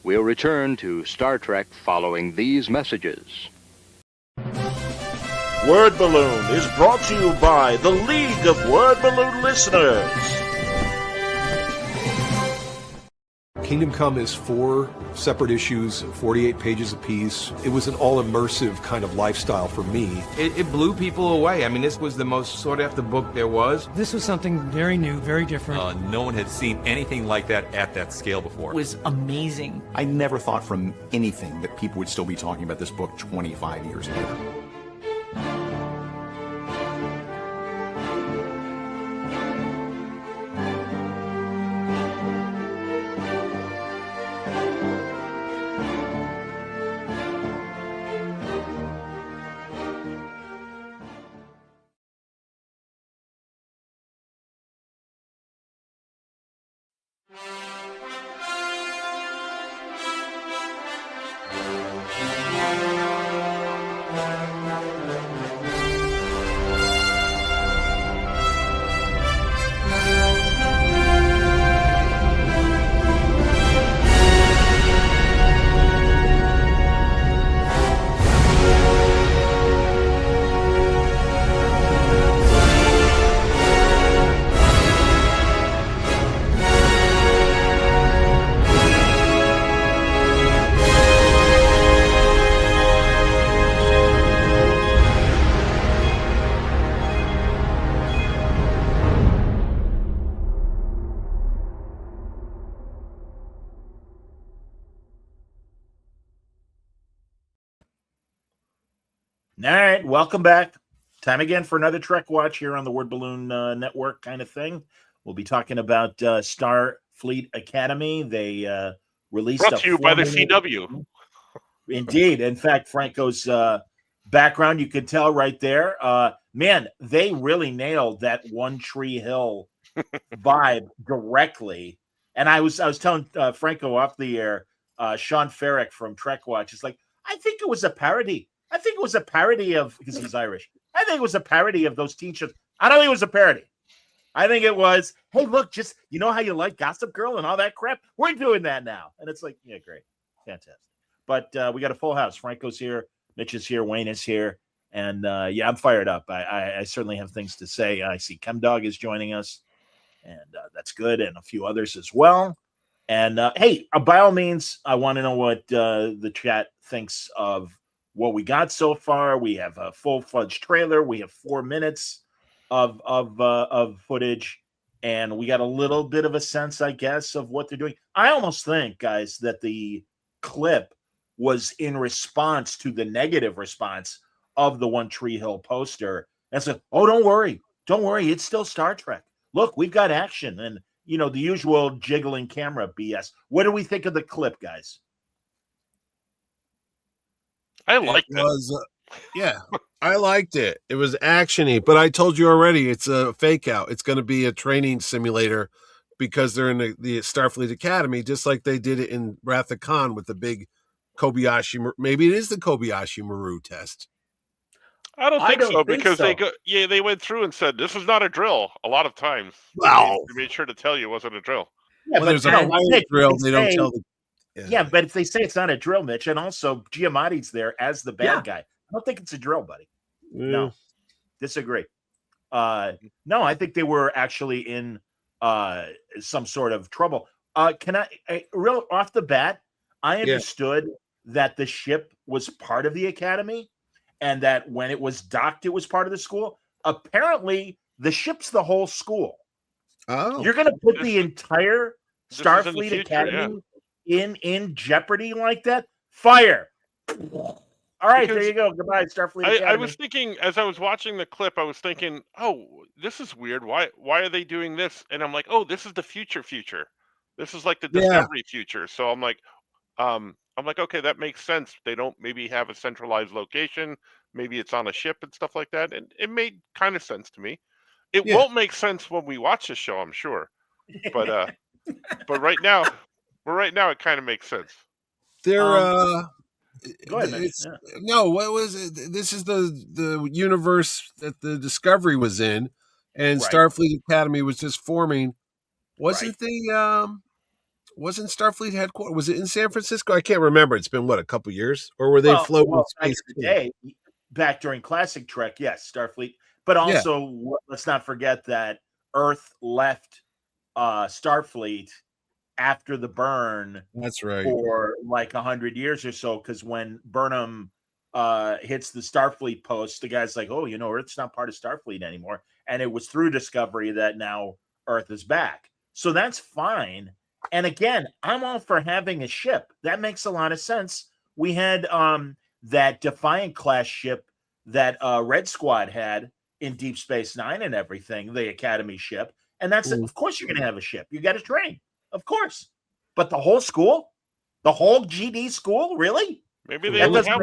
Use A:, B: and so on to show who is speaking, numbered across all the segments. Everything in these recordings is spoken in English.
A: We'll return to Star Trek following these messages.
B: Word Balloon is brought to you by the League of Word Balloon Listeners.
C: Kingdom Come is 4 separate issues, 48 pages apiece. It was an all-immersive kind of lifestyle for me.
D: It blew people away. I mean, this was the most sought-after book there was.
E: This was something very new, very different.
F: No one had seen anything like that at that scale before.
G: It was amazing.
H: I never thought from anything that people would still be talking about this book 25 years later.
B: All right, welcome back. Time again for another Trek Watch here on the Word Balloon Network kind of thing. We'll be talking about Starfleet Academy. They released
I: brought to you by the CW.
B: Indeed. In fact, Franco's background, you could tell right there. Man, they really nailed that One Tree Hill vibe directly. And I was telling Franco off the air, Sean Ferrick from Trek Watch is like, I think it was a parody. I think it was a parody of, because he's Irish. I think it was a parody of those teen shows. I don't think it was a parody. I think it was, hey, look, just, you know how you like Gossip Girl and all that crap? We're doing that now. And it's like, yeah, great. Fantastic. But we got a full house. Franco's here. Mitch is here. Wayne is here. And yeah, I'm fired up. I certainly have things to say. I see ChemDog is joining us. And that's good. And a few others as well. And hey, by all means, I want to know what the chat thinks of what we got so far. We have a full-fledged trailer. We have 4 minutes of footage, and we got a little bit of a sense, I guess, of what they're doing. I almost think, guys, that the clip was in response to the negative response of the One Tree Hill poster. And so, oh, don't worry, it's still Star Trek. Look, we've got action, and you know the usual jiggling camera BS. What do we think of the clip, guys?
I: I liked it.
J: Yeah, I liked it. It was actiony, but I told you already, it's a fake out. It's going to be a training simulator because they're in the Starfleet Academy, just like they did it in Wrath of Khan with the big Kobayashi. Maybe it is the Kobayashi Maru test.
I: I don't think so because they went through and said this is not a drill. A lot of times,
J: wow,
I: they made sure to tell you it wasn't a drill.
B: Yeah,
J: well, there's a drill. They don't tell the.
B: Yeah, but if they say it's not a drill, Mitch, and also Giamatti's there as the bad guy, I don't think it's a drill, buddy.
J: Yeah.
B: No, disagree. No, I think they were actually in some sort of trouble. Can I real off the bat? I understood that the ship was part of the academy, and that when it was docked, it was part of the school. Apparently, the ship's the whole school.
J: Oh,
B: you're going to put the entire Starfleet Academy in jeopardy like that? Fire! All right, there you go. Goodbye, Starfleet Academy.
I: I was thinking, as I was watching the clip, I was thinking, oh, this is weird. Why are they doing this? And I'm like, oh, this is the future. This is like the Discovery future. So I'm like, okay, that makes sense. They don't maybe have a centralized location. Maybe it's on a ship and stuff like that. And it made kind of sense to me. It won't make sense when we watch the show, I'm sure. But right now, it kind of makes sense.
J: They're
B: Go ahead,
J: no, what was it? This is the universe that the Discovery was in, and Starfleet Academy was just forming. Was it the wasn't Starfleet headquarters? Was it in San Francisco? I can't remember. It's been a couple years, or were they floating in
B: back
J: space?
B: in the day, back during Classic Trek, yes, Starfleet. But also, let's not forget that Earth left Starfleet after the burn.
J: That's right.
B: For like 100 years or so, because when Burnham hits the Starfleet post, the guy's like, "Oh, Earth's not part of Starfleet anymore." And it was through Discovery that now Earth is back. So that's fine. And again, I'm all for having a ship. That makes a lot of sense. We had that Defiant class ship that Red Squad had in Deep Space Nine and everything, the Academy ship. And that's of course you're going to have a ship. You got to train, of course. But the whole school, the whole GD school, really?
I: Maybe they only have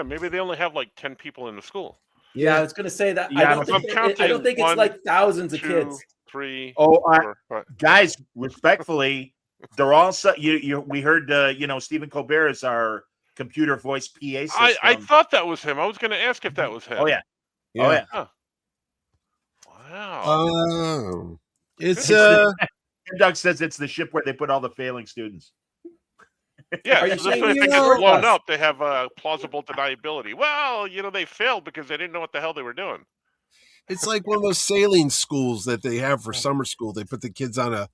I: maybe they only have like 10 people in the school.
G: Yeah, I was going to say that.
B: Yeah,
G: I don't think it's like thousands of kids.
I: 3.
B: Guys, respectfully, they're all we heard Stephen Colbert is our computer voice PA system.
I: I thought that was him. I was going to ask if that was him.
B: Oh yeah.
I: Huh.
J: Wow. It's
B: Doug says it's the ship where they put all the failing students.
I: Yeah, so if they get blown up, they have plausible deniability. Well, they failed because they didn't know what the hell they were doing.
J: It's like one of those sailing schools that they have for summer school. They put the kids on a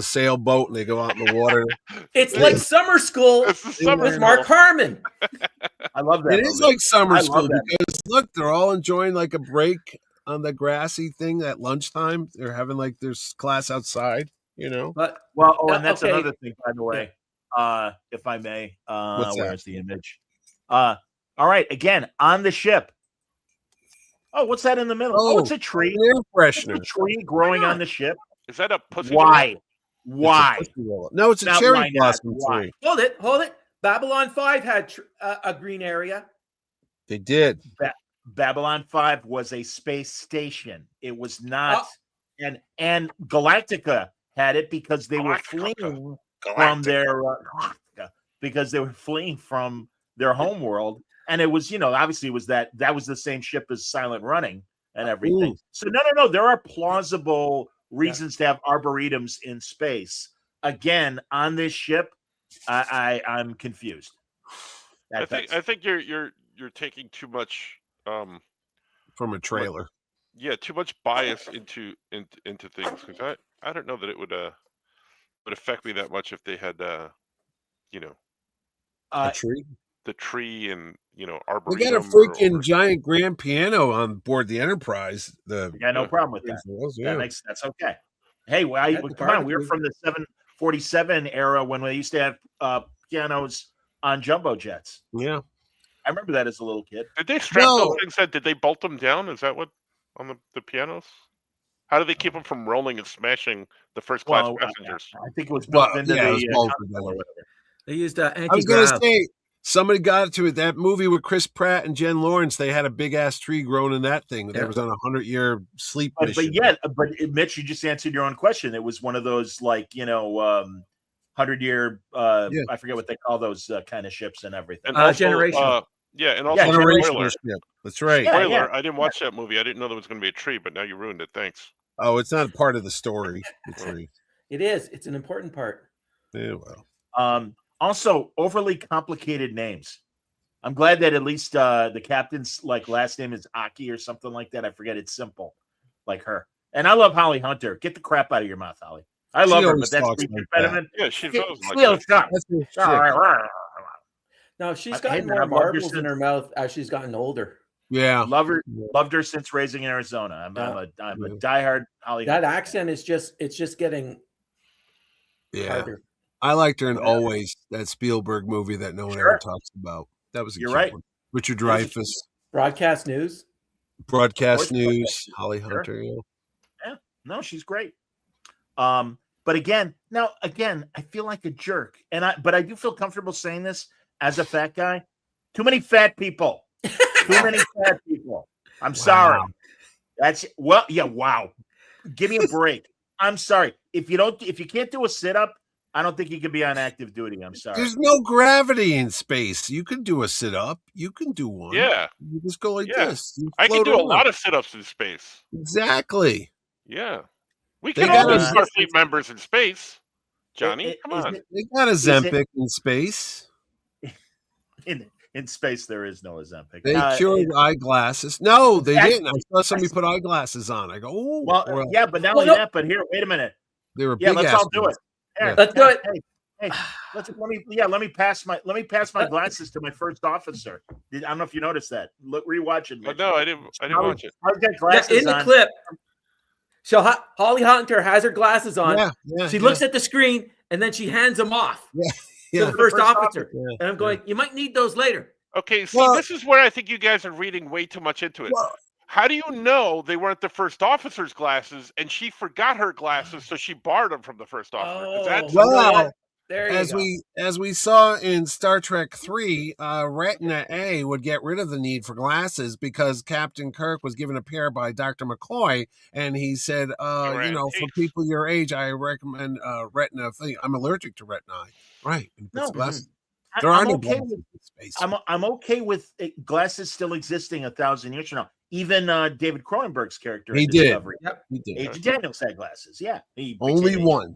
J: sailboat and they go out in the water.
G: It's like summer school with Mark Harmon.
B: I love that.
J: It is like summer school because look, they're all enjoying like a break on the grassy thing at lunchtime. They're having like their class outside,
G: But
B: and that's another thing, by the way. If I may, where's the image? All right, again on the ship. Oh, what's that in the middle? Oh, it's a tree.
J: Air freshener.
B: It's a tree growing on the ship.
I: Is that a pussy?
B: Why?
J: No, it's a cherry blossom tree.
G: Hold it. Babylon 5 had a green area.
J: They did.
B: Babylon 5 was a space station. It was not, and Galactica had it because they were fleeing from their from their home world, and it was obviously it was that was the same ship as Silent Running and everything. Ooh. So no, there are plausible reasons to have arboretums in space. Again, on this ship, I'm confused.
I: I think you're taking too much
J: from a trailer.
I: Too much bias into things because I don't know that it would affect me that much if they had
J: a tree.
I: The tree and arboretum.
J: We got a freaking giant grand piano on board the Enterprise.
B: No problem with that. That's okay. Hey, come on, we were from the 747 era when we used to have pianos on jumbo jets.
J: Yeah,
B: I remember that as a little kid.
I: Did they strap those things? Did they bolt them down? Is that what on the pianos? How do they keep them from rolling and smashing the first class passengers?
B: I think it was built into the.
G: They used anti-grav.
J: I was going to say somebody got to it. That movie with Chris Pratt and Jen Lawrence. They had a big ass tree growing in that thing. That was on a 100-year sleep mission.
B: But Mitch, you just answered your own question. It was one of those 100-year. I forget what they call those kind of ships and everything.
I: And also,
G: generation.
I: And also
J: generational ship. That's right.
I: Spoiler, I didn't watch that movie. I didn't know there was going to be a tree, but now you ruined it. Thanks.
J: Oh, it's not part of the story. The tree.
G: It is. It's an important part.
J: Yeah, well.
B: Also, overly complicated names. I'm glad that at least the captain's last name is Aki or something like that. I forget. It's simple, like her. And I love Holly Hunter. Get the crap out of your mouth, Holly. I love her, but that's the impediment.
I: Yeah, she's always like
B: that.
G: No, she's gotten more marbles in her mouth as she's gotten older.
J: Yeah,
B: loved her since Raising Arizona. I'm a diehard Holly.
G: That accent is just getting harder.
J: I liked her in Always, that Spielberg movie that no one ever talks about. That was a cute one. Richard Dreyfuss.
G: Broadcast News.
J: Holly Hunter.
B: Yeah, no, she's great. But again, I feel like a jerk, but I do feel comfortable saying this as a fat guy. Too many fat people. Too many fat people. I'm sorry. Wow. Give me a break. I'm sorry. If you can't do a sit-up, I don't think you can be on active duty. I'm sorry.
J: There's no gravity in space. You can do a sit-up. You can do one.
I: Yeah.
J: You just go like this.
I: I can do a lot of sit-ups in space.
J: Exactly.
I: Yeah. We can all be Starfleet members in space. Johnny, come on.
J: They got Ozempic in space.
B: In space, there is no Ozempic.
J: They cured eyeglasses. No, they didn't. I saw somebody put eyeglasses on. I go, oh,
B: well, yeah, but not only that. But here, wait a minute.
J: They were
B: let's all do it. Here,
G: let's do it.
B: Hey, let me pass my glasses to my first officer. I don't know if you noticed that. Look, rewatch it.
I: No, I didn't watch it.
B: I've got glasses
G: in the
B: on.
G: clip. So Holly Hunter has her glasses on. She looks at the screen and then she hands them off to the first officer. And I'm going, you might need those later.
I: Okay, see, this is where I think you guys are reading way too much into it. How do you know they weren't the first officer's glasses and she forgot her glasses, so she borrowed them from the first officer?
J: As we saw in Star Trek 3, Retina A would get rid of the need for glasses because Captain Kirk was given a pair by Dr. McCoy, and he said, for people your age, I recommend Retina. I'm allergic to Retina eye. Right.
B: No,
J: glasses.
B: I'm okay with glasses still existing 1,000 years from now. Even David Cronenberg's character in Discovery.
J: He did.
B: Agent Daniels had glasses. Yeah.
J: Only one.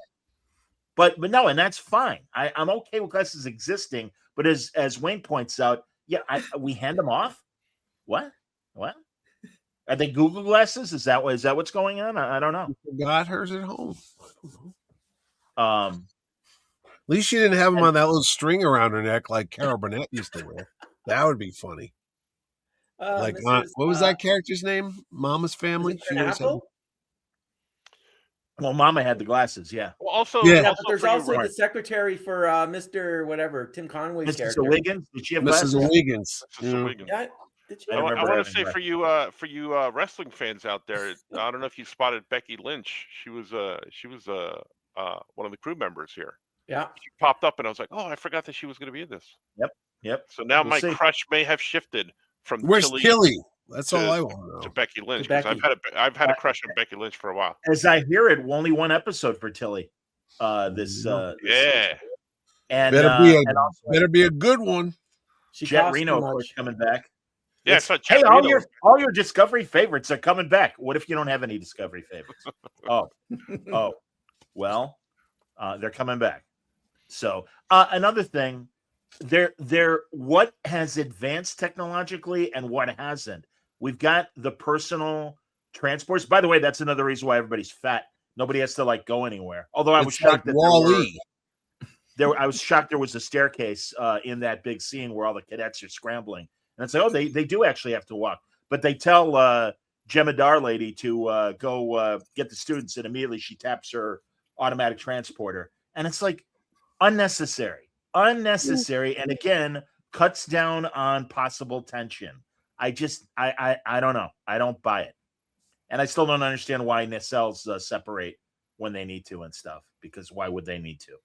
B: But no, and that's fine. I'm okay with glasses existing, but as Wayne points out, we hand them off. What? Are they Google glasses? Is that what's going on? I don't know.
J: She forgot hers at home. I don't
B: know.
J: At least she didn't have them on that little string around her neck like Carol Burnett used to wear. That would be funny. What was that character's name? Mama's Family.
B: Well, Mama had the glasses, yeah.
I: Well, also,
G: but there's also the secretary for Mr. whatever, Tim Conway's character.
B: Mrs. Wiggins? Did she have
J: glasses? Mrs. Wiggins.
G: Yeah.
I: I want to say for you wrestling fans out there, I don't know if you spotted Becky Lynch. She was one of the crew members here.
G: Yeah.
I: She popped up and I was like, oh, I forgot that she was going to be in this.
B: Yep.
I: So now my crush may have shifted from
J: Where's Tilly? That's all I want to know.
I: To Becky Lynch. I've had a crush on Becky Lynch for a while.
B: As I hear it, only one episode for Tilly. This and
J: better be a good one.
B: Jet Reno, of course, coming back.
I: Yeah,
B: hey, all your Discovery favorites are coming back. What if you don't have any Discovery favorites? Well, they're coming back. So another thing, what has advanced technologically and what hasn't. We've got the personal transports. By the way, that's another reason why everybody's fat. Nobody has to go anywhere. Although I was shocked that I was shocked there was a staircase in that big scene where all the cadets are scrambling. And it's like, they do actually have to walk. But they tell Jemadar lady to go get the students, and immediately she taps her automatic transporter. And it's like unnecessary, and again, cuts down on possible tension. I don't know. I don't buy it. And I still don't understand why nacelles separate when they need to and stuff, because why would they need to?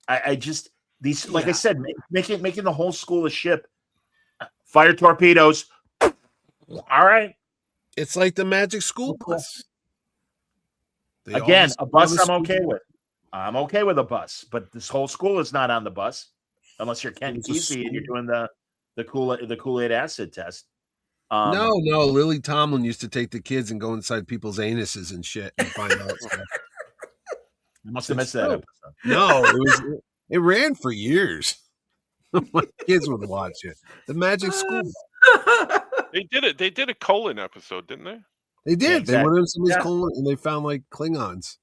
B: I said, making the whole school a ship, fire torpedoes. All right.
J: It's like the Magic School Bus.
B: Again, a bus I'm okay with. I'm okay with a bus, but this whole school is not on the bus unless you're Ken Kesey and you're doing the Kool-Aid acid test.
J: No. Lily Tomlin used to take the kids and go inside people's anuses and shit and find out stuff.
B: You must have missed that episode.
J: No, it ran for years. My kids would watch it. The Magic School.
I: They did it. They did a colon episode, didn't they?
J: They did. Yeah, exactly. They went into somebody's colon and they found Klingons.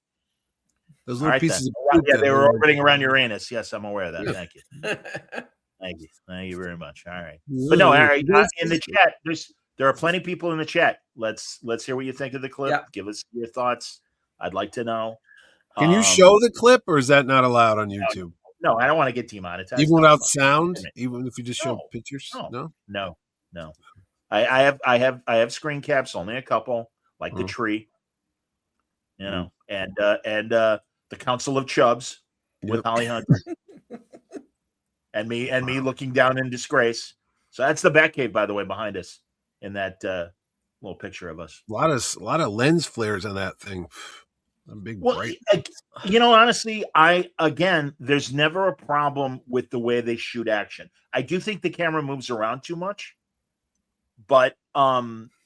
J: Those little pieces of poop.
B: Yeah, they were orbiting around Uranus. Yes, I'm aware of that. Thank you. Thank you very much. All right. But no, all right. In the chat, there are plenty of people in the chat. Let's hear what you think of the clip. Yeah. Give us your thoughts. I'd like to know.
J: Can you show the clip, or is that not allowed on YouTube?
B: No, I don't want to get demonetized.
J: Even without sound, even if you just show pictures.
B: No. I have screen caps, only a couple, like the tree, and the Council of Chubs with Holly Hunter, and me looking down in disgrace. So that's the Batcave, by the way, behind us in that little picture of us.
J: A lot of lens flares on that thing. Bright.
B: Honestly, there's never a problem with the way they shoot action. I do think the camera moves around too much, but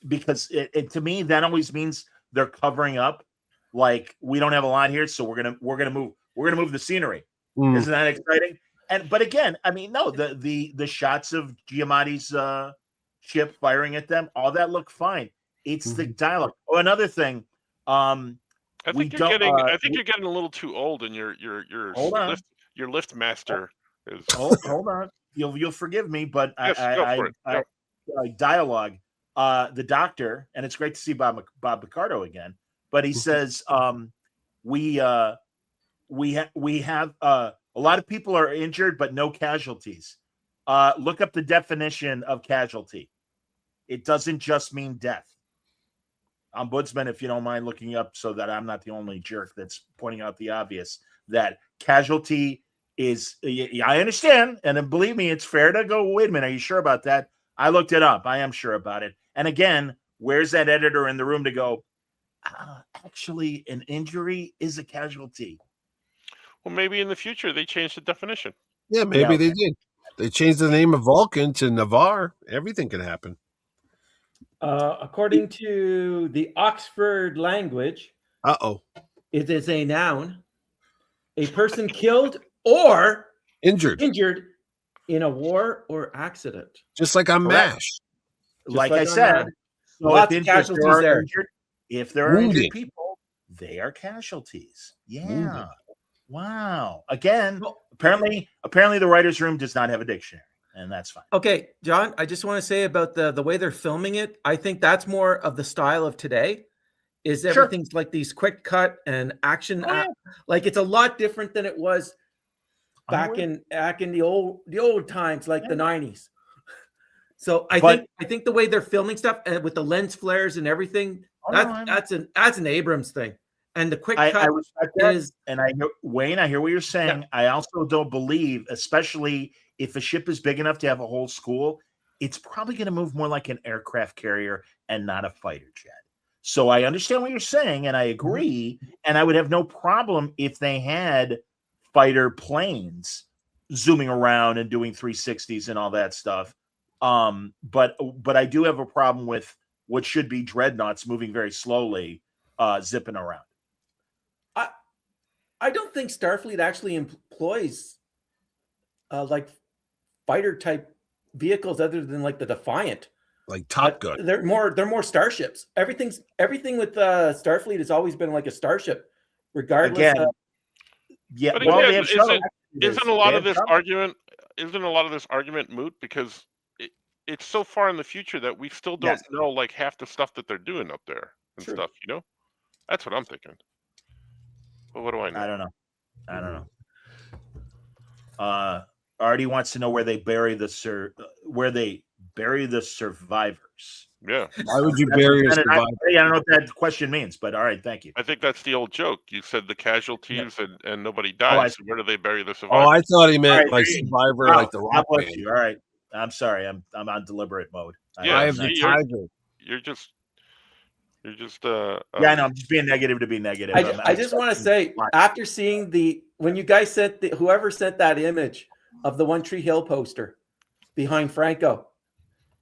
B: because to me that always means they're covering up. Like, we don't have a lot here, so we're gonna move. We're going to move the scenery. Isn't that exciting? But again, I mean, no, the shots of Giamatti's ship firing at them, all that looked fine. It's the dialogue. Oh, another thing.
I: I think you're getting a little too old, and your lift master is.
B: Hold on. You'll forgive me, but I dialogue. The doctor, and it's great to see Bob Picardo again. But he says, we have a lot of people are injured, but no casualties. Look up the definition of casualty. It doesn't just mean death. Ombudsman, if you don't mind looking up so that I'm not the only jerk that's pointing out the obvious, that casualty is, I understand, and then believe me, it's fair to go, wait a minute, are you sure about that? I looked it up. I am sure about it. And again, where's that editor in the room to go, actually, an injury is a casualty?
I: Well, maybe in the future they changed the definition.
J: Yeah, maybe they did. They changed the name of Vulcan to Navarre. Everything can happen.
G: According to the Oxford language, it is a noun. A person killed or
J: injured
G: in a war or accident.
J: Just like on MASH.
B: Like I said, so
G: lots of casualties there.
B: If there are injured people, they are casualties. Yeah. Wow. Again, apparently the writer's room does not have a dictionary, and that's fine.
G: Okay, John, I just want to say about the way they're filming it. I think that's more of the style of today. Is everything's like these quick cut and action. Like it's a lot different than it was back in the old times, like the 90s. So I think the way they're filming stuff and with the lens flares and everything, that's an Abrams thing. And the quick cut is,
B: and I hear Wayne, I hear what you're saying. Yeah. I also don't believe, especially if a ship is big enough to have a whole school, it's probably going to move more like an aircraft carrier and not a fighter jet. So I understand what you're saying, and I agree. And I would have no problem if they had fighter planes zooming around and doing 360s and all that stuff. But I do have a problem with what should be dreadnoughts moving very slowly, zipping around.
G: I don't think Starfleet actually employs like fighter type vehicles other than like the Defiant,
J: like Top Gun.
G: They're more starships. Everything with Starfleet has always been like a starship, regardless.
B: Again,
I: isn't a lot of this argument moot because it's so far in the future that we still don't know like half the stuff that they're doing up there and stuff. You know, that's what I'm thinking. But what do I know?
B: I don't know. Artie wants to know where they bury the survivors.
I: Yeah.
J: Why would you bury a survivor?
B: I don't know what that question means, but all right, thank you.
I: I think that's the old joke. You said the casualties and nobody died. So where do they bury the survivors?
J: Oh, I thought he meant like survivor, like the rock band.
B: You. All right. I'm sorry. I'm on deliberate mode.
J: I have the tiger.
I: You're just
B: I know. I'm just being negative to be negative.
G: I just want to say, after seeing when you guys sent whoever sent that image of the One Tree Hill poster behind Franco,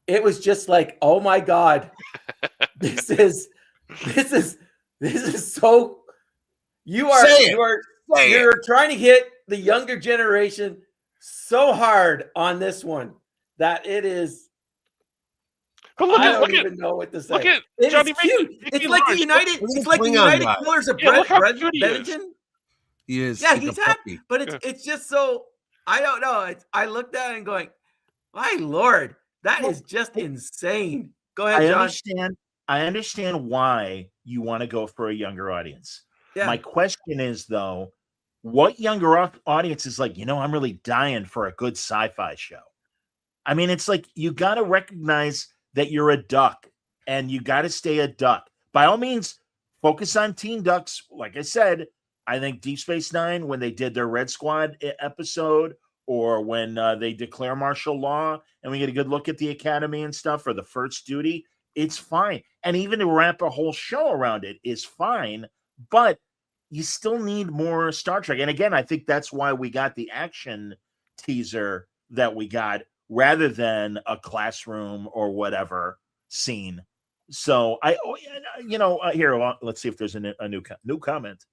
G: it was just like, oh my God, this is so. You're trying to hit the younger generation so hard on this one that it is.
I: But
G: I don't even know what to say.
I: Look at
G: it
I: Johnny
G: is cute. It's like the United. It's like the United Colors of Bennington.
J: He is.
G: Yeah, he's happy, but it's just so. I don't know. I looked at it and going, my Lord, that is just insane. Go ahead, John.
B: I understand why you want to go for a younger audience. Yeah. My question is though, what younger audience is like? I'm really dying for a good sci-fi show. I mean, it's like you got to recognize that you're a duck and you got to stay a duck. By all means, focus on teen ducks. Like I said, I think Deep Space Nine, when they did their Red Squad episode, or when they declare martial law and we get a good look at the academy and stuff, or the First Duty, it's fine. And even to wrap a whole show around it is fine, but you still need more Star Trek. And again, I think that's why we got the action teaser that we got, rather than a classroom or whatever scene. So here, let's see if there's a new comment.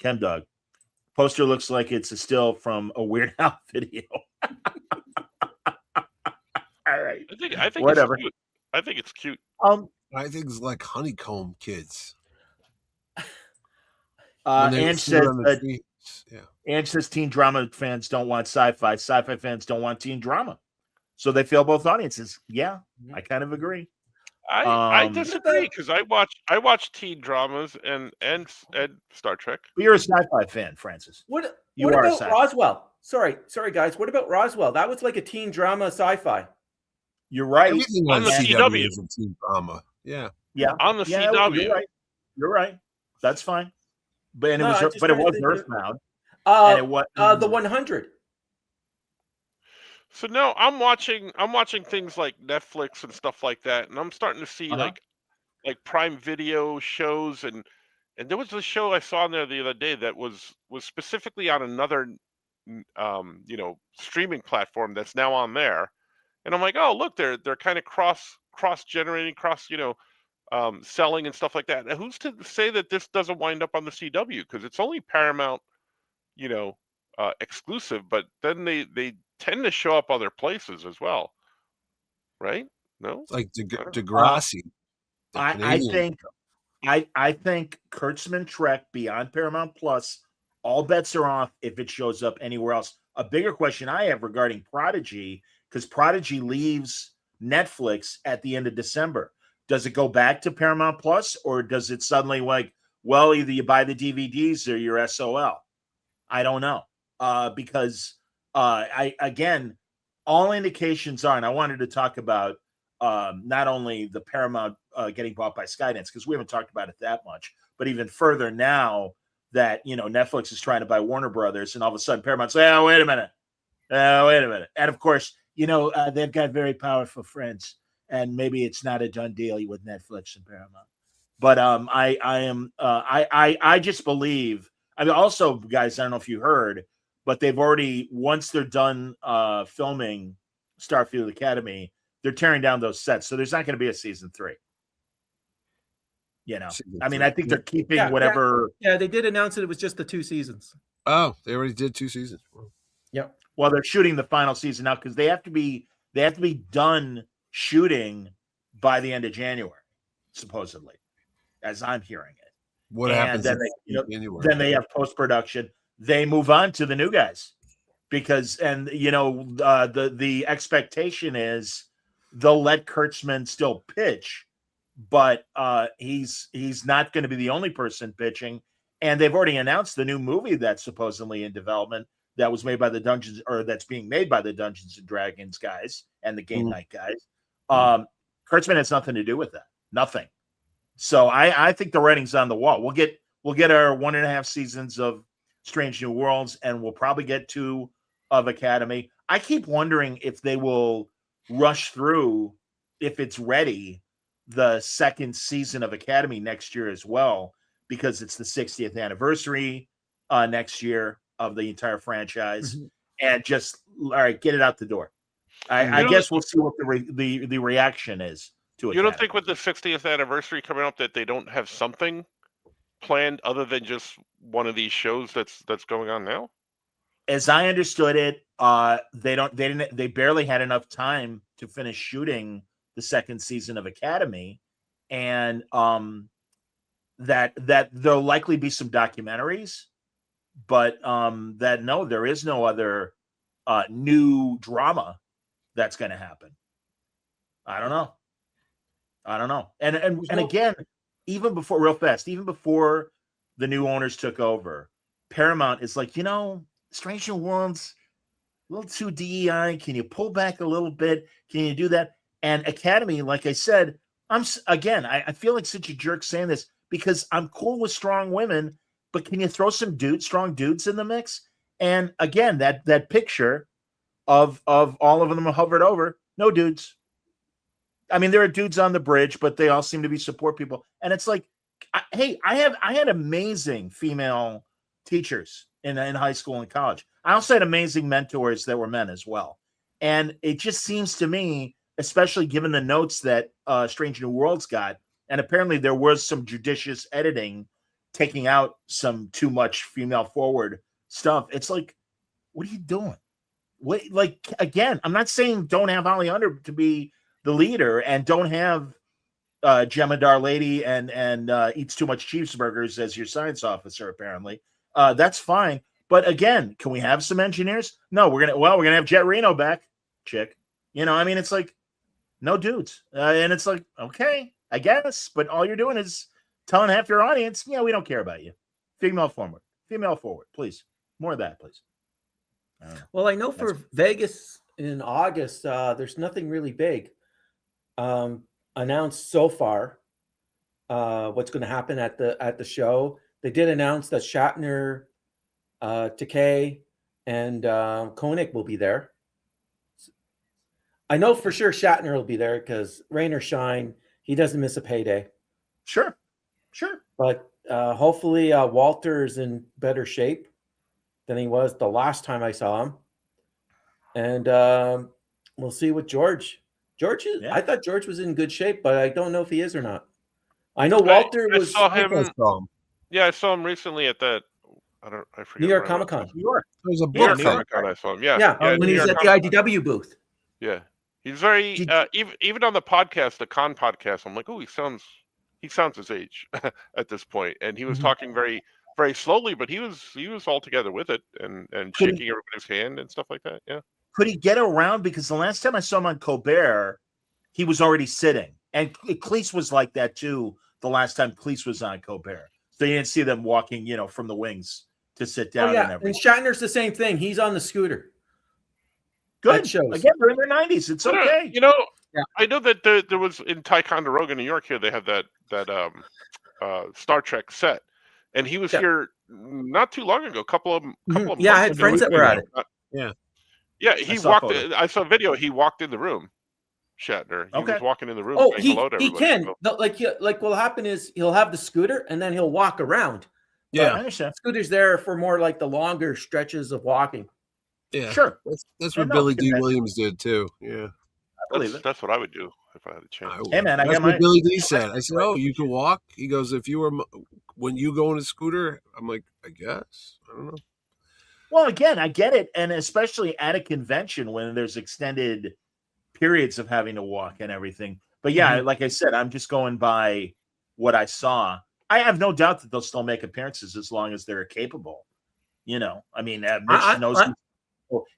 B: ChemDog, Poster looks like it's a still from a Weird Al video. All right.
I: I think
B: Whatever.
I: It's cute. I think it's cute.
J: I think it's like Honeycomb Kids.
B: Ange says
J: yeah.
B: Ange says teen drama fans don't want sci-fi. Sci-fi fans don't want teen drama. So they fail both audiences. Yeah, I kind of agree.
I: I disagree because I watch teen dramas and Star Trek.
B: But you're a sci-fi fan, Francis.
G: What
B: You are a
G: about
B: sci-fi.
G: Roswell? Sorry, guys. What about Roswell? That was like a teen drama sci-fi.
B: You're right.
J: Everything
I: On the CW.
J: is a teen drama. Yeah.
B: Yeah,
I: On the CW.
B: You're right. That's fine. But
G: No, I'm
B: it
G: just
B: was
G: trying to think
B: Earthbound. And it was
G: the 100.
I: So no, I'm watching things like Netflix and stuff like that, and I'm starting to see like Prime Video shows, and there was a show I saw on there the other day that was specifically on another streaming platform that's now on there, and I'm like, oh look, they're kind of cross generating, selling and stuff like that. And who's to say that this doesn't wind up on the CW, because it's only Paramount exclusive, but then they tend to show up other places as well, right? No,
J: Like Degrassi.
B: I think Kurtzman Trek beyond Paramount Plus, all bets are off if it shows up anywhere else. A bigger question I have regarding Prodigy, because Prodigy leaves Netflix at the end of December. Does it go back to Paramount Plus, or does it suddenly either you buy the DVDs or you're SOL? I don't know. Because all indications are, and I wanted to talk about not only the Paramount getting bought by Skydance, because we haven't talked about it that much, but even further now that Netflix is trying to buy Warner Brothers, and all of a sudden Paramount's like, oh, wait a minute, and of course they've got very powerful friends, and maybe it's not a done deal with Netflix and Paramount. But I just believe. I mean, also, guys, I don't know if you heard, but they've already, once they're done filming Starfield Academy, they're tearing down those sets. So there's not going to be a season 3. I mean, I think they're keeping whatever.
G: Yeah, they did announce it was just the 2 seasons.
J: Oh, they already did 2 seasons.
G: Yep.
B: Well, they're shooting the final season now because they have to be done shooting by the end of January, supposedly, as I'm hearing it.
J: What happens?
B: Then they have post-production. They move on to the new guys because, the expectation is they'll let Kurtzman still pitch, but he's not going to be the only person pitching. And they've already announced the new movie that's supposedly in development that was made by that's being made by the Dungeons and Dragons guys and the Game Night guys. Kurtzman has nothing to do with that. Nothing. So I think the writing's on the wall. We'll get our 1.5 seasons of Strange New Worlds, and we'll probably get 2 of Academy. I keep wondering if they will rush through, if it's ready, the 2nd season of Academy next year as well, because it's the 60th anniversary next year of the entire franchise, and just all right, get it out the door. I guess we'll see what the reaction is.
I: You don't think with the 60th anniversary coming up that they don't have something planned other than just one of these shows that's going on now?
B: As I understood it, they barely had enough time to finish shooting the 2nd season of Academy, and that there'll likely be some documentaries, but there is no other new drama that's going to happen. I don't know. And again, even before the new owners took over, Paramount is like, Strange New Worlds, a little too DEI. Can you pull back a little bit? Can you do that? And Academy, like I said, I feel like such a jerk saying this because I'm cool with strong women, but can you throw some strong dudes in the mix? And again, that picture of all of them hovered over, no dudes. I mean, there are dudes on the bridge, but they all seem to be support people. And it's like, hey, I had amazing female teachers in high school and college. I also had amazing mentors that were men as well. And it just seems to me, especially given the notes that Strange New Worlds got, and apparently there was some judicious editing taking out some too much female forward stuff. It's like, what are you doing? What, like, again, I'm not saying don't have Holly Hunter to be the leader and don't have Jemadar Lady and eats too much cheeseburgers as your science officer, apparently. That's fine. But again, can we have some engineers? No, we're gonna have Jet Reno back, chick. You know, I mean, it's like no dudes, and it's like, okay, I guess, but all you're doing is telling half your audience, yeah, we don't care about you. Female forward, please. More of that, please.
G: Well, I know for Vegas in August, there's nothing really big announced so far. What's going to happen at the show? They did announce that Shatner, Takei, and Koenig will be there. I know for sure Shatner will be there because rain or shine, he doesn't miss a payday.
B: Sure.
G: But hopefully Walter is in better shape than he was the last time I saw him. And we'll see with George. I thought George was in good shape, but I don't know if he is or not. I know Walter was.
I: I saw him. Yeah, I saw him recently at that. I forget.
G: New York Comic Con.
B: New York.
J: There was a
I: New York
J: book.
I: Comic Con. I saw him. Yeah.
G: When he was at the IDW booth.
I: Yeah, he's very even on the podcast, the con podcast. I'm like, oh, he sounds his age at this point, and he was talking very, very slowly, but he was all together with it and shaking everybody's hand and stuff like that. Yeah.
B: Could he get around? Because the last time I saw him on Colbert, he was already sitting, and Cleese was like that too. The last time Cleese was on Colbert, so you didn't see them walking, from the wings to sit down. And
G: Shatner's the same thing. He's on the scooter.
B: Good shows. Again, we're in their 90s. It's okay.
I: I know that there was in Ticonderoga, New York. Here they have that Star Trek set, and he was here not too long ago. Couple of months
G: I had friends that were at it.
I: Yeah, he walked. I saw a video. He walked in the room. Shatner. He was walking in the room.
G: Oh,
I: saying hello to everybody.
G: He can. Like what'll happen is he'll have the scooter and then he'll walk around.
B: Yeah, I understand.
G: Scooter's there for more like the longer stretches of walking.
J: Yeah,
B: sure.
J: That's what Billy D. Williams did too. Yeah,
B: I believe it.
I: That's what I would do if I had a chance.
B: Hey man,
J: that's what Billy D. said. I said, "Oh, you can walk." He goes, "If you were when you go on a scooter," I'm like, "I guess I don't know."
B: Well, again, I get it, and especially at a convention when there's extended periods of having to walk and everything. But yeah, like I said, I'm just going by what I saw. I have no doubt that they'll still make appearances as long as they're capable. I mean, Mitch knows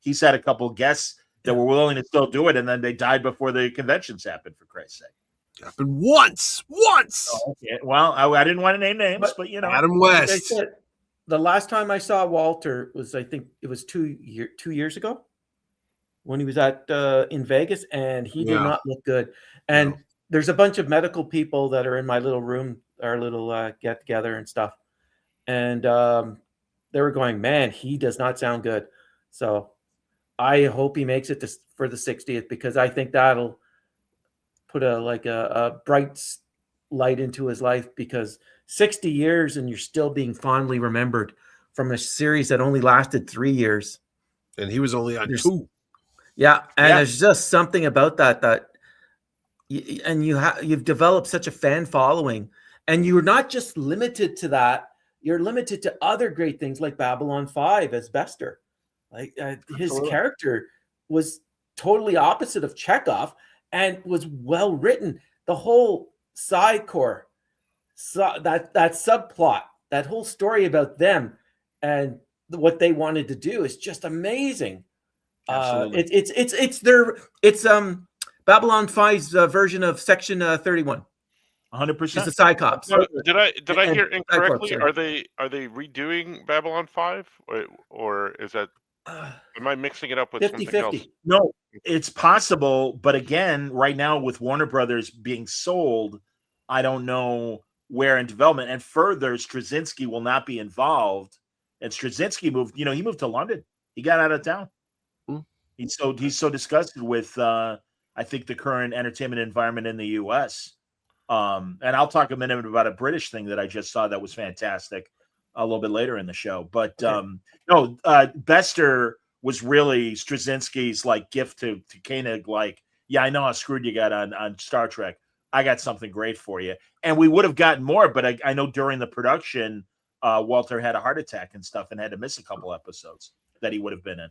B: he's had a couple guests that were willing to still do it, and then they died before the conventions happened, for Christ's sake.
J: Happened once.
B: Oh, okay. Well, I didn't want to name names, but
J: Adam West.
G: Like I said, the last time I saw Walter was, I think it was 2 years ago when he was at in Vegas, and he did not look good. And there's a bunch of medical people that are in my little room, our little get together and stuff, and they were going, "Man, he does not sound good." So I hope he makes it for the 60th, because I think that'll put a bright light into his life, because 60 years and you're still being fondly remembered from a series that only lasted 3 years.
J: And he was only on 2.
G: Yeah. And there's just something about that you've developed such a fan following, and you're not just limited to that. You're limited to other great things like Babylon 5 as Bester. Like his character was totally opposite of Chekhov and was well written. The whole side core, that subplot, that whole story about them and what they wanted to do is just amazing. It's Babylon 5's version of Section 31.
B: 100%.
G: It's the Cyclops.
I: Did I hear incorrectly? Are they redoing Babylon 5 or is that? Am I mixing it up with
G: 50-50.
I: something else?
B: No, it's possible, but again, right now with Warner Brothers being sold, I don't know where in development. And further, Straczynski will not be involved. And Straczynski moved. He moved to London. He got out of town. He's so disgusted with I think the current entertainment environment in the U.S. And I'll talk a minute about a British thing that I just saw that was fantastic a little bit later in the show. But Bester was really Straczynski's gift to Koenig. I know how screwed you got on Star Trek. I got something great for you. And we would have gotten more, but I know during the production, Walter had a heart attack and stuff and had to miss a couple episodes that he would have been in.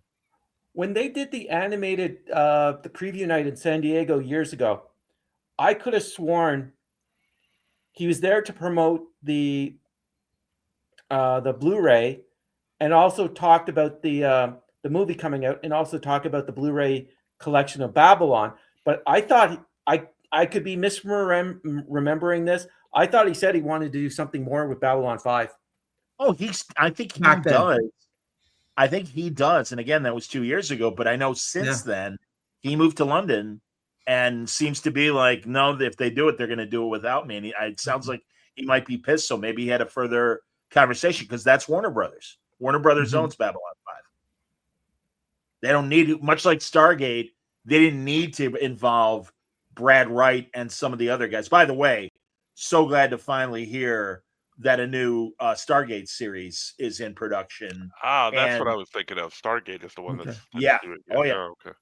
G: When they did the animated the preview night in San Diego years ago, I could have sworn he was there to promote the Blu-ray, and also talked about the movie coming out, and also talked about the Blu-ray collection of Babylon. But I thought I could be misremembering this. I thought he said he wanted to do something more with Babylon 5.
B: Oh, I think he does. I think he does. And again, that was 2 years ago. But I know since then, he moved to London and seems to be like, no, if they do it, they're going to do it without me. And it sounds like he might be pissed. So maybe he had a further conversation, because that's Warner Brothers. Warner Brothers owns Babylon 5. They don't need, much like Stargate, they didn't need to involve Brad Wright and some of the other guys. By the way, so glad to finally hear that a new Stargate series is in production.
I: That's what I was thinking of. Stargate is the one that's
B: yeah. Oh yeah.
I: Oh, okay.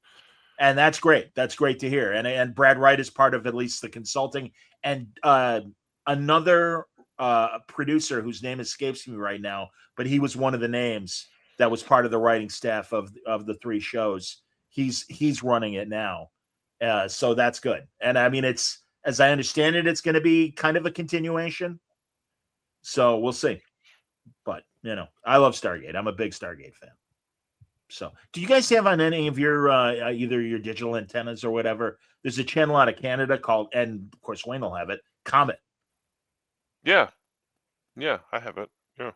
B: And that's great. That's great to hear. And Brad Wright is part of at least the consulting. And another producer whose name escapes me right now, but he was one of the names that was part of the writing staff of the 3 shows. He's running it now. So that's good. And I mean, it's, as I understand it, it's going to be kind of a continuation. So we'll see. But, I love Stargate. I'm a big Stargate fan. So do you guys have on any of your, either your digital antennas or whatever, there's a channel out of Canada called, and of course Wayne will have it, Comet.
I: Yeah. Yeah, I have it. Yeah.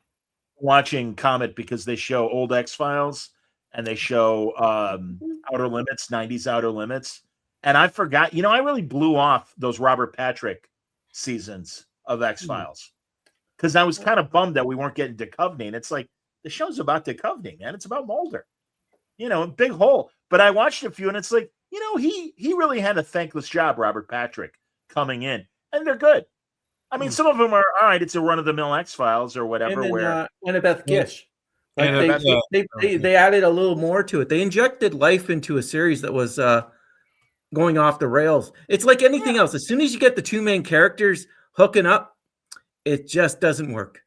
B: Watching Comet because they show old X-Files and they show Outer Limits, 90s Outer Limits. And I forgot, I really blew off those Robert Patrick seasons of X-Files because I was kind of bummed that we weren't getting Duchovny. And it's like, the show's about Duchovny, man. It's about Mulder, big hole. But I watched a few and it's like, he really had a thankless job, Robert Patrick, coming in. And they're good. I mean, some of them are, all right, it's a run-of-the-mill X-Files or whatever.
G: And then,
B: where
G: Annabeth Gish. They added a little more to it. They injected life into a series that was going off the rails. It's like anything else. As soon as you get the 2 main characters hooking up, it just doesn't work.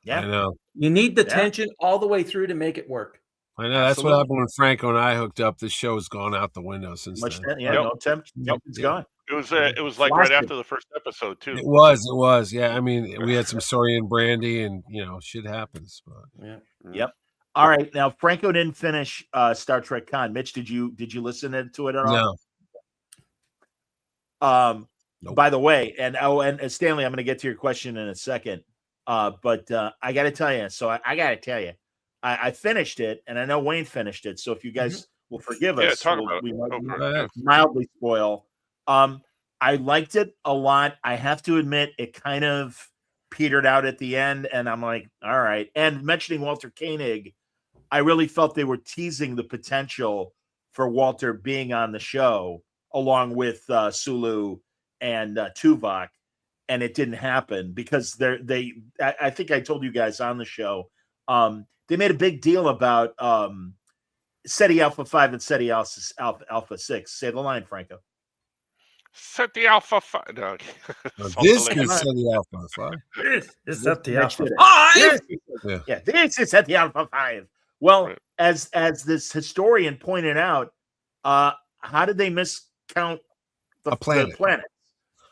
B: Yeah,
J: I know.
G: You need the tension all the way through to make it work.
J: I know. That's what happened when Franco and I hooked up. The show's gone out the window since then.
B: No attempt. Nope, it's gone.
I: It was like right after the first episode too.
J: It was. Yeah. I mean, we had some Sorian brandy, and shit happens. But.
B: Yeah. Yep. All right. Now Franco didn't finish Star Trek Con. Mitch, did you listen to it at all?
J: No.
B: Nope. By the way, and Stanley, I'm going to get to your question in a second. But I got to tell you. So I got to tell you, I finished it, and I know Wayne finished it. So if you guys will forgive us, we might mildly spoil. I liked it a lot. I have to admit, it kind of petered out at the end, and I'm like, all right. And mentioning Walter Koenig, I really felt they were teasing the potential for Walter being on the show along with Sulu and Tuvok, and it didn't happen because I think I told you guys on the show, they made a big deal about SETI Alpha 5 and SETI Alpha 6. Say the line, Franco.
I: SETI Alpha 5. No.
J: This is SETI Alpha 5.
G: This is SETI Alpha
B: 5. Yeah, this is SETI Alpha 5. Well, as this historian pointed out, how did they miscount the planets?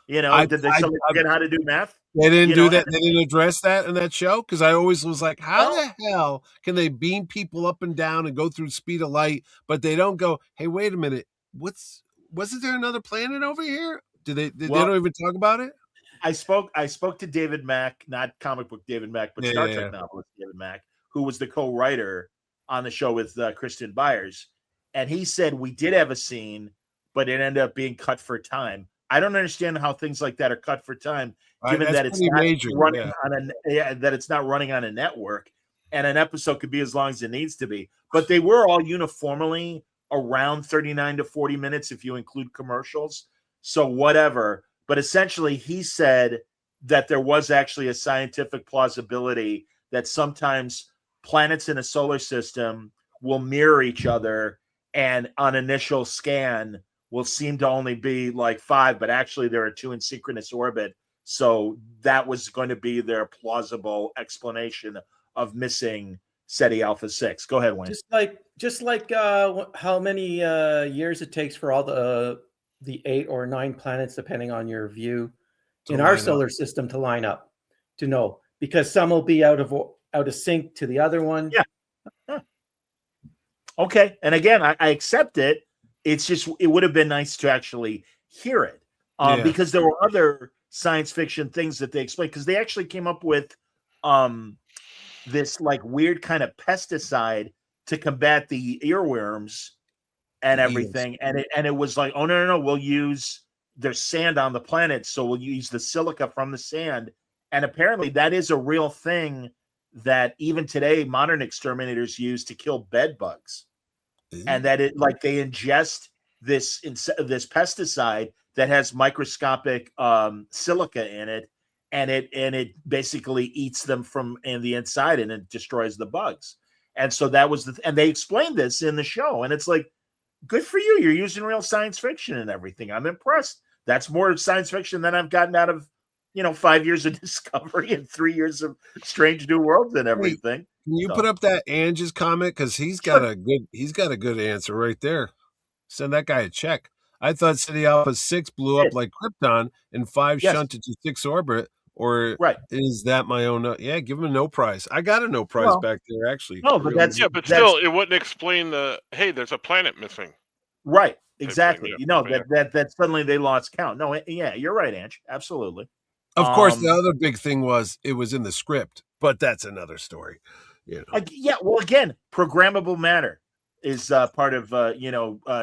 B: Did they forget how to do math?
J: They didn't do that. They didn't address that in that show, because I always was like, how the hell can they beam people up and down and go through speed of light, but they don't go, hey, wait a minute, wasn't there another planet over here? They don't even talk about it?
B: I spoke to David Mack, not comic book David Mack, but Star Trek novelist David Mack, who was the co-writer on the show with Kristen Byers, and he said we did have a scene, but it ended up being cut for time. I don't understand how things like that are cut for time, given that it's not running that it's not running on a network, and an episode could be as long as it needs to be. But they were all uniformly around 39 to 40 minutes if you include commercials. So whatever. But essentially, he said that there was actually a scientific plausibility that sometimes planets in a solar system will mirror each other, and on initial scan will seem to only be like 5, but actually there are 2 in synchronous orbit So that was going to be their plausible explanation of missing SETI Alpha 6. Go ahead, Wayne.
G: Just like how many years it takes for all the 8 or 9 planets, depending on your view, in our solar system to line up, to know, because some will be out of sync to the other one.
B: Yeah. Okay. And again, I accept it. It's just, it would have been nice to actually hear it, because there were other science fiction things that they explained, because they actually came up with this like weird kind of pesticide to combat the earworms and everything. And it was like, oh, no, we'll use, there's sand on the planet, so we'll use the silica from the sand. And apparently that is a real thing that even today modern exterminators use to kill bed bugs. And that it, like, they ingest this pesticide that has microscopic silica in it, and it basically eats them from in the inside, and it destroys the bugs. And so that was and they explained this in the show, and it's like, good for you. You're using real science fiction and everything. I'm impressed. That's more science fiction than I've gotten out of 5 years of Discovery and 3 years of Strange New Worlds and everything.
J: Can you put up that Ange's comment? Because he's got a good answer right there. Send that guy a check. I thought SETI Alpha 6 blew up like Krypton and 5 shunted to 6 orbit. Or is that my own? Yeah, give him a no prize. I got a no prize back there, actually.
B: No, but
I: but still, it wouldn't explain there's a planet missing.
B: Right, exactly. That suddenly they lost count. No, yeah, you're right, Ange. Absolutely.
J: Of course, the other big thing was it was in the script, but that's another story.
B: Well, again, programmable matter is part of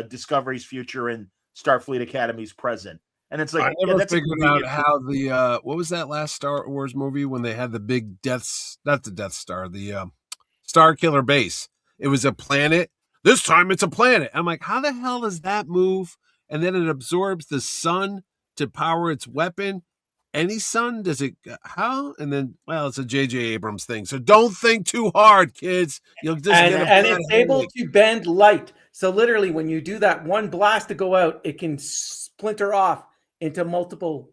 B: Discovery's future and Starfleet Academy's present. And it's like,
J: I never figured out how the what was that last Star Wars movie when they had the big not the Death Star, the Star Killer base. It was a planet. This time it's a planet. I'm like, how the hell does that move? And then it absorbs the sun to power its weapon. Any sun? Does it? How? And then, it's a J.J. Abrams thing. So don't think too hard, kids. You'll just
G: and it's able to bend light. So literally, when you do that one blast to go out, it can splinter off into multiple.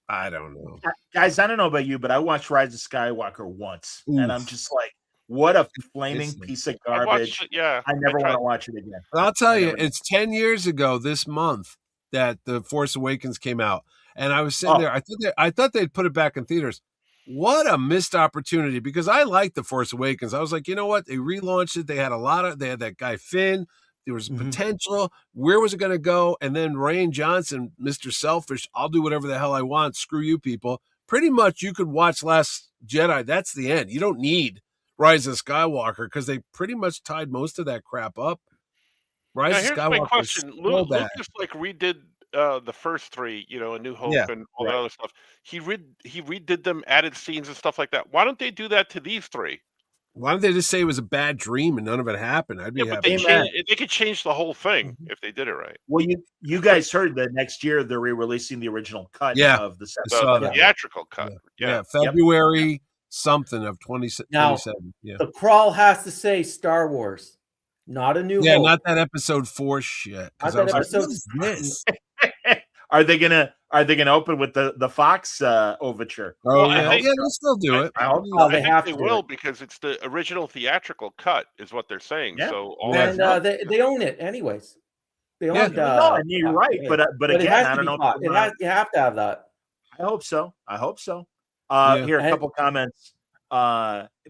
J: I don't know,
B: guys. I don't know about you, but I watched Rise of Skywalker once, and I'm just like, what a flaming piece of garbage! I never want to watch it again.
J: I'll tell you, it's 10 years ago this month that The Force Awakens came out. And I was sitting there. I thought they'd put it back in theaters. What a missed opportunity, because I liked The Force Awakens. I was like, you know what? They relaunched it. They had they had that guy Finn. There was potential. Where was it going to go? And then Rian Johnson, Mr. Selfish, I'll do whatever the hell I want. Screw you people. Pretty much you could watch Last Jedi. That's the end. You don't need Rise of Skywalker because they pretty much tied most of that crap up. Rise of Skywalker.
I: My question. Lucas redid the first 3, A New Hope and all that other stuff. He redid them, added scenes and stuff like that. Why don't they do that to these 3?
J: Why don't they just say it was a bad dream and none of it happened? I'd be happy.
I: They could change the whole thing if they did it right.
B: Well, you guys heard that next year they're re-releasing the original cut of the
I: theatrical cut.
J: February something of 2027.
G: Now, the crawl has to say Star Wars, not A New Hope.
J: Yeah, not that episode 4 shit.
G: Not that episode.
J: What is this?
B: Are they gonna open with the Fox overture?
J: Oh, they'll still do it.
B: I hope so.
I: They will, because it's the original theatrical cut, is what they're saying.
B: Yeah.
I: So
G: they own it anyways. They own.
B: You're right, but again, I don't know.
G: You have to have that.
B: I hope so. Here, a couple comments.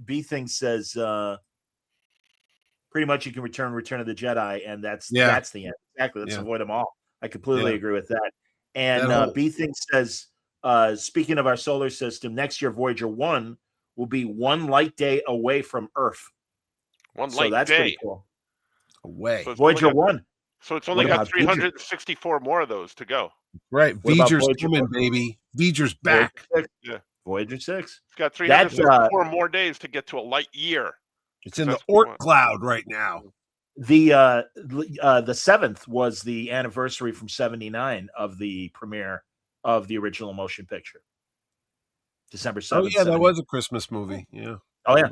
B: B Thing says, pretty much you can Return of the Jedi, and that's the end. Exactly. Let's avoid them all. I completely agree with that. And B Thing says, speaking of our solar system, next year Voyager 1 will be 1 light day away from Earth. That's pretty cool.
J: Away.
I: So
B: Voyager 1.
I: So it's only got 364 more of those to go.
J: Right. Voyager's coming, baby. Voyager's back.
B: Voyager 6.
I: It's got 364 more days to get to a light year.
J: It's in the Oort cloud right now.
B: The 7th was the anniversary from 1979 of the premiere of the original motion picture. December 7th.
J: Oh yeah, that was a Christmas movie. Yeah.
B: Oh yeah.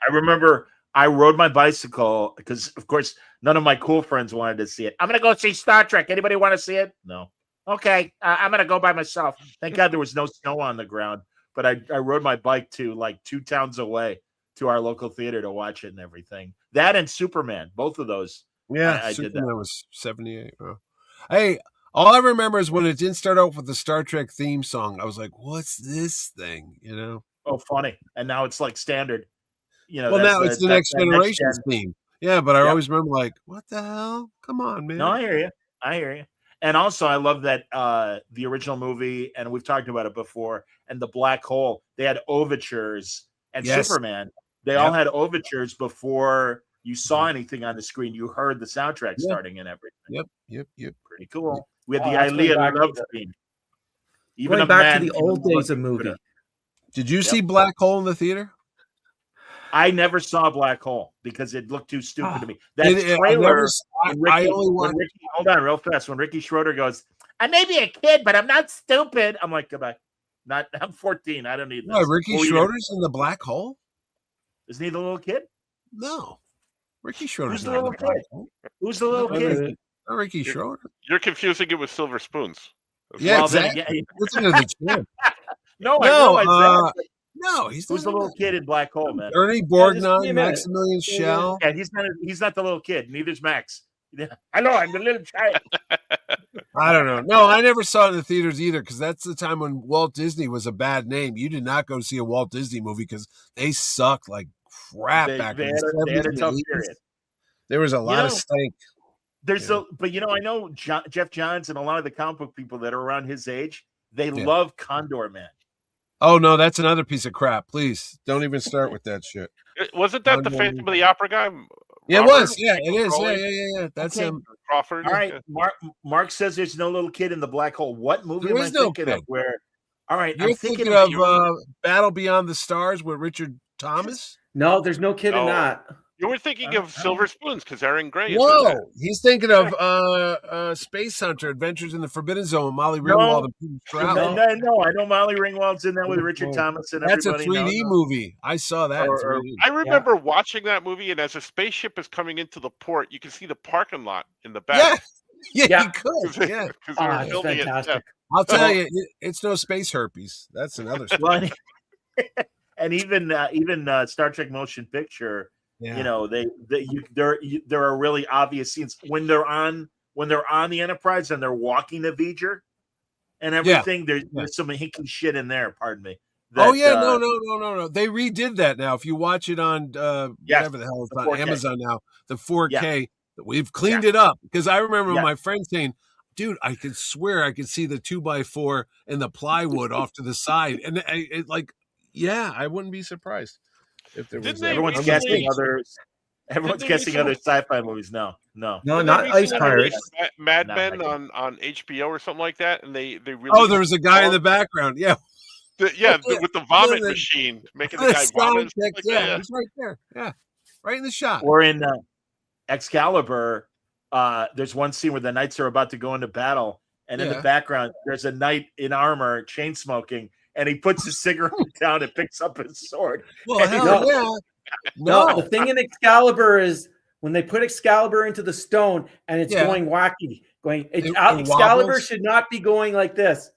B: I remember I rode my bicycle because of course none of my cool friends wanted to see it. I'm gonna go see Star Trek. Anybody want to see it? No. Okay, I'm gonna go by myself. Thank God there was no snow on the ground, but I rode my bike to like 2 towns away to our local theater to watch it and everything. That and Superman, both of those.
J: Yeah,
B: I did that.
J: Superman was 78. Oh. Hey, all I remember is when it didn't start out with the Star Trek theme song. I was like, "What's this thing?" You know.
B: Oh, funny. And now it's like standard. You know,
J: Well,
B: that's
J: now it's the
B: that's
J: next
B: that next
J: generation's
B: gen.
J: theme. Yeah, but I
B: Yep.
J: always remember like, "What the hell? Come on, man!"
B: No, I hear you. I hear you. And also, I love that the original movie, and we've talked about it before, and the Black Hole. They had overtures, and
J: Yes.
B: Superman. They all had overtures before you saw anything on the screen. You heard the soundtrack starting and everything.
J: Yep.
B: Pretty cool. We had
G: Oh,
B: the
G: that's going
B: Ilea
G: back to
B: love
G: the-
B: theme. Even
G: Going
B: a
G: back
B: man
G: to the
B: can
G: old
B: love
G: days of
B: Jupiter.
G: movie.
J: Did you see Black Hole in the theater?
B: I never saw Black Hole because it looked too stupid to me. That
J: I
B: trailer.
J: I
B: when Ricky,
J: only
B: when
J: watched.
B: Ricky, hold on, real fast. When Ricky Schroeder goes, "I may be a kid, but I'm not stupid." I'm like, goodbye. Not. I'm 14. I don't need this.
J: No, Ricky
B: What were you gonna-
J: Schroeder's in the Black Hole.
B: Isn't he the little kid?
J: No, Ricky Schroeder's
B: Who's the
J: not in
B: little
J: the Black
B: kid?
J: Hole.
B: Who's the little kid?
J: Not Ricky Schroeder.
I: You're confusing it with Silver Spoons.
J: Yeah,
B: Well, then
J: exactly.
B: again-
J: Listen to the champ.
B: No, I
J: No,
B: realize that. but
J: No, he's
B: Who's the
J: not in
B: little kid in Black Hole, man?
J: Ernie
G: give me
J: Borgnine,
G: a minute.
J: Maximilian Schell.
B: Yeah, he's not the little kid. Neither's Max. Yeah. Hello, I'm the little child.
J: I don't know. No, I never saw it in the theaters either because that's the time when Walt Disney was a bad name. You did not go see a Walt Disney movie because they sucked like crap back in the
B: They had a
J: 70s
B: tough
J: and 80s.
B: period.
J: There was a lot of
B: know,
J: stank.
B: There's but I know Jeff Johns and a lot of the comic book people that are around his age. They
J: Yeah.
B: love Condor Man.
J: Oh no, that's another piece of crap. Please don't even start with that shit.
I: Wasn't that the Phantom of the Opera guy?
J: Yeah, it
I: Robert?
J: was. Yeah, it is.
I: Crowley?
J: Yeah. That's
B: Okay.
J: him.
I: Crawford.
B: All right,
I: Yeah.
B: Mark says there's no little kid in the Black Hole. What movie
J: There
B: am I
J: is no
B: thinking
J: kid.
B: of? Where? All right,
J: You're
B: I'm
J: thinking of Battle Beyond the Stars with Richard Thomas?
G: No, there's no kid in
I: No.
G: that.
I: You were thinking of Silver Spoons because Aaron Gray is in
J: Whoa,
I: that.
J: he's thinking of Space Hunter: Adventures in the Forbidden Zone with Molly Ringwald and Peter Straub.
B: No, I know Molly Ringwald's in there with Richard Thomas and
J: That's a
B: everybody.
J: 3D movie. I saw that. in 3D.
I: I remember watching that movie, and as a spaceship is coming into the port, you can see the parking lot in the back.
J: Yeah,
G: Yeah.
J: you could. Yeah,
I: because they were
G: it's
I: filming it.
G: fantastic.
J: I'll tell you, it's no space herpes. That's another story.
B: Well, and even Star Trek Motion Picture.
J: Yeah.
B: You know, there are really obvious scenes when they're on the Enterprise and they're walking the V'ger and everything. There's some hinky shit in there. Pardon me.
J: Oh yeah, no. They redid that now. If you watch it on whatever the hell it's on
B: 4K.
J: Amazon now, the 4K, we've cleaned it up because I remember my friend saying, "Dude, I could swear I could see the 2x4 and the plywood off to the side," and I wouldn't be surprised if there was.
I: Didn't they
B: Everyone's
I: recently-
B: guessing other sci-fi movies. No.
G: No,
I: Didn't
G: not
I: they
G: Ice
I: recently
G: Pirates.
I: release Mad
B: Not
I: Men
B: like
I: on HBO or something like that, and they released
J: Oh, there was a guy in the background. Yeah,
I: with the vomit machine making the guy vomit. and stuff like that,
J: yeah, it's right there. Yeah, right in the shot.
B: Or in Excalibur, there's one scene where the knights are about to go into battle, and in the background there's a knight in armor, chain smoking, and he puts his cigarette down and picks up his sword.
J: Well, hell yeah.
G: No, the thing in Excalibur is when they put Excalibur into the stone and it's going wacky. Excalibur
J: wobbles.
G: should not be going like this.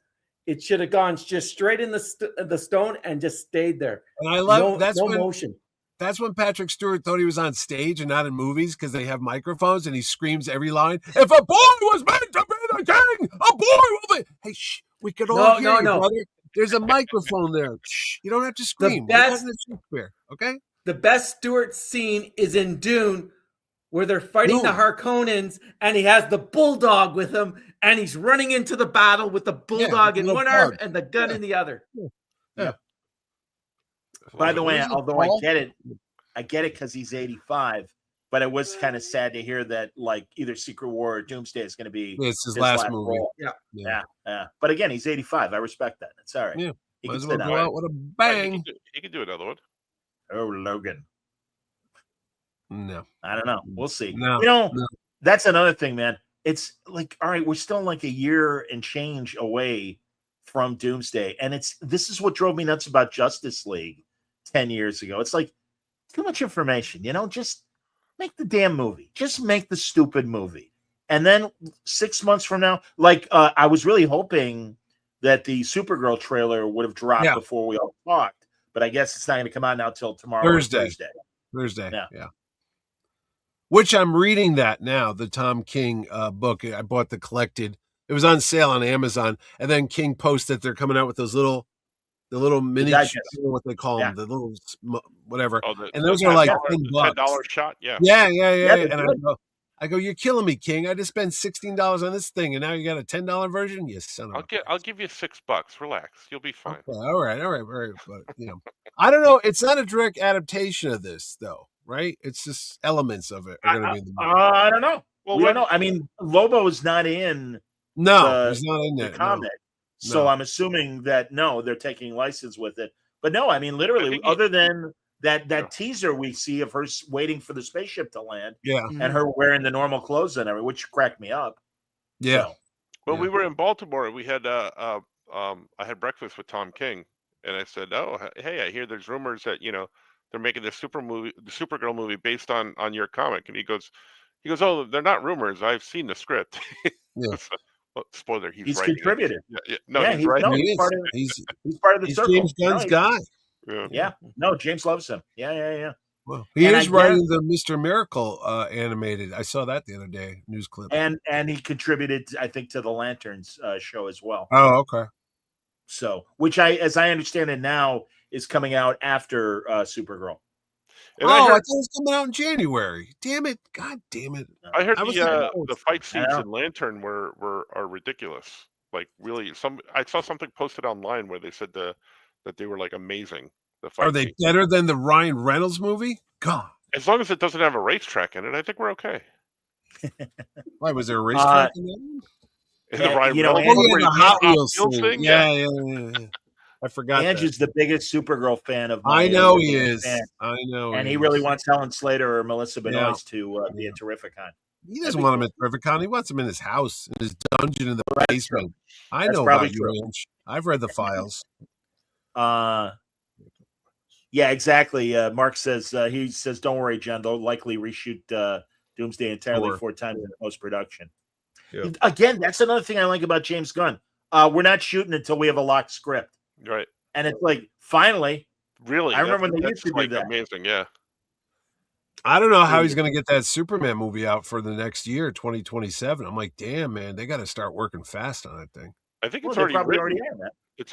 G: It should have gone just straight in the stone and just stayed there.
J: And I love
G: no
J: that's when
G: motion.
J: That's when Patrick Stewart thought he was on stage and not in movies because they have microphones and he screams every line. If a boy was meant to be the king, a boy will be. Hey, shh, we could all hear you, brother. There's a microphone there. Shh, you don't have to scream. Okay.
G: The best Stewart scene is in Dune, where they're fighting the Harkonnens, and he has the bulldog with him, and he's running into the battle with the bulldog in one arm and the gun in the other.
J: Yeah.
B: By the way, although I get it because he's 85, but it was kind of sad to hear that like either Secret War or Doomsday is going to be
J: his last movie.
B: role. Yeah. But again, he's 85. I respect that. It's all right.
J: Yeah.
B: He
J: Might
B: can
J: as well
B: sit
J: go
B: down.
J: out with a bang.
I: He could do another one.
B: Oh, Logan.
J: No.
B: I don't know. We'll see.
J: No.
B: That's another thing, man. It's like, all right, we're still like a year and change away from Doomsday. And this is what drove me nuts about Justice League 10 years ago. It's like too much information, just make the damn movie. Just make the stupid movie. And then 6 months from now, like I was really hoping that the Supergirl trailer would have dropped before we all talked, but I guess it's not going to come out now till tomorrow
J: Thursday.
B: or Thursday.
J: Yeah. Which I'm reading that now, the Tom King book. I bought the collected. It was on sale on Amazon, and then King posted they're coming out with those the little mini, what they call them, the little whatever. And those are like $10.
I: $10 shot. Yeah.
J: Yeah. And I go, you're killing me, King. I just spent $16 on this thing, and now you got a $10 version. You son of
I: I'll give you $6. Relax, you'll be fine.
J: Okay, all right. But I don't know. It's not a direct adaptation of this, though, right? It's just elements of it are going to be in the movie.
B: I don't know. Well, we don't know. I mean, Lobo is not in.
J: No, he's not in
B: the
J: that
B: comic. No. So I'm assuming that they're taking license with it. But no, I mean, literally, other than that teaser we see of her waiting for the spaceship to land, and her wearing the normal clothes and everything, which cracked me up.
J: Yeah.
B: So,
I: well, we were in Baltimore. We had I had breakfast with Tom King, and I said, "Oh, hey, I hear there's rumors that they're making this Supergirl movie based on your comic." And he goes, "Oh, they're not rumors. I've seen the script."
J: Yeah.
I: Well, spoiler, he's
B: contributed.
I: He's
B: part of the circle.
J: James Gunn's guy.
B: Yeah. No, James loves him. Yeah.
J: Well, he is writing the Mr. Miracle animated. I saw that the other day, news clip.
B: And he contributed, I think, to the Lanterns show as well.
J: Oh, okay.
B: So, which as I understand it now, is coming out after Supergirl.
J: And I thought it was coming out in January. Damn it! God damn it!
I: I heard the fight scenes in Lantern are ridiculous. Like really, I saw something posted online where they said that they were like amazing. The fight
J: are they
I: scenes.
J: Better than the Ryan Reynolds movie? God!
I: As long as it doesn't have a racetrack in it, I think we're okay.
J: Why was there a racetrack in that?
I: The Ryan Reynolds
J: the Hot Wheels thing. Yeah. I forgot.
B: Andrew's the biggest Supergirl fan of
J: I
B: mine.
J: know he is. I know.
B: And he really wants Helen Slater or Melissa Benoist to be a Terrificon.
J: He doesn't want him at Terrificon. He wants him in his house, in his dungeon in the basement. I know about you, Ange. I've read the files.
B: Yeah, exactly. Mark says, don't worry, Jen. They'll likely reshoot Doomsday entirely 4 times in post-production. Yeah. Again, that's another thing I like about James Gunn. We're not shooting until we have a locked script.
I: Right.
B: And it's like, finally.
I: Really?
B: I remember when they used to do that.
I: Amazing, yeah.
J: I don't know how he's going to get that Superman movie out for the next year, 2027. I'm like, damn, man, they got to start working fast on that thing.
I: I think it's already written.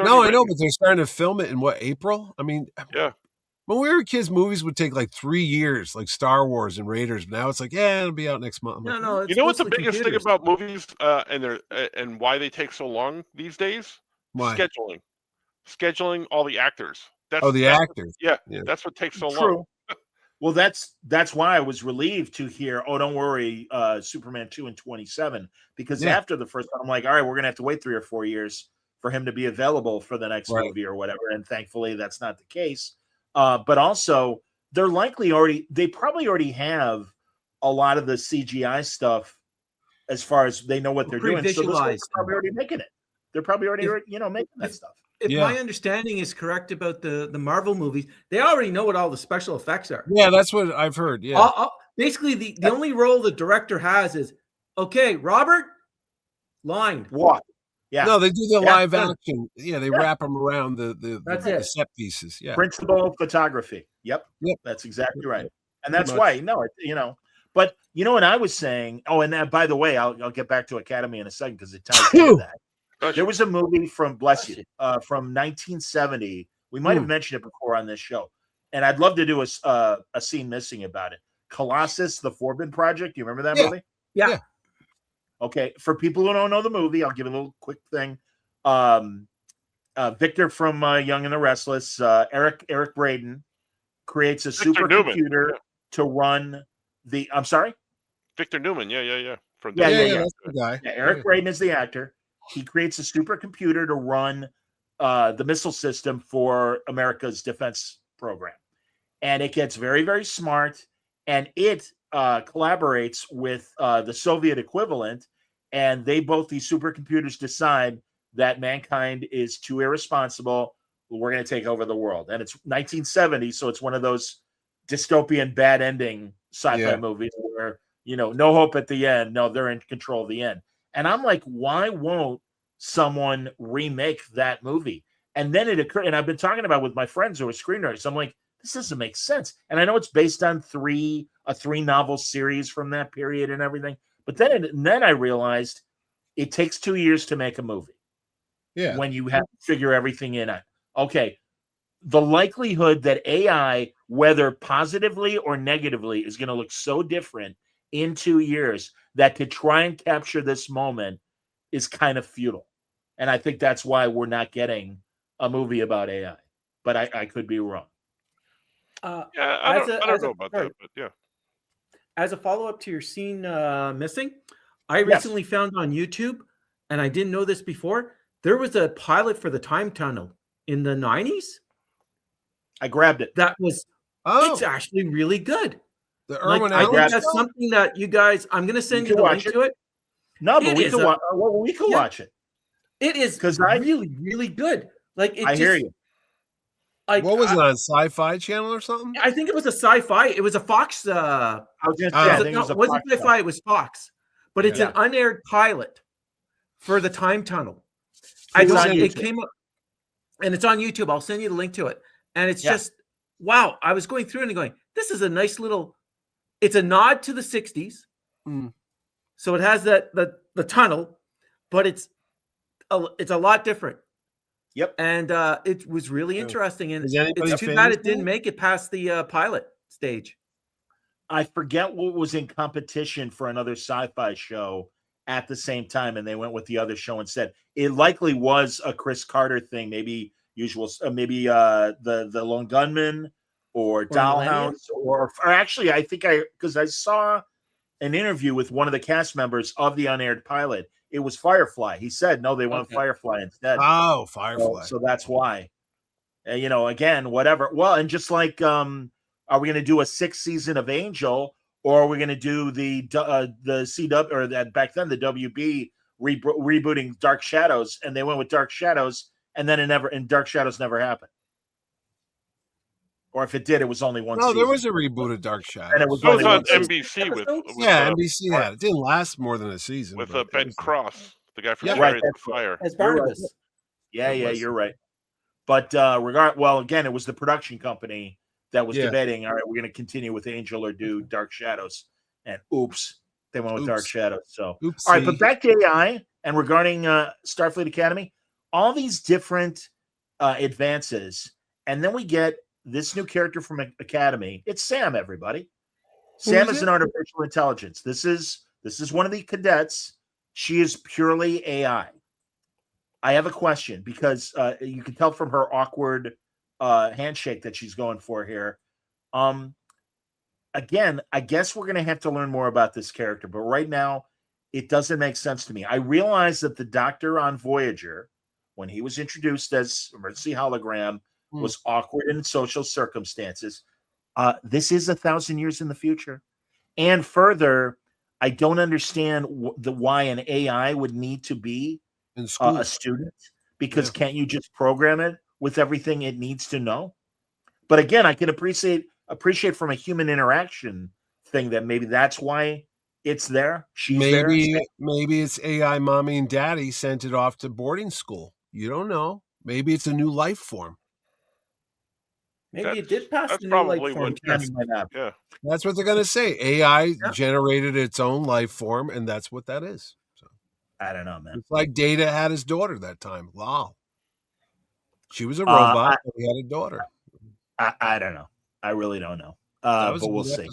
J: I know, but they're starting to film it in April? I mean,
I: yeah.
J: When we were kids, movies would take like 3 years, like Star Wars and Raiders. Now it's like, it'll be out next month.
B: No.
I: You know what's the biggest thing about movies and why they take so long these days?
J: Why?
I: Scheduling all the actors.
J: The actors.
I: Yeah, that's what takes so long.
B: Well, that's why I was relieved to hear, don't worry, Superman 2 in 27, because after the first one, I'm like, all right, we're going to have to wait 3 or 4 years for him to be available for the next movie or whatever. And thankfully, that's not the case. But also, they probably already have a lot of the CGI stuff as far as they know what they're doing. So they're probably already making it. They're probably already making that stuff.
G: If my understanding is correct about the Marvel movies, they already know what all the special effects are.
J: Yeah, that's what I've heard. Yeah.
G: Basically, the only role the director has is, okay, Robert, line.
B: What? Yeah.
J: No, they do the live action. Yeah, they wrap them around the set pieces. Yeah.
B: Principal photography. Yep. That's exactly right. And that's why, but what I was saying, and by the way, I'll get back to Academy in a second because it ties into that. There was a movie from 1970. We might have mentioned it before on this show, and I'd love to do a scene missing about it. Colossus, the Forbin Project. Do you remember that movie?
G: Yeah.
B: Okay. For people who don't know the movie, I'll give a little quick thing. Victor from Young and the Restless, Eric Braeden, creates a supercomputer to run the. I'm sorry.
I: Victor Newman. Yeah.
J: That's the guy.
B: Eric Braeden is the actor. He creates a supercomputer to run the missile system for America's defense program. And it gets very, very smart. And it collaborates with the Soviet equivalent. And these supercomputers decide that mankind is too irresponsible. We're going to take over the world. And it's 1970. So it's one of those dystopian bad ending sci-fi movies where no hope at the end. No, they're in control of the end. And I'm like, why won't someone remake that movie? And then it occurred, and I've been talking about it with my friends who are screenwriters. I'm like, this doesn't make sense. And I know it's based on a 3-novel series from that period and everything. But then I realized it takes 2 years to make a movie.
J: Yeah.
B: When you have to figure everything in. Okay. The likelihood that AI, whether positively or negatively, is going to look so different in 2 years that to try and capture this moment is kind of futile. And I think that's why we're not getting a movie about AI. But I could be wrong.
I: I don't know about that, but yeah.
G: As a follow-up to your scene missing, I recently found on YouTube, and I didn't know this before, there was a pilot for the Time Tunnel in the 90s.
B: I grabbed it.
G: That was, it's actually really good.
J: The Irwin
G: I
J: Allen
G: think that's something that you guys, I'm going to send you the link to it.
B: No, but we can watch it.
G: It is really, really good. Like,
B: I hear you.
J: Like, what was it on Sci-Fi Channel or something?
G: I think it was a Sci-Fi. It was a Fox.
B: I was going to say,
G: it wasn't Sci-Fi. It was Fox. But it's an unaired pilot for the Time Tunnel. It came up, and it's on YouTube. I'll send you the link to it. And it's just, wow. I was going through and going, this is a nice little. It's a nod to the 60s. So it has the tunnel, but it's a lot different.
B: Yep.
G: And it was really interesting. And
J: it's
G: too bad it didn't make it past the pilot stage.
B: I forget what was in competition for another sci-fi show at the same time, and they went with the other show instead. It likely was a Chris Carter thing, maybe the Lone Gunman or Dollhouse, or actually, I think because I saw an interview with one of the cast members of the unaired pilot. It was Firefly. He said, no, they want Firefly instead.
J: Oh, Firefly.
B: So that's why. Again, whatever. Well, and just like, are we going to do a 6th season of Angel, or are we going to do the CW, or that back then the WB rebooting Dark Shadows? And they went with Dark Shadows, and then Dark Shadows never happened. Or if it did, it was only one season.
J: No, there was a reboot of Dark Shadows.
B: And it was
I: on NBC with
J: NBC had it. Didn't last more than a season.
I: With Ben Cross, the guy from Chariots of Fire.
G: As Barnabas.
B: Yeah, you're right. But again, it was the production company that was debating, all right, we're going to continue with Angel or do Dark Shadows. And oops, they went with Dark Shadows. So, all right, but back to AI and regarding Starfleet Academy, all these different advances, and then we get this new character from Academy. It's Sam, everybody. Sam is an artificial intelligence. This is one of the cadets. She is purely AI. I have a question because you can tell from her awkward handshake that she's going for here. Again, I guess we're going to have to learn more about this character, but right now it doesn't make sense to me. I realize that the doctor on Voyager, when he was introduced as emergency hologram, was awkward in social circumstances. This is 1,000 years in the future. And further, I don't understand why an AI would need to be a student, because can't you just program it with everything it needs to know? But again, I can appreciate from a human interaction thing that maybe that's why it's there.
J: Maybe it's AI mommy and daddy sent it off to boarding school. You don't know. Maybe it's a new life form.
G: Maybe it did pass the new life form test.
I: Yeah.
J: That's what they're going to say. AI generated its own life form, and that's what that is. So
B: I don't know, man.
J: It's like Data had his daughter that time. Wow. She was a robot, but he had a daughter.
B: I don't know. I really don't know. But we'll see.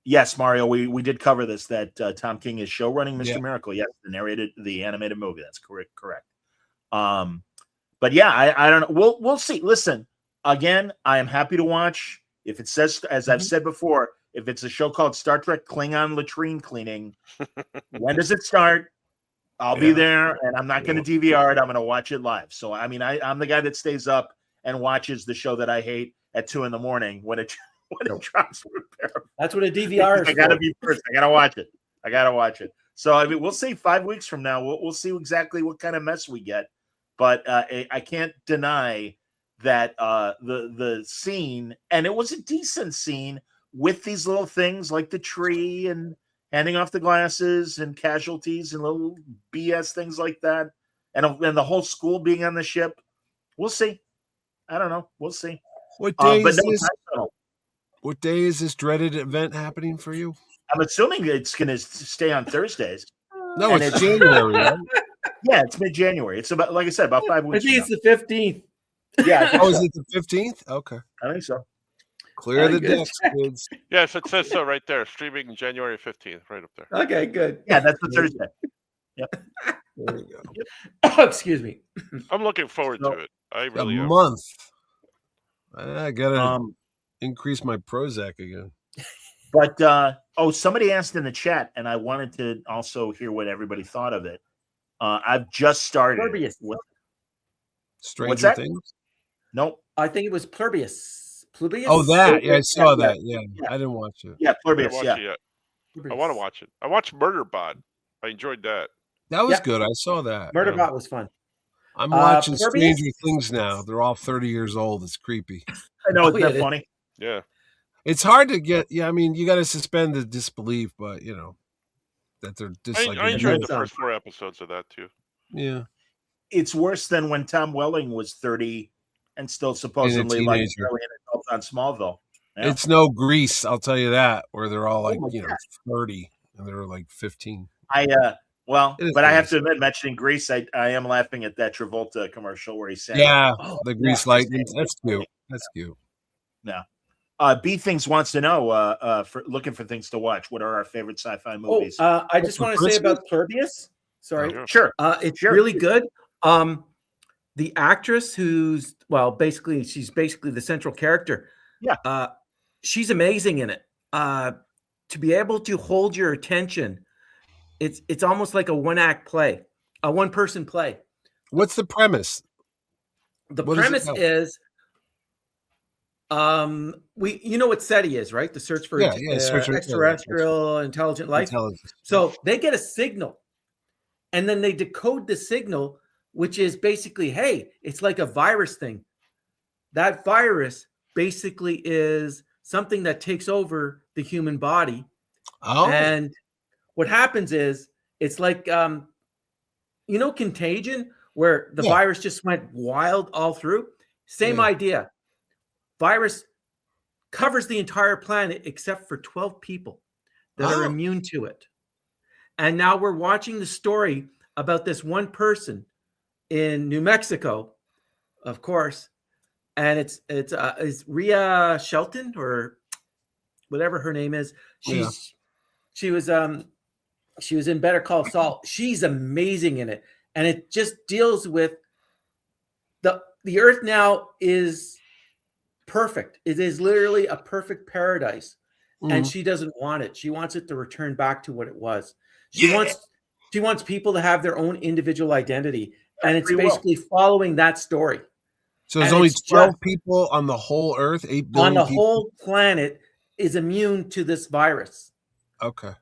B: Yes, Mario, we did cover this, that Tom King is show running Mr. Miracle. Yes, the animated movie. That's correct. But yeah, I don't know. We'll see. Listen, again, I am happy to watch. If it says, as I've said before, if it's a show called Star Trek Klingon Latrine Cleaning, when does it start? I'll be there, and I'm not going to DVR it. I'm going to watch it live. So, I mean, I'm the guy that stays up and watches the show that I hate at 2 a.m. when it drops.
G: That's what a DVR is.
B: I got to be first. I got to watch it. So, I mean, we'll see 5 weeks from now. We'll see exactly what kind of mess we get. But I can't deny that the scene, and it was a decent scene with these little things like the tree and handing off the glasses and casualties and little BS things like that, and the whole school being on the ship. We'll see. I don't know. We'll see.
J: What day
B: But
J: is
B: no,
J: this?
B: time tunnel.
J: What day is this dreaded event happening for you?
B: I'm assuming it's going to stay on Thursdays.
J: No,
B: And
J: it's January. Right?
B: Yeah, it's mid-January. It's about, like I said, about 5
G: I
B: weeks.
G: think
B: from
G: it's the 15th.
B: now. Yeah, I think
J: Oh,
B: so.
J: is it the 15th? Okay.
B: I think so.
J: Clear the
G: Good
J: decks,
G: check.
J: kids.
I: Yes, it says so right there. Streaming January 15th, right up there.
G: Okay, good.
B: Yeah, that's the Thursday.
J: There you go.
G: Excuse me.
I: I'm looking forward
B: So-
I: to it. I
J: A
I: really am.
J: month. I gotta
B: Um,
J: increase my Prozac again.
B: but somebody asked in the chat, and I wanted to also hear what everybody thought of it. I've just started.
G: Plurbius.
J: Stranger
B: that?
J: Things.
B: Nope.
G: I think it was Plurbius. Plurbius?
J: Oh, that. Yeah, I saw
B: Yeah,
J: that. Yeah,
B: yeah.
J: I didn't watch it.
B: Yeah,
I: I
B: Plurbius.
I: haven't watched
B: Yeah.
I: it yet.
G: Plurbius.
I: I want to watch it. I watched Murderbot. I enjoyed that.
J: That was
G: Yeah.
J: good. I saw that.
G: Murderbot was fun.
J: I'm watching
G: Plurbius?
J: Stranger Things now. They're all 30 years old. It's creepy.
B: I know. It's
G: yeah,
B: that funny.
I: Yeah.
J: It's hard to get. Yeah, I mean, you got to suspend the disbelief, but you know that they're just like.
I: I enjoyed the
G: Sounds-
I: first 4 episodes of that too.
J: Yeah.
B: It's worse than when Tom Welling was 30 and still supposedly like
J: teenager.
B: really an adult on Smallville. Yeah.
J: It's no Grease, I'll tell you that, where they're all like,
B: my
J: 30 and they're like 15.
B: Well,
J: It is
B: but I have
J: nice.
B: to admit, mentioning Grease, I am laughing at that Travolta commercial where he said,
J: Yeah,
G: Oh,
J: the Grease
B: yeah.
J: lightning. That's cute. That's cute.
B: B Things wants to know, for looking for things to watch. What are our favorite sci-fi movies?
G: I just
J: For
G: want to say
J: Christmas?
G: about Plurbius. Sorry.
I: Yeah.
B: Sure.
G: It's
B: Sure.
G: really good. The actress who's she's basically the central character.
B: Yeah.
G: She's amazing in it. To be able to hold your attention, it's almost like a one-act play, a one-person play.
J: What's the premise?
G: The
J: What is it
G: premise
J: about?
G: is, you know what SETI is, right? The search for
J: search for
G: extraterrestrial intelligent life.
J: Intelligence.
G: So they get a signal, and then they decode the signal, which is basically, hey, it's like a virus thing. That virus basically is something that takes over the human body.
J: Oh,
G: And what happens is, it's like, Contagion, where the
J: Yeah.
G: virus just went wild all through. Same
J: Yeah.
G: idea. Virus covers the entire planet except for 12 people that are
J: Oh.
G: immune to it. And now we're watching the story about this one person in New Mexico, of course, and it's Rhea Shelton or whatever her name is. She was in Better Call Saul. She's amazing in it, and it just deals with the Earth now is perfect. It is literally a perfect paradise, and
J: Mhm.
G: she doesn't want it. She wants it to return back to what it was. She wants people to have their own individual identity, and it's
B: Free will.
G: basically following that story.
J: so there's
G: and
J: only
G: it's
J: 12
G: just-
J: people on the whole Earth, 8
G: On
J: billion
G: the
J: people.
G: whole planet is immune to this virus.
J: Okay.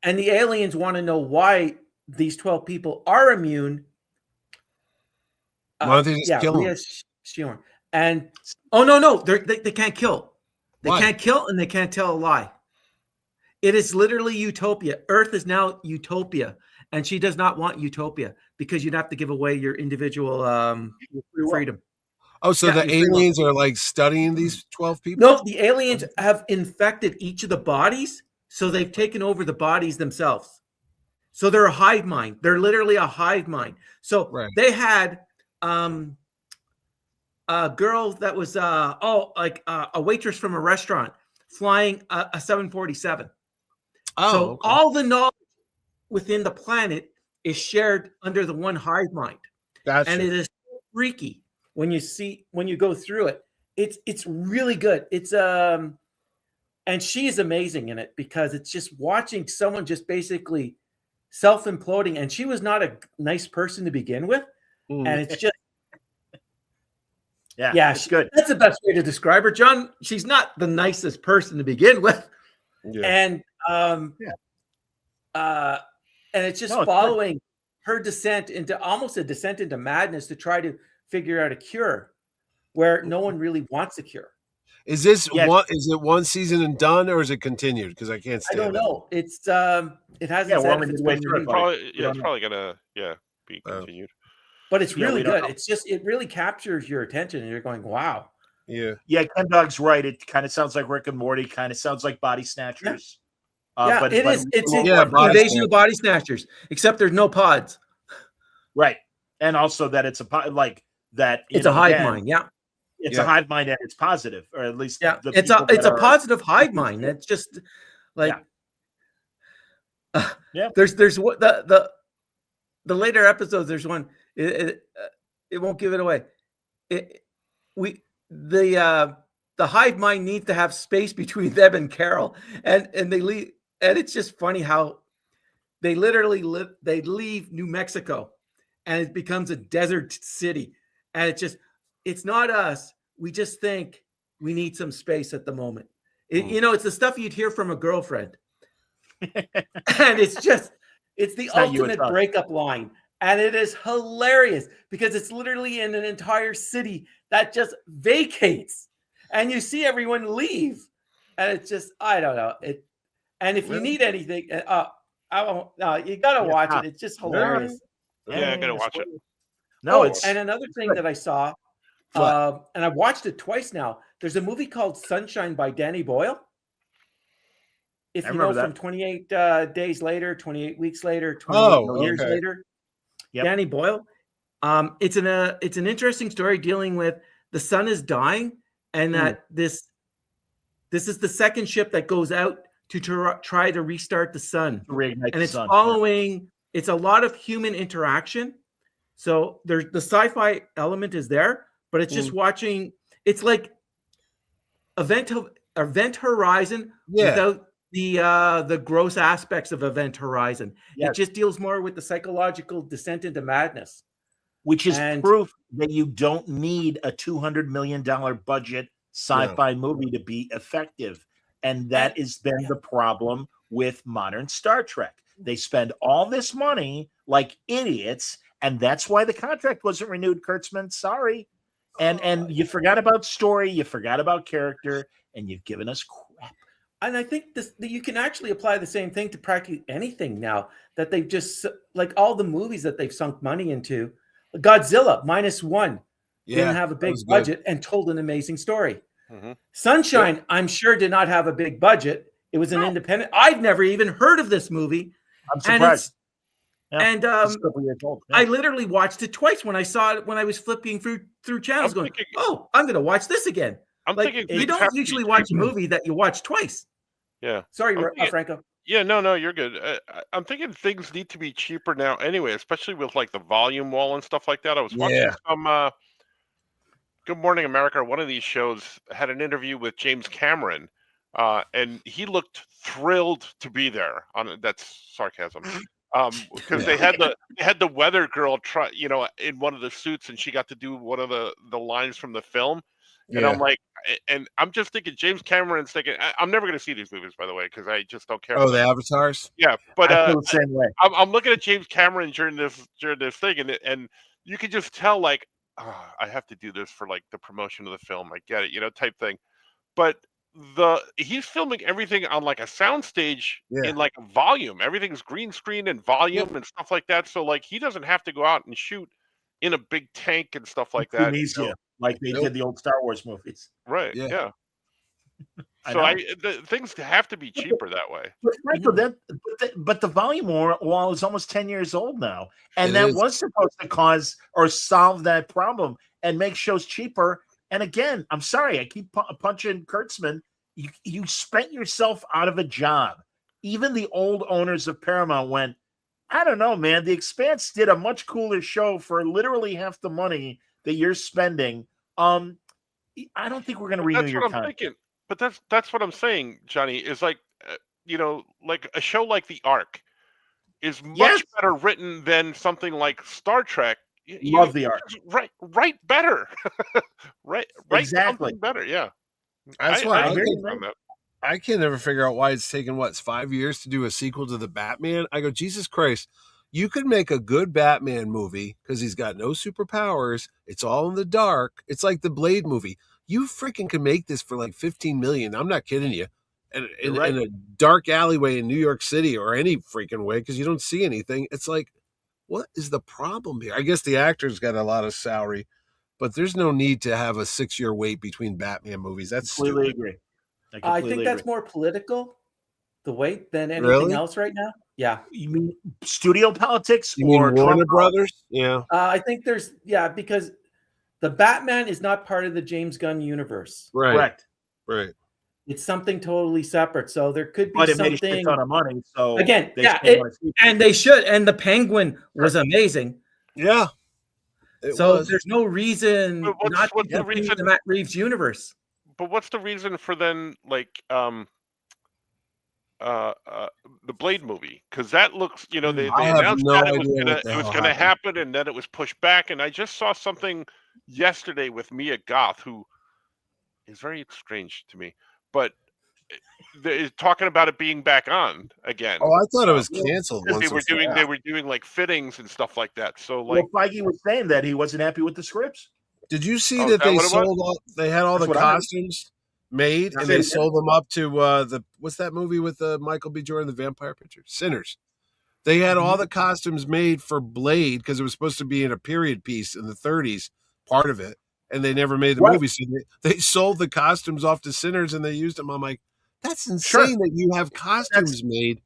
G: And the aliens want to know why these 12 people are immune.
J: Why don't they just kill 'em?
G: Rhea Shorn. And no, they can't kill. They
J: Why?
G: can't kill, and they can't tell a lie. It is literally utopia. Earth is now utopia, and she does not want utopia because you'd have to give away your individual freedom.
J: Oh, so
G: Yeah,
J: the
G: you're free will.
J: aliens are like studying these 12 people?
G: No, the aliens have infected each of the bodies, so they've taken over the bodies themselves. So they're a hive mind. They're literally a hive mind. So
J: Right.
G: they had a girl that was a waitress from a restaurant flying a 747.
J: Oh,
G: So
J: okay.
G: all the knowledge within the planet is shared under the one hive mind.
J: Gotcha.
G: And it is freaky when you go through it. It's really good. It's and she's amazing in it because it's just watching someone just basically self-imploding, and she was not a nice person to begin with.
J: Mm.
G: And it's just
B: Yeah, it's good.
G: That's the best way to describe her, John. She's not the nicest person to begin with.
J: Yeah.
G: And and it's just
B: No, it's good.
G: following her descent into almost a descent into madness to try to figure out a cure where no one really wants a cure.
J: Is this
B: Yes.
J: one? Is it one season and done, or is it continued? Because I can't
G: I
J: stand
G: don't know. It's it hasn't
B: Yeah, we're
G: said
B: only
G: if it's
B: midway
G: been
B: through it,
G: renewed,
B: buddy.
I: Probably,
B: We
I: yeah,
B: don't
I: it's
B: know.
I: probably gonna be continued.
G: but it's
B: Yeah,
G: really
B: we don't
G: good.
B: know.
G: It's just it really captures your attention, and you're going, wow.
J: Yeah.
B: Yeah, Ken Dog's right. It kind of sounds like Rick and Morty. Kind of sounds like Body Snatchers.
G: Yeah,
B: But
G: it is. It's
J: Yeah, Body
G: Invasion
J: Snatchers.
G: of Body Snatchers, except there's no pods.
B: right, and also that it's like that.
G: It's a hive mind. Yeah,
B: It's
J: Yeah.
B: a hive mind, and it's positive, or at least
G: yeah.
B: the
G: It's
B: people
G: a
B: that are-
G: positive hive mind. It's just like
B: Yeah.
G: There's what the later episodes. There's one. It won't give it away. The hive mind needs to have space between them and Carol, and they leave. And it's just funny how they literally they leave New Mexico, and it becomes a desert city, and it's not us. We just think we need some space at the moment. It's the stuff you'd hear from a girlfriend, and it's the
B: not you,
G: ultimate
B: it's us.
G: breakup line. And it is hilarious because it's literally in an entire city that just vacates, and you see everyone leave, and it's just, I don't know it. And if you need anything, I won't. No, you gotta watch it. It's just hilarious.
I: Yeah, I gotta watch it.
B: No,
G: and another thing that I saw, and I watched it twice now. There's a movie called Sunshine by Danny Boyle. If you know,
B: remember
G: from
B: that.
G: 28 days later, 28 weeks later, 28 years
J: okay.
G: later.
B: Yep.
G: Danny Boyle. It's an interesting story dealing with the sun is dying, and that this is the second ship that goes out to try to restart the sun,
B: reignite
G: and
B: the
G: it's
B: sun.
G: following. It's a lot of human interaction. So there's the sci-fi element is there, but it's just watching. It's like Event Horizon without the gross aspects of Event Horizon.
B: Yes.
G: It just deals more with the psychological descent into madness,
B: which is proof that you don't need a $200 million budget sci-fi movie to be effective. And that has been the problem with modern Star Trek. They spend all this money like idiots, and that's why the contract wasn't renewed, Kurtzman. Sorry. And you forgot about story, you forgot about character, and you've given us crap.
G: And I think that you can actually apply the same thing to practically anything now that they've just, like all the movies that they've sunk money into. Godzilla -1 didn't have a big budget and told an amazing story.
I: Mm-hmm.
G: Sunshine, I'm sure, did not have a big budget. It was an independent. I've never even heard of this movie.
B: I'm surprised.
G: And I literally watched it twice when I saw it when I was flipping through channels, going, "Oh, I'm going to watch this again."
I: I'm
G: like,
I: thinking
G: you don't usually watch a movie that you watch twice.
I: Yeah.
G: Sorry, Franco.
I: Yeah, no, you're good. I'm thinking things need to be cheaper now anyway, especially with like the volume wall and stuff like that. I was watching some Good Morning America. One of these shows had an interview with James Cameron, and he looked thrilled to be there. That's sarcasm. Because they had the weather girl try, in one of the suits, and she got to do one of the lines from the film. And I'm like, and I'm just thinking, James Cameron's thinking, I'm never going to see these movies, by the way, because I just don't care.
J: Oh, the Avatars?
I: Yeah, but
B: I feel the same way.
I: I'm looking at James Cameron during this thing, and you can just tell, like, I have to do this for like the promotion of the film. I get it, type thing. But he's filming everything on like a soundstage in like volume. Everything's green screen and volume and stuff like that. So like he doesn't have to go out and shoot in a big tank and stuff like that.
B: Tunisia, like they did the old Star Wars movies.
I: Right. Yeah.
B: I
I: So
B: know.
I: things have to be cheaper that way.
B: But Michael, but the volume wall is almost 10 years old now, and
J: It is.
B: was supposed to cause or solve that problem and make shows cheaper. And again, I'm sorry, I keep punching Kurtzman. You spent yourself out of a job. Even the old owners of Paramount went, I don't know, man. The Expanse did a much cooler show for literally half the money that you're spending. I don't think we're going to renew your
I: That's what I'm
B: contract.
I: thinking. But that's what I'm saying, Johnny. Is like, like a show like The Ark is much better written than something like Star Trek.
B: Love The Ark.
I: Right better. right
B: Exactly.
I: something better. Yeah.
J: That's why
I: I
J: I can never figure out why it's taken 5 years to do a sequel to the Batman. I go, Jesus Christ, you could make a good Batman movie because he's got no superpowers. It's all in the dark. It's like the Blade movie. you freaking can make this for like 15 million. I'm not kidding you. And
B: Right.
J: in a dark alleyway in New York City or any freaking way, because you don't see anything. It's like, what is the problem here? I guess the actors got a lot of salary, but there's no need to have a 6-year wait between Batman movies. That's
B: Completely
J: stupid.
B: agree.
G: I think that's more political, the wait, than anything
J: Really?
G: else right now. Yeah.
B: You mean studio politics
J: You mean
B: or
J: Warner
B: Trump
J: Brothers? Yeah.
G: I think there's because the Batman is not part of the James Gunn universe.
J: Right.
B: Correct.
J: Right.
G: It's something totally separate. So there could be
B: But it made a shit
G: something.
B: ton of money. So
G: Again,
B: they
G: yeah,
B: still wanna see it.
G: and they should. And the Penguin was amazing.
J: Yeah. It
G: So
J: was.
G: there's no reason
I: But what's-
G: not to
I: what's the
G: continue
I: reason-
G: the Matt Reeves universe.
I: But what's the reason for then like the Blade movie? Because that looks, they
J: I have
I: announced
J: no
I: that it was
J: idea
I: gonna
J: what the
I: it was
J: hell
I: gonna
J: happened.
I: happen, and then it was pushed back. And I just saw something yesterday with Mia Goth, who is very strange to me, but they're talking about it being back on again.
J: Oh, I thought it was canceled.
I: Because
J: Once
I: they were doing like fittings and stuff like that. So
B: Well,
I: like,
B: Feige was saying that he wasn't happy with the scripts.
J: Did you see
I: Oh, is
J: that
I: that
J: they
I: what it was?
J: sold all? They had all
B: That's
J: the
B: what I heard.
J: costumes made,
B: That's
J: and they
B: it.
J: sold them up to the what's that movie with Michael B. Jordan, the vampire picture, Sinners. They had all the costumes made for Blade because it was supposed to be in a period piece in the 30s, part of it, and they never made the
B: Right.
J: movie. So they sold the costumes off to Sinners, and they used them. I'm like, that's
B: Sure.
J: insane that you have costumes made.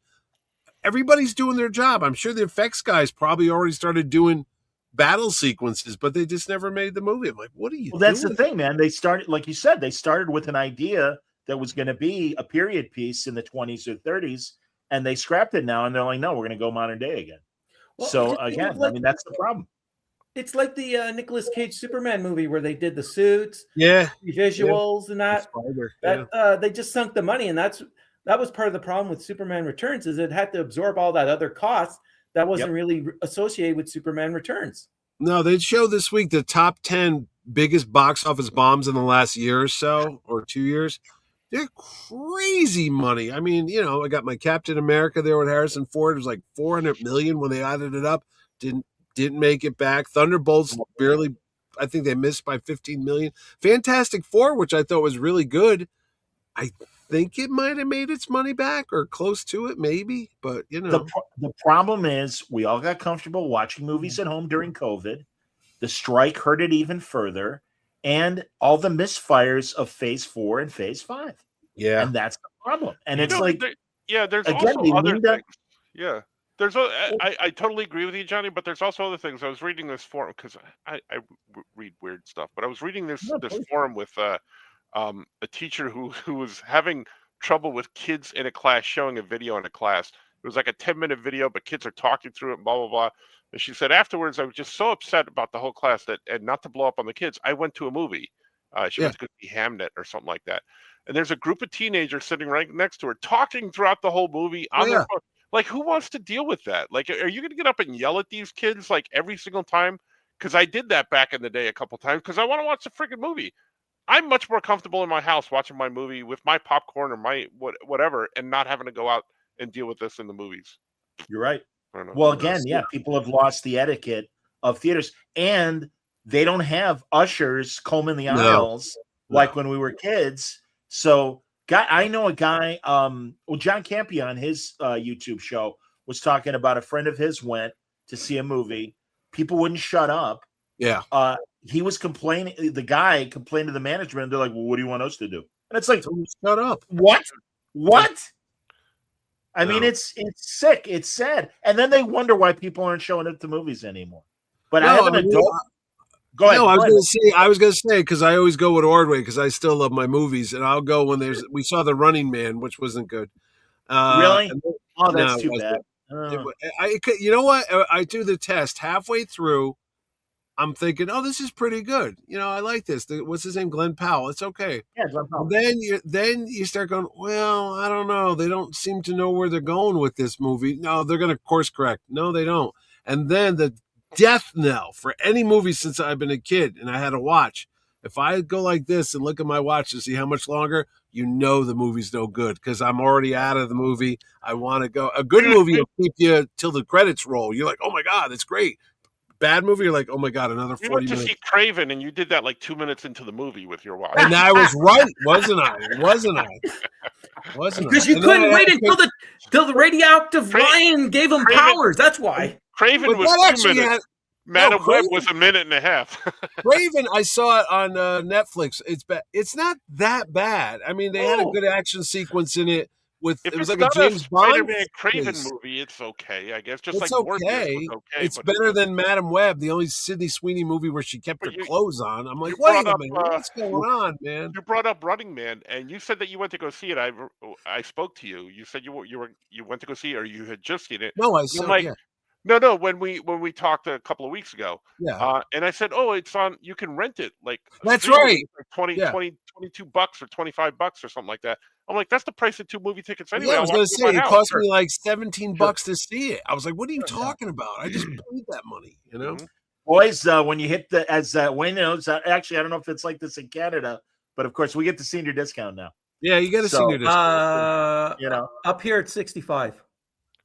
J: Everybody's doing their job. I'm sure the effects guys probably already started doing battle sequences, but they just never made the movie. I'm like, what are you
B: Well, that's
J: doing?
B: the thing, man. They started, like you said, they started with an idea that was going to be a period piece in the 20s or 30s, and they scrapped it now, and they're like, no, we're going to go modern day again.
G: Well,
B: So
G: you know,
B: again,
G: like-
B: I mean, that's the problem.
G: It's like the Nicolas Cage Superman movie where they did the suits,
J: Yeah.
G: the visuals, and that.
J: Spider, yeah.
G: They just sunk the money, and that was part of the problem with Superman Returns is it had to absorb all that other cost that wasn't really associated with Superman Returns.
J: No, they'd show this week the top 10 biggest box office bombs in the last year or so, or 2 years. They're crazy money. I mean, I got my Captain America there with Harrison Ford. It was like 400 million when they added it up. Didn't make it back. Thunderbolts barely, I think they missed by 15 million. Fantastic Four, which I thought was really good. I think it might have made its money back or close to it, maybe. But,
B: The problem is we all got comfortable watching movies at home during COVID. The strike hurt it even further, and all the misfires of Phase 4 and Phase 5.
J: Yeah.
B: And that's the problem. And
I: You
B: it's
I: know,
B: like,
I: there's
B: again,
I: also
B: they
I: other
B: need to-
I: things. Yeah. I totally agree with you, Johnny, but there's also other things. I was reading this forum because I read weird stuff, but I was reading this forum with a teacher who was having trouble with kids in a class showing a video in a class. It was like a 10-minute video, but kids are talking through it, blah, blah, blah. And she said, afterwards, I was just so upset about the whole class and not to blow up on the kids, I went to a movie. She went to go see Hamnet or something like that. And there's a group of teenagers sitting right next to her, talking throughout the whole movie on their phone. Like, who wants to deal with that? Like, are you going to get up and yell at these kids like every single time? Because I did that back in the day a couple times because I want to watch the freaking movie. I'm much more comfortable in my house watching my movie with my popcorn or my whatever, and not having to go out and deal with this in the movies.
B: You're right.
I: I don't know.
B: Well, again, yeah, people have lost the etiquette of theaters, and they don't have ushers combing the aisles like when we were kids. So, I know a guy, John Campea on his YouTube show was talking about a friend of his went to see a movie. People wouldn't shut up.
J: Yeah.
B: He was complaining. The guy complained to the management. They're like, well, what do you want us to do? And it's like,
J: shut up.
B: What? I mean, it's sick. It's sad. And then they wonder why people aren't showing up to movies anymore. But I have an adult. Go ahead.
J: No, I was gonna say because I always go with Ordway because I still love my movies, and I'll go when we saw The Running Man, which wasn't good.
B: Really? Oh, that's
J: no,
B: too
J: it
B: bad.
J: You know what? I do the test halfway through. I'm thinking, oh, this is pretty good. I like this. What's his name? Glenn Powell. It's okay.
B: Yeah, Glenn Powell.
J: Then you start going, well, I don't know. They don't seem to know where they're going with this movie. No, they're going to course correct. No, they don't. And then the death knell for any movie since I've been a kid and I had to watch. If I go like this and look at my watch to see how much longer, the movie's no good because I'm already out of the movie. I want to go. A good movie will keep you till the credits roll. You're like, oh my God, that's great. bad movie, or like, oh my god, another
I: We
J: 40
I: went to
J: minutes.
I: see Craven, and you did that like 2 minutes into the movie with your wife.
J: And I was right, wasn't I? Wasn't I?
G: Because you couldn't wait until the radioactive lion gave him powers. That's why.
I: Craven
J: But
I: was
J: that
I: 2
J: actually
I: minutes.
J: had-
I: Madam
J: No,
I: Web
J: Craven-
I: was a minute and a half.
J: Raven, I saw it on Netflix. It's not that bad. I mean, they had a good action sequence in it. With
I: If
J: it was
I: it's
J: like a
I: not
J: James Bond
I: Spider-Man Craven
J: face.
I: movie, it's okay, I guess. Just
J: It's
I: like Morbius
J: okay.
I: was okay.
J: It's
I: but
J: better than Madam Web, the only Sydney Sweeney movie where she kept her
I: you-
J: clothes on. I'm like,
I: you
J: wait
I: brought
J: a
I: up,
J: minute, what's going on, man?
I: You brought up Running Man, and you said that you went to go see it. I spoke to you. You said you went to go see it, or you had just seen it.
J: No, I
I: I'm
J: saw.
I: like,
J: Yeah,
I: no. When we talked a couple of weeks ago,
J: yeah.
I: and I said, oh, it's on. You can rent it. Like
J: That's
I: streaming,
J: right.
I: like 20,
J: Yeah.
I: 22 bucks or $25 or something like that. I'm like, that's the price of 2 movie tickets anyway.
J: Yeah, I
I: I'll
J: was going
I: watch
J: to
I: it at
J: say
I: my
J: it
I: house.
J: cost me like $17 to see it. I was like, "What are you talking about? I just paid that money." You know,
B: Boys, when you hit the, as Wayne knows, actually, I don't know if it's like this in Canada, but of course, we get the senior discount now.
J: Yeah, you got to see your discount.
B: You know,
G: Up here at 65.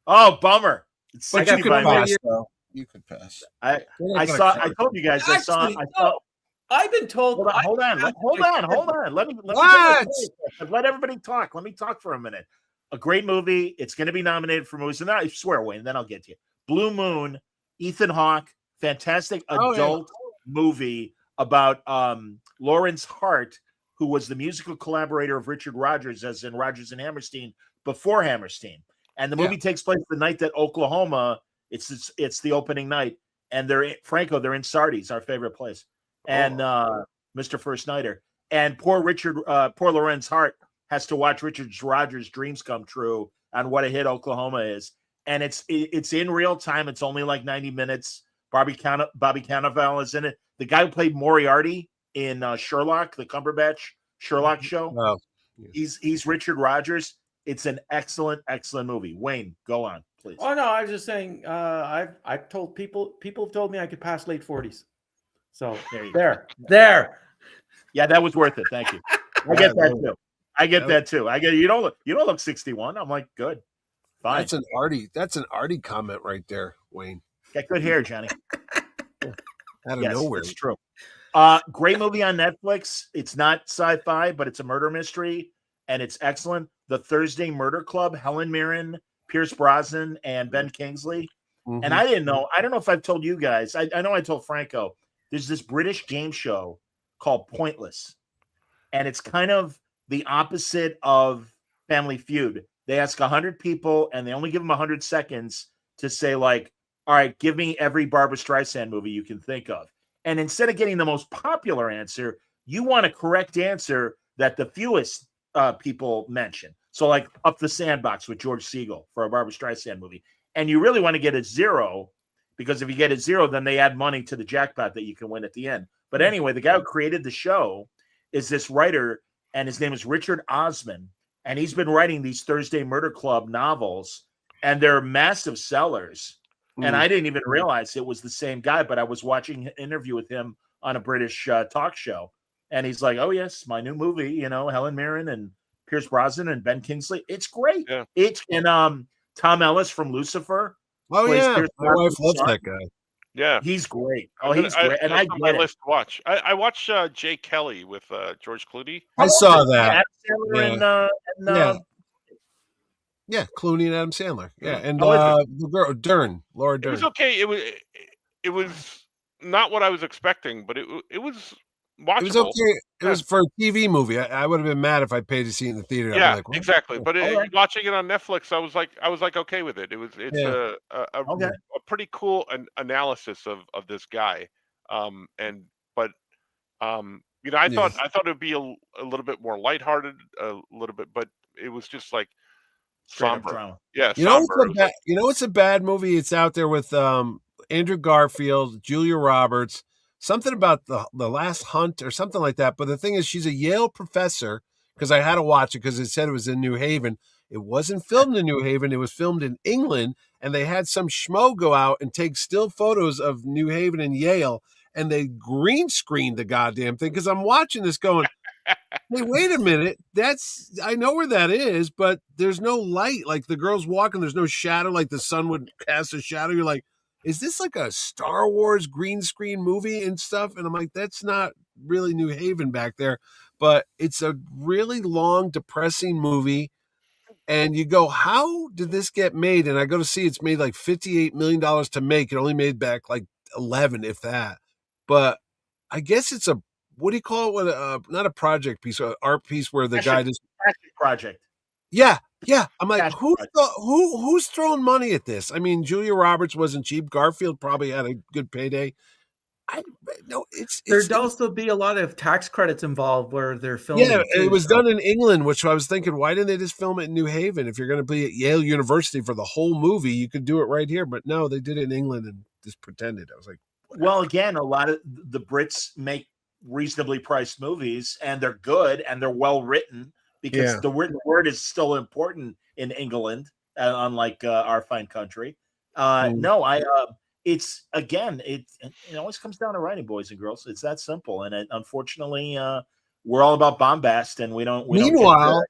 B: Oh, bummer! It's
G: But you could
B: 65
G: pass,
B: minutes.
H: You could pass.
B: I told you guys. I saw.
G: I've been told.
B: Hold on. Let everybody talk. Let me talk for a minute. A great movie. It's going to be nominated for movies. And I swear, Wayne, then I'll get to you. Blue Moon, Ethan Hawke, fantastic adult movie about Lawrence Hart, who was the musical collaborator of Richard Rodgers, as in Rodgers and Hammerstein, before Hammerstein. And the movie takes place the night that Oklahoma. It's the opening night, and they're in Sardis, our favorite place. And Mr. First Nighter, and poor Lawrence Hart has to watch Richard Rodgers' dreams come true on what a hit Oklahoma is, and it's in real time. It's only like 90 minutes. Bobby Cannavale is in it. The guy who played Moriarty in Sherlock, the Cumberbatch Sherlock show.
J: Oh,
B: he's Richard Rodgers. It's an excellent movie. Wayne, go on, please.
G: Oh no, I was just saying. I've told people have told me I could pass late 40s. So there.
B: Yeah, that was worth it. Thank you. I get that too. You don't look 61. I'm like, good. Fine.
J: That's an arty comment right there, Wayne.
B: Got good hair, Johnny.
J: Out of nowhere.
B: It's true. Great movie on Netflix. It's not sci-fi, but it's a murder mystery, and it's excellent. The Thursday Murder Club, Helen Mirren, Pierce Brosnan, and Ben Kingsley. Mm-hmm. And I don't know if I've told you guys. I know I told Franco. There's this British game show called Pointless, and it's kind of the opposite of Family Feud. They ask 100 people, and they only give them 100 seconds to say, like, all right, give me every Barbra Streisand movie you can think of. And instead of getting the most popular answer, you want a correct answer that the fewest people mention. So, like, Up the Sandbox with George Segal for a Barbra Streisand movie. And you really want to get a 0, because if you get a 0, then they add money to the jackpot that you can win at the end. But anyway, the guy who created the show is this writer, and his name is Richard Osman. And he's been writing these Thursday Murder Club novels, and they're massive sellers. And I didn't even realize it was the same guy, but I was watching an interview with him on a British talk show. And he's like, oh, yes, my new movie, Helen Mirren and Pierce Brosnan and Ben Kingsley. It's great. Yeah. Tom Ellis from Lucifer.
J: Oh, yeah. My wife loves that guy.
I: Yeah.
B: He's great. Oh, he's great. And I get
I: my
B: it.
I: list to watch. I watched Jay Kelly with George Clooney.
J: I saw that.
B: Yeah,
J: Clooney and Adam Sandler. Yeah, and the girl Laura Dern.
I: It was okay. It was not what I was expecting, but it was watchable.
J: It was okay. It was for a TV movie. I would have been mad if I paid to see it in the theater.
I: Yeah,
J: like,
I: exactly. But watching it on Netflix, I was like okay with it. It's a pretty cool analysis of this guy. I thought it'd be a little bit more lighthearted, a little bit, but it was just like somber. Yeah,
J: it's a bad movie. It's out there with Andrew Garfield, Julia Roberts, something about the Last Hunt or something like that. But the thing is, she's a Yale professor, because I had to watch it because it said it was in New Haven. It wasn't filmed in New Haven. It was filmed in England, and they had some schmo go out and take still photos of New Haven and Yale, and they green screened the goddamn thing, because I'm watching this going, hey, wait a minute. I know where that is, but there's no light. Like, the girl's walking, there's no shadow, like the sun would cast a shadow. You're like, is this like a Star Wars green screen movie and stuff? And I'm like, that's not really New Haven back there, but it's a really long, depressing movie. And you go, how did this get made? And I go to see it's made like $58 million to make. It only made back like 11, if that. But I guess it's a, what do you call it? Not a project piece, an art piece where the guy just
B: project.
J: Yeah. I'm like, who's throwing money at this? I mean, Julia Roberts wasn't cheap. Garfield probably had a good payday.
G: There'd also be a lot of tax credits involved where they're filming.
J: Yeah, it was done in England, which I was thinking, why didn't they just film it in New Haven? If you're going to be at Yale University for the whole movie, you could do it right here. But no, they did it in England and just pretended. I was like, whatever.
B: Well, again, a lot of the Brits make reasonably priced movies, and they're good and they're well written because the written word is still important in England, unlike our fine country. It's again, it always comes down to writing, boys and girls. It's that simple, and unfortunately, we're all about bombast, and we don't.
J: Meanwhile,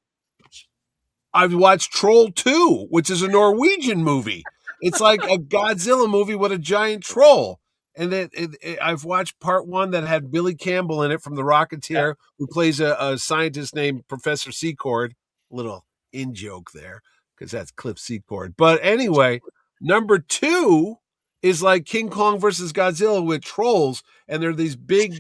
J: I've watched Troll 2, which is a Norwegian movie. It's like a Godzilla movie with a giant troll, and I've watched part 1 that had Billy Campbell in it from The Rocketeer, who plays a scientist named Professor Secord. Little in joke there because that's Cliff Secord. But anyway, number 2 is like King Kong versus Godzilla with trolls, and they're these big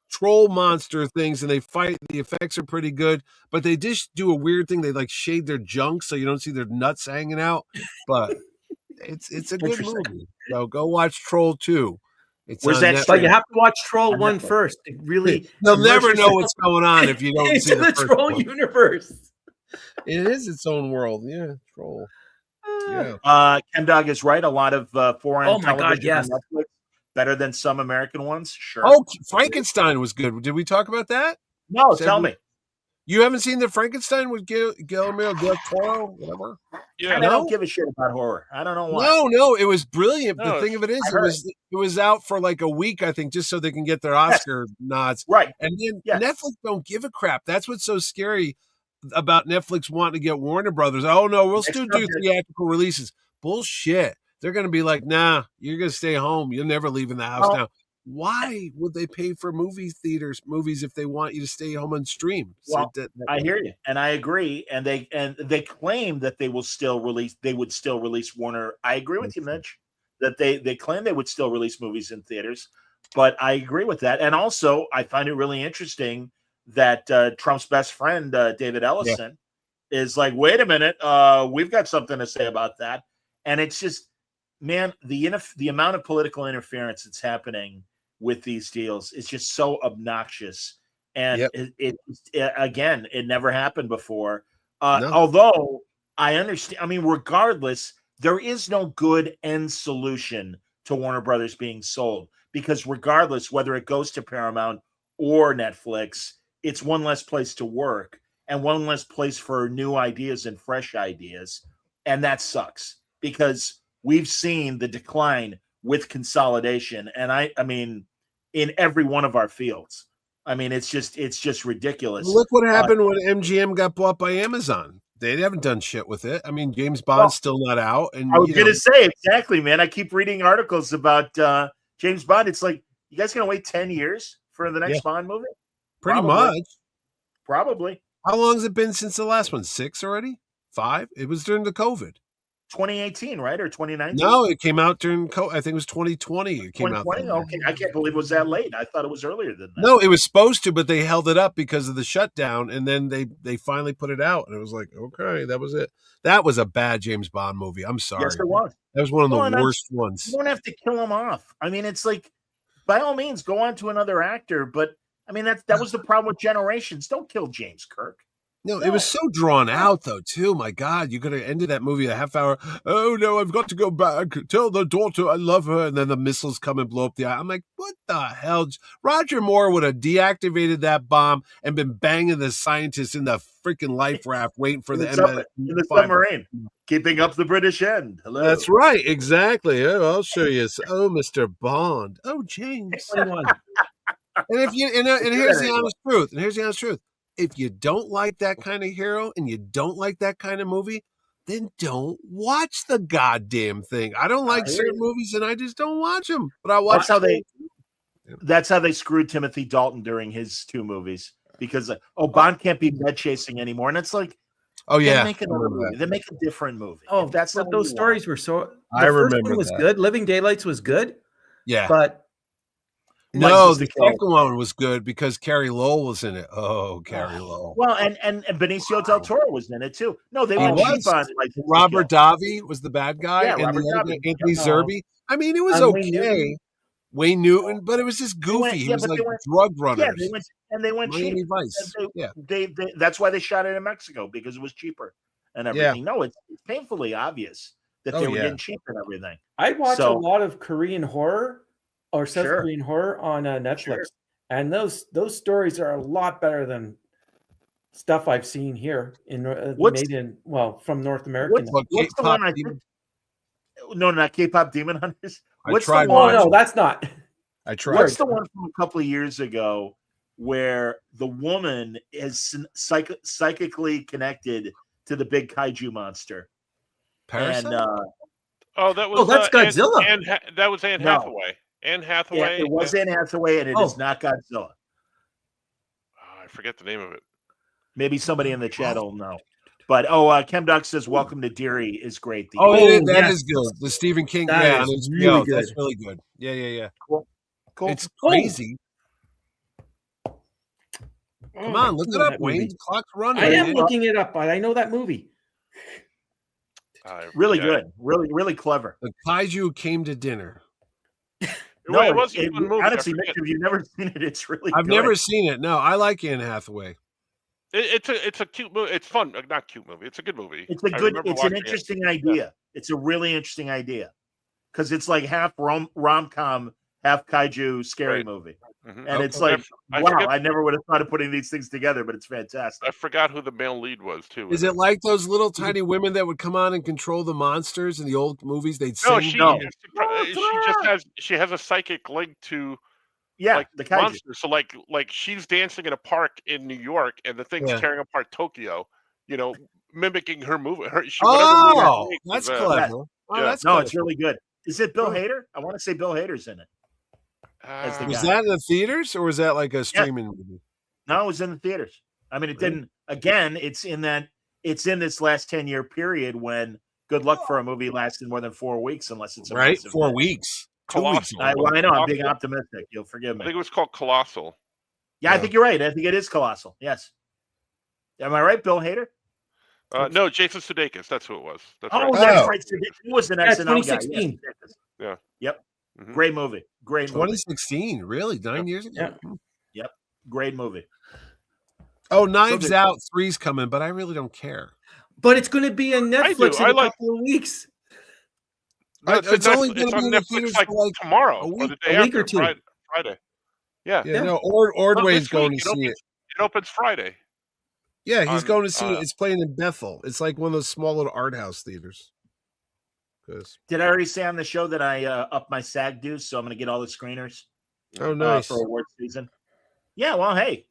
J: troll monster things, and they fight. The effects are pretty good, but they just do a weird thing. They like shade their junk so you don't see their nuts hanging out. But it's a good movie. So go watch Troll 2.
B: Where's that?
G: But you have to watch Troll 1 first. It really,
J: they'll never know what's going on if you don't see
G: the Troll universe.
J: It is its own world. Yeah, Troll. Yeah.
B: ChemDog is right. A lot of foreign television on Netflix, better than some American ones. Sure.
J: Oh, Frankenstein was good. Did we talk about that?
B: No, tell me.
J: You haven't seen the Frankenstein with Guillermo del Toro? Whatever.
B: Yeah, I don't give a shit about horror. I don't know why.
J: No, it was brilliant. The thing of it is, it was out for like a week, I think, just so they can get their Oscar nods.
B: Right.
J: And then Netflix don't give a crap. That's what's so scary about Netflix wanting to get Warner Brothers. Oh no, we'll still do theatrical releases. Bullshit. They're going to be like, nah, you're going to stay home. You're never leaving the house now. Why would they pay for movies if they want you to stay home and stream?
B: Well, I hear you, and I agree. And they claim that they would still release Warner. I agree with you, Mitch, that they claim they would still release movies in theaters. But I agree with that. And also, I find it really interesting that Trump's best friend, David Ellison, is like, wait a minute, we've got something to say about that. And it's just, man, the amount of political interference that's happening with these deals is just so obnoxious. And it again, it never happened before. Although I understand, I mean, regardless, there is no good end solution to Warner Brothers being sold, because regardless, whether it goes to Paramount or Netflix, it's one less place to work and one less place for new ideas and fresh ideas. And that sucks, because we've seen the decline with consolidation. And I mean, in every one of our fields. I mean, it's just ridiculous.
J: Look what happened when MGM got bought by Amazon. They haven't done shit with it. I mean, James Bond's still not out. And
B: I was going to say, exactly, man. I keep reading articles about James Bond. It's like, you guys going to wait 10 years for the next Bond movie?
J: Pretty much.
B: Probably.
J: How long has it been since the last one? 6 already? 5? It was during the COVID.
B: 2018, right? Or 2019?
J: No, it came out during I think it was 2020. It came out.
B: 2020? Okay. I can't believe it was that late. I thought it was earlier than that.
J: No, it was supposed to, but they held it up because of the shutdown, and then they finally put it out, and it was like, okay, that was it. That was a bad James Bond movie. I'm sorry.
B: Yes, it was.
J: That was one of the worst ones.
B: You don't have to kill him off. I mean, it's like, by all means, go on to another actor, but I mean, that was the problem with Generations. Don't kill James Kirk.
J: No, it was so drawn out, though, too. My God, you could have ended that movie a half hour. Oh, no, I've got to go back. Tell the daughter I love her. And then the missiles come and blow up the eye. I'm like, what the hell? Roger Moore would have deactivated that bomb and been banging the scientists in the freaking life raft waiting for the end of
B: the submarine. Keeping up the British end. Hello.
J: That's right. Exactly. Oh, I'll show you. Oh, Mr. Bond. Oh, James. And if you and here's the honest truth. If you don't like that kind of hero and you don't like that kind of movie, then don't watch the goddamn thing. I don't like certain movies, and I just don't watch them. But I watch.
B: That's how they screwed Timothy Dalton during his 2 movies because Bond can't be bed chasing anymore, and it's like,
J: oh yeah,
B: they make another movie. They make a different movie.
G: Oh,
B: that's
G: but those stories were so.
J: I remember
G: one was
J: that.
G: good. Living Daylights was good.
J: Yeah,
G: but
J: no, the second one was good because Carrie Lowell was in it. Oh, Carrie Lowell.
B: Well, and Benicio del Toro was in it too. No, they went cheap on like
J: Robert Davi was the bad guy,
B: Yeah,
J: and
B: Robert
J: the other,
B: Davi.
J: Anthony Zerbe. I mean, it was okay. Wayne Newton, but it was just goofy. He was like drug runners.
B: Yeah, they went
J: Miami
B: cheap.
J: Vice.
B: They that's why they shot it in Mexico because it was cheaper and everything. No, it's painfully obvious that they were getting cheap and everything.
G: I watch a lot of Korean horror or South Korean horror on Netflix, and those stories are a lot better than stuff I've seen here in from North America.
B: What's the one I think? No, not K-pop Demon Hunters. What's
J: tried
B: the one?
G: No, that's not.
J: I tried.
B: What's the one from a couple of years ago where the woman is psychically connected to the big kaiju monster?
J: Parasite?
B: And,
I: that was
G: that's Godzilla.
I: That was Anne Hathaway. Anne Hathaway.
B: Yeah, it was Anne Hathaway, and it is not Godzilla.
I: I forget the name of it.
B: Maybe somebody in the chat will know. But Chemdoc says, "Welcome to Deary" is great.
J: That is good. The Stephen King,
G: is really good.
J: That's really good. Yeah.
B: Cool.
J: It's crazy. Come on, look it up, Wayne. The clock's running.
G: I am looking it up, but I know that movie.
B: Really good. Really clever.
J: The kaiju came to dinner.
B: No,
I: it wasn't a fun movie.
B: Honestly, Mitch, if you've never seen it, it's really
J: I've
B: good.
J: never seen it. No, I like Anne Hathaway.
I: It's a cute movie. It's fun. Not cute movie. It's a good movie.
B: It's an interesting idea. Yeah. It's a really interesting idea because it's like half rom-com, half kaiju scary movie. Mm-hmm. And it's like, I never would have thought of putting these things together, but it's fantastic.
I: I forgot who the male lead was too.
J: Is it like those little tiny women that would come on and control the monsters in the old movies? They'd sing.
I: No, she has a psychic link to
B: the kaiju.
I: monsters. So like she's dancing in a park in New York, and the thing's tearing apart Tokyo. Mimicking her movie.
J: That's clever.
B: It's really good. Is it Bill Hader? I want to say Bill Hader's in it.
J: Was that in the theaters or was that like a streaming movie?
B: No, it was in the theaters. I mean, it didn't. Again, it's in this last 10-year period when Good Luck for a movie lasted more than 4 weeks, unless it's a
J: 4 weeks. 2 weeks.
B: I know. I'm being optimistic. You'll forgive me.
I: I think it was called Colossal.
B: Yeah, I think you're right. I think it is Colossal. Yes. Am I right, Bill Hader?
I: No, Jason Sudeikis. That's who it was.
B: That's right. He was an SNL guy.
G: 2016.
I: Yeah.
B: Yep. Mm-hmm. Great movie.
J: 2016, really? 9 years ago?
B: Yep. Great movie.
J: Oh, Knives Out 3's coming, but I really don't care.
G: But it's going to be on Netflix in a couple of weeks.
J: It's only going to be
I: on
J: in the
I: Netflix
J: theaters
I: like
J: for
I: tomorrow or the day
G: week
I: after,
G: or two.
I: Friday. Yeah.
J: No, Ordway's going to see it.
I: It opens Friday.
J: Yeah, he's going to see it. It's playing in Bethel. It's like one of those small little art house theaters.
B: Did I already say on the show that I upped my SAG dues, so I'm going to get all the screeners?
J: Oh, nice
B: for award season. Yeah, well, hey,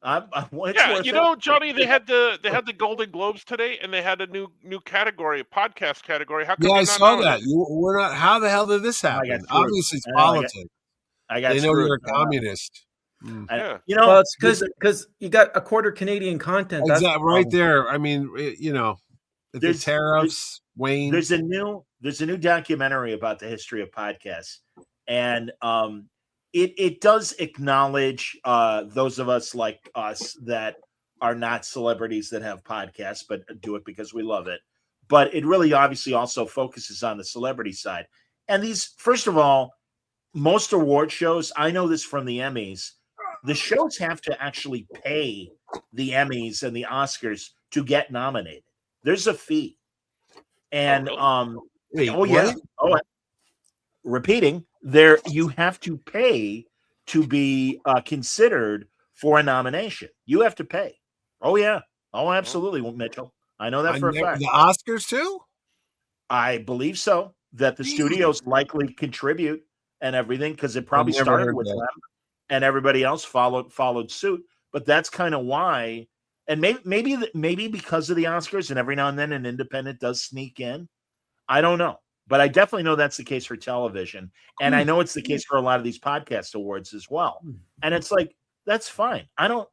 I: Johnny, they had the Golden Globes today, and they had a new category, a podcast category. How come
J: I saw that. We're not. How the hell did this happen? Obviously, it's politics.
B: They know
J: you're a communist.
B: Well,
G: it's because you got a quarter Canadian content.
J: Exactly, right there. I mean, the tariffs. Wayne,
B: there's a new documentary about the history of podcasts, and it does acknowledge those of us like us that are not celebrities that have podcasts, but do it because we love it. But it really obviously also focuses on the celebrity side. And these, first of all, most award shows, I know this from the Emmys, the shows have to actually pay the Emmys and the Oscars to get nominated. There's a fee. And repeating, there you have to pay to be considered for a nomination. You have to pay. Oh yeah. Oh, absolutely, Mitchell. I know that for a fact.
J: The Oscars too?
B: I believe so. That the studios likely contribute and everything because it probably started with them, and everybody else followed suit. But that's kind of why And maybe because of the Oscars, and every now and then an independent does sneak in. I don't know, but I definitely know that's the case for television, and I know it's the case for a lot of these podcast awards as well. And it's like, that's fine. I don't,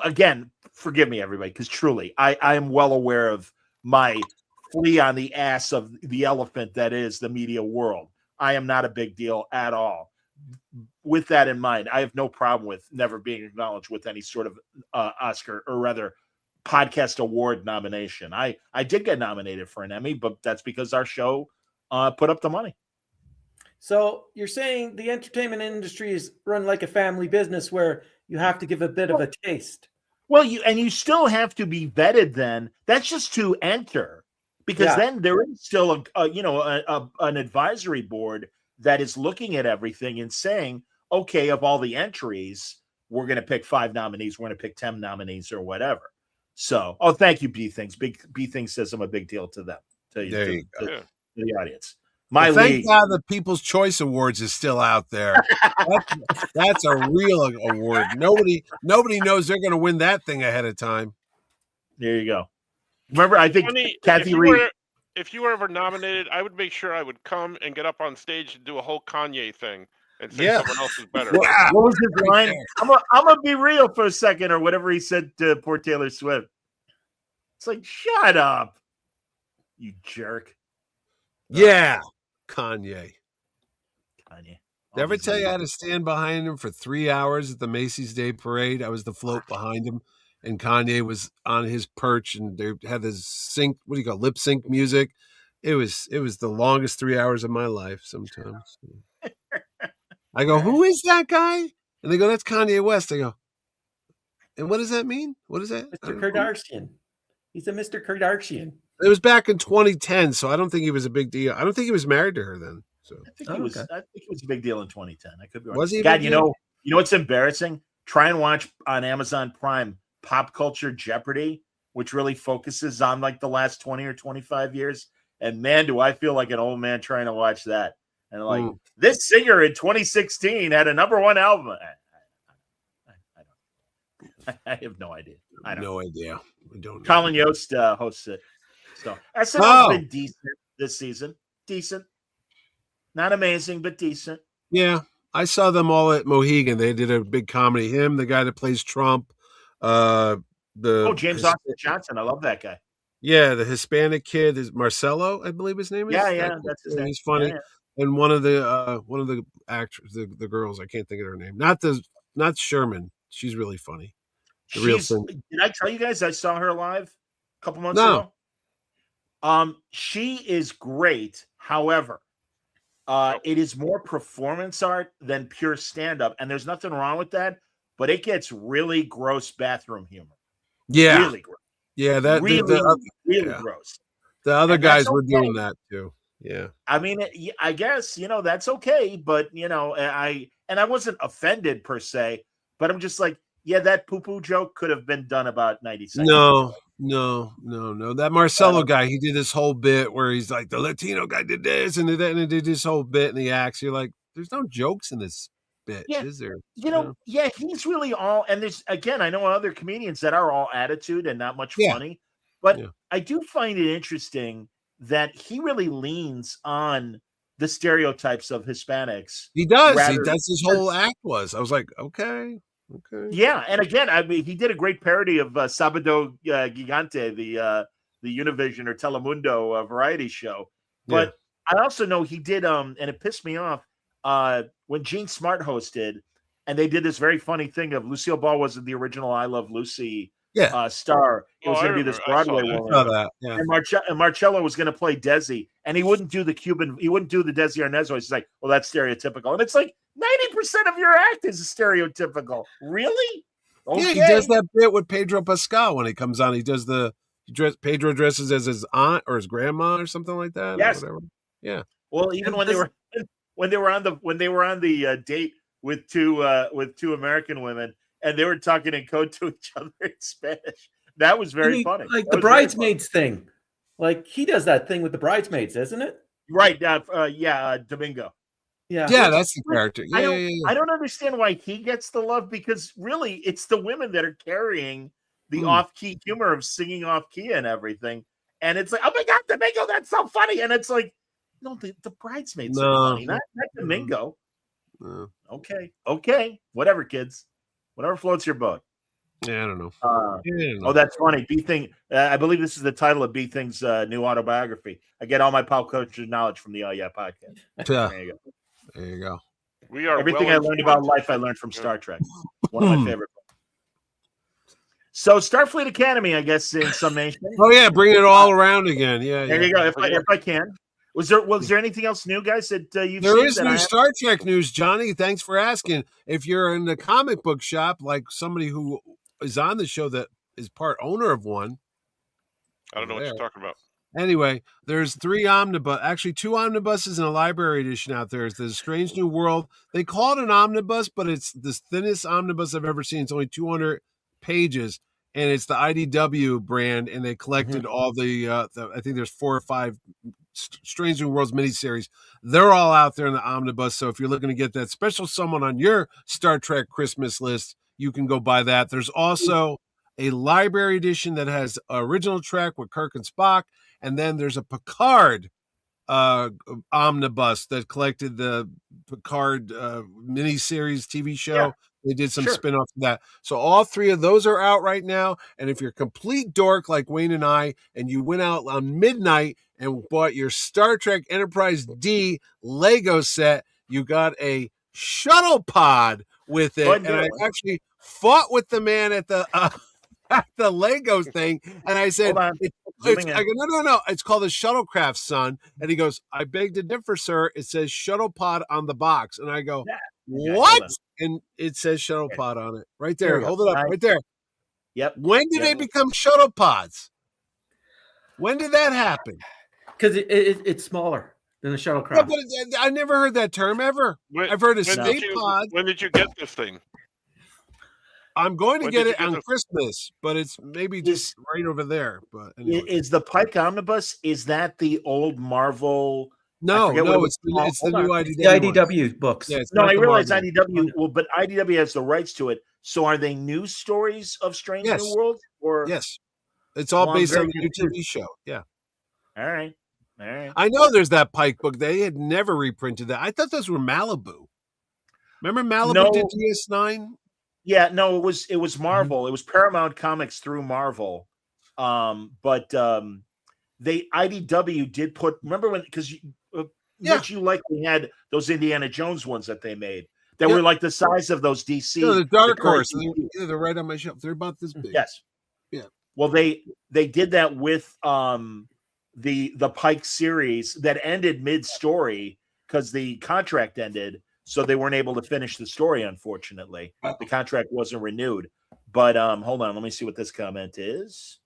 B: again, forgive me, everybody, because truly, I am well aware of my flea on the ass of the elephant that is the media world. I am not a big deal at all. With that in mind, I have no problem with never being acknowledged with any sort of Oscar, or rather podcast award nomination. I did get nominated for an Emmy, but that's because our show put up the money.
G: So you're saying the entertainment industry is run like a family business where you have to give a bit of a taste.
B: Well, you still have to be vetted then. That's just to enter, because then there is still an advisory board that is looking at everything and saying, okay, of all the entries, we're going to pick 5 nominees, we're going to pick 10 nominees or whatever. So, thank you, B Things. B Things says I'm a big deal to them. To the audience.
J: Thank God the People's Choice Awards is still out there. That's a real award. Nobody knows they're going to win that thing ahead of time.
B: There you go. Remember, I think Kathy Reed.
I: If you were ever nominated, I would make sure I would come and get up on stage and do a whole Kanye thing and say someone else is better.
B: What was his line? I'm gonna be real for a second, or whatever he said to poor Taylor Swift. It's like, shut up, you jerk.
J: Yeah, Kanye.
B: Kanye.
J: Did I ever tell you I had to stand behind him for 3 hours at the Macy's Day Parade? I was the float behind him, and Kanye was on his perch, and they had this lip sync music. It was the longest 3 hours of my life sometimes. I go, who is that guy? And they go, that's Kanye West. I go, and what does that mean? What is that?
G: Mr. Kardashian. He's a Mr. Kardashian.
J: It was back in 2010, so I don't think he was a big deal. I don't think he was married to her then. So
B: I think it was a big deal in 2010. I could be wrong.
J: Was he?
B: God, you know what's embarrassing? Try and watch on Amazon Prime Pop Culture Jeopardy, which really focuses on like the last 20 or 25 years. And man, do I feel like an old man trying to watch that. And like, this singer in 2016 had a #1 album. I have no idea. I don't know.
J: idea. I don't know.
B: Colin Yost hosts it. So SNL's been decent this season. Decent. Not amazing, but decent.
J: Yeah. I saw them all at Mohegan. They did a big comedy. Him, the guy that plays Trump,
B: James Austin Johnson. I love that guy.
J: Yeah, the Hispanic kid is Marcelo, I believe his name is.
B: Yeah, that's his name.
J: He's funny.
B: Yeah.
J: And one of the actors, the girls, I can't think of her name. Not Sherman. She's really funny. Real thing.
B: Did I tell you guys I saw her live a couple months ago? She is great. However, it is more performance art than pure stand-up, and there's nothing wrong with that. But it gets really gross bathroom humor.
J: Yeah,
B: really gross.
J: Yeah, that
B: really gross.
J: The other guys were doing that too. Yeah,
B: I mean, I guess that's okay, but I wasn't offended per se, but I'm just like, yeah, that poo-poo joke could have been done about 90 seconds.
J: No. That Marcelo guy, he did this whole bit where he's like, the Latino guy did this and did that, and he did this whole bit, and he acts. You're like, there's no jokes in this bit, is there?
B: Yeah, he's really all. And there's again, I know other comedians that are all attitude and not much funny, but I do find it interesting that he really leans on the stereotypes of Hispanics.
J: He does. That's his whole act was. I was like, okay.
B: Yeah, and again, I mean, he did a great parody of Sábado Gigante, the Univision or Telemundo variety show. But I also know he did, and it pissed me off when Gene Smart hosted, and they did this very funny thing of Lucille Ball wasn't the original I Love Lucy star. It was going to be this Broadway woman. And Marcello was going to play Desi, and he wouldn't do the Desi Arnaz. He's like, well, that's stereotypical. And it's like, 90% of your act is stereotypical. Really? Okay.
J: Yeah, he does that bit with Pedro Pascal when he comes on. He does Pedro dresses as his aunt or his grandma or something like that.
B: Yes.
J: Or whatever. Yeah.
B: Well, even when they were on the date with two American women and they were talking in code to each other in Spanish, that was very funny.
G: Like the Bridesmaids thing, like he does that thing with the Bridesmaids, isn't it?
B: Right. Domingo.
G: Yeah,
J: that's the character.
B: I don't understand why he gets the love, because really it's the women that are carrying off-key humor of singing off-key and everything. And it's like, oh my God, Domingo, that's so funny. And it's like, no, the bridesmaids are funny, not Domingo.
J: No.
B: Okay. Whatever, kids. Whatever floats your boat.
J: Yeah, I don't know.
B: Oh, that's funny. B Thing. I believe this is the title of B Thing's new autobiography. I get all my pop culture knowledge from the Oh Yeah podcast. There you go.
J: There you go.
I: We are
B: everything I learned about life. I learned from Star Trek. One of my favorite. So Starfleet Academy, I guess, in some nation.
J: Oh yeah, bring it all around again. Yeah.
B: There you go. If I can. Was there anything else new, guys, that you've seen?
J: There is new Star Trek news, Johnny. Thanks for asking. If you're in the comic book shop, like somebody who is on the show that is part owner of one.
I: I don't know what you're talking about.
J: Anyway, there's two omnibuses and a library edition out there. It's the Strange New World. They call it an omnibus, but it's the thinnest omnibus I've ever seen. It's only 200 pages, and it's the IDW brand, and they collected all the I think there's 4 or 5 Strange New Worlds miniseries. They're all out there in the omnibus. So if you're looking to get that special someone on your Star Trek Christmas list, you can go buy that. There's also a library edition that has original Trek with Kirk and Spock, and then there's a Picard omnibus that collected the Picard miniseries TV show. Yeah. They did some spin-offs of that. So all 3 of those are out right now. And if you're a complete dork like Wayne and I, and you went out on midnight and bought your Star Trek Enterprise D Lego set, you got a shuttle pod with it. And I actually fought with the man at the Legos thing, and I said, I go, no, it's called a shuttlecraft, son. And he goes, I beg to differ, sir. It says shuttle pod on the box. And I go, what? And it says shuttle pod on it right there. Hold it up right there.
B: Yep.
J: When did they become shuttle pods? When did that happen?
G: Because it's smaller than a shuttlecraft.
J: No, but I never heard that term ever. I've heard a state pod.
I: When did you get this thing?
J: I'm going to get it on Christmas, but it's maybe just right over there. But anyway.
B: Is the Pike Omnibus? Is that the old Marvel?
J: No, it's the new IDW.
G: The IDW books.
B: Yeah, I realize IDW. Well, but IDW has the rights to it. So are they new stories of Strange New Worlds? Or
J: yes, it's all based on the new TV show. Yeah.
B: All right.
J: I know there's that Pike book. They had never reprinted that. I thought those were Malibu. Remember Malibu did DS9?
B: Yeah, no, it was Marvel. It was Paramount Comics through Marvel. But IDW did put. Remember when? Because you likely had those Indiana Jones ones that they made that were like the size of those DC.
J: No, the Dark Horse. They're right on my shelf. They're about this big.
B: Yes.
J: Yeah.
B: Well, they did that with the Pike series that ended mid-story because the contract ended. So they weren't able to finish the story, unfortunately. The contract wasn't renewed. But hold on, let me see what this comment is.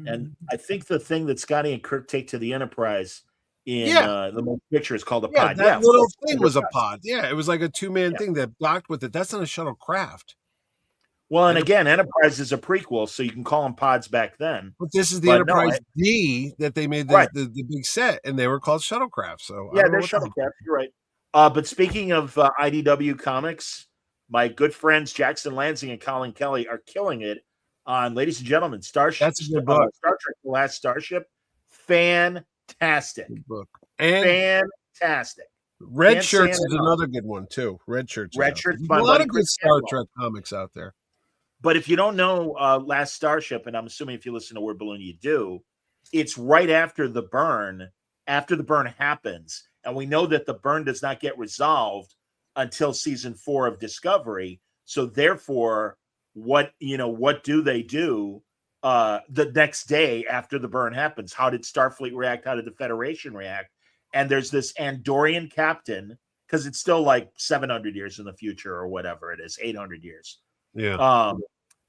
B: And I think the thing that Scotty and Kirk take to the Enterprise in the most picture is called a pod.
J: That little thing was a pod. Yeah, it was like a 2-man thing that docked with it. That's not a shuttlecraft.
B: Well, and again, Enterprise is a prequel, so you can call them pods back then.
J: But this is the Enterprise D that they made the big set, and they were called shuttlecraft. So
B: yeah, they're shuttlecraft. You're right. But speaking of IDW comics, my good friends Jackson Lansing and Colin Kelly are killing it on, ladies and gentlemen, Starship.
J: That's a good book.
B: Star Trek: The Last Starship. Fantastic.
J: Good book. And
B: fantastic.
J: Red Shirts is another good one too. Red Shirts.
B: There's
J: a lot of good Star Trek comics out there.
B: But if you don't know Last Starship, and I'm assuming if you listen to Word Balloon, you do, it's right after the burn. After the burn happens. And we know that the burn does not get resolved until season 4 of Discovery. So therefore, what do they do the next day after the burn happens? How did Starfleet react? How did the Federation react? And there's this Andorian captain, because it's still like 700 years in the future or whatever it is, 800 years.
J: Yeah.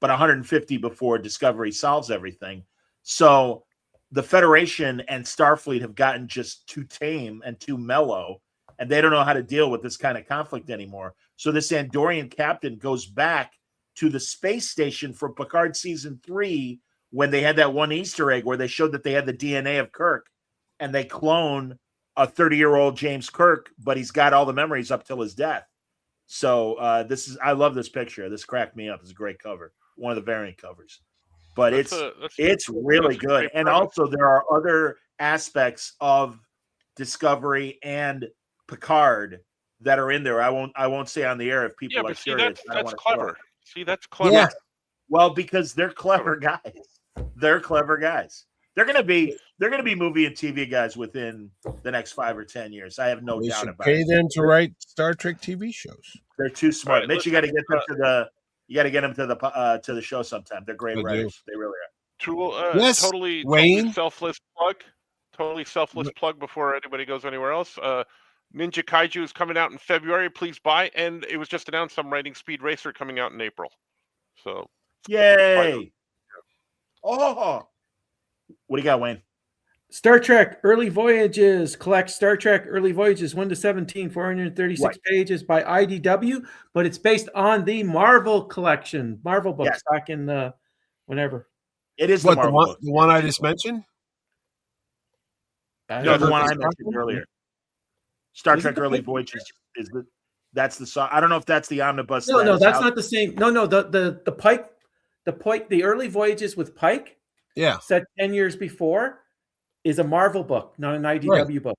B: But 150 before Discovery solves everything. So the Federation and Starfleet have gotten just too tame and too mellow, and they don't know how to deal with this kind of conflict anymore. So this Andorian captain goes back to the space station for Picard season 3 when they had that one Easter egg where they showed that they had the DNA of Kirk, and they clone a 30-year-old James Kirk, but he's got all the memories up till his death. So I love this picture. This cracked me up. It's a great cover. one of the variant covers. But
I: That's
B: it's really good.
I: great
B: And
I: premise.
B: also there are other aspects of Discovery and Picard that are in there. I won't say on the air if people
I: Yeah,
B: are
I: but see,
B: curious. I don't
I: that's
B: wanna spoil
I: clever.
B: it.
I: See, that's clever.
B: Yeah. Well, because they're clever guys. They're clever guys. They're gonna be movie and TV guys within the next 5 or 10 years. I have no
J: We
B: doubt
J: should
B: about
J: pay
B: it.
J: them to write Star Trek TV shows.
B: They're too smart.
I: All right,
B: Mitch, you got to get them to the show sometime. They're great
J: I do.
B: writers. They really are.
J: Yes,
I: Totally
J: Wayne.
I: selfless plug. Totally selfless plug before anybody goes anywhere else. Ninja Kaiju is coming out in February. Please buy. And it was just announced I'm writing Speed Racer coming out in April. So
B: Yay! Oh, what do you got, Wayne?
G: Star Trek Early Voyages. Collect Star Trek Early Voyages 1 to 17, 436
B: Right.
G: pages by IDW, but it's based on the Marvel collection, Marvel books
B: Yes.
G: back in whenever.
B: It is
J: What,
B: the Marvel book.
J: the one I just mentioned?
B: No, the one I
J: Star
B: mentioned
J: Trek?
B: earlier. Star
G: Is it
B: Trek
G: the
B: Early
G: book?
B: Voyages is the that's the song. I don't know if that's the omnibus.
G: No,
B: that
G: no,
B: is
G: that's
B: out.
G: not the same. No, the Pike, the Early Voyages with Pike,
J: Yeah,
G: set 10 years before, is a Marvel book, not an IDW book.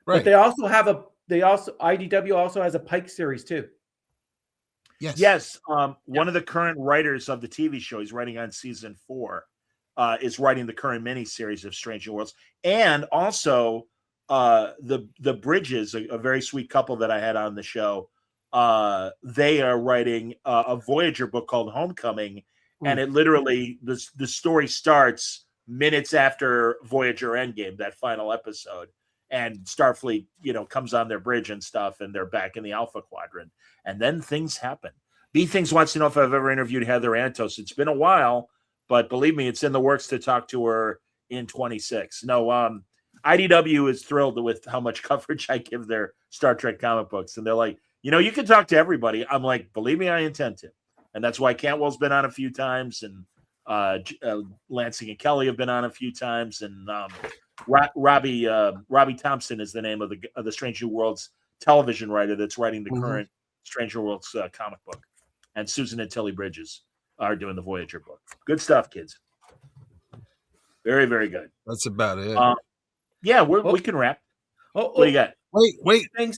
J: right.
G: But they also have IDW also has a Pike series too.
J: Yes.
B: Yes, one of the current writers of the TV show, he's writing on season 4, is writing the current miniseries of Strange New Worlds, and also the Bridges, a very sweet couple that I had on the show. They are writing a Voyager book called Homecoming, and it literally the story starts minutes after Voyager Endgame, that final episode, and Starfleet, comes on their bridge and stuff, and they're back in the Alpha Quadrant, and then things happen. B Things wants to know if I've ever interviewed Heather Antos. It's been a while, but believe me, it's in the works to talk to her in 26. No, IDW is thrilled with how much coverage I give their Star Trek comic books, and they're like, you can talk to everybody. I'm like, believe me, I intend to, and that's why Cantwell's been on a few times, and Lansing and Kelly have been on a few times, and Robbie Thompson is the name of the Strange New Worlds television writer that's writing the current Strange New Worlds comic book, and Susan and Tilly Bridges are doing the Voyager book. Good stuff, kids. Very, very good.
J: That's about it.
B: Yeah, we can wrap. What do you got?
J: Wait.
G: Thanks.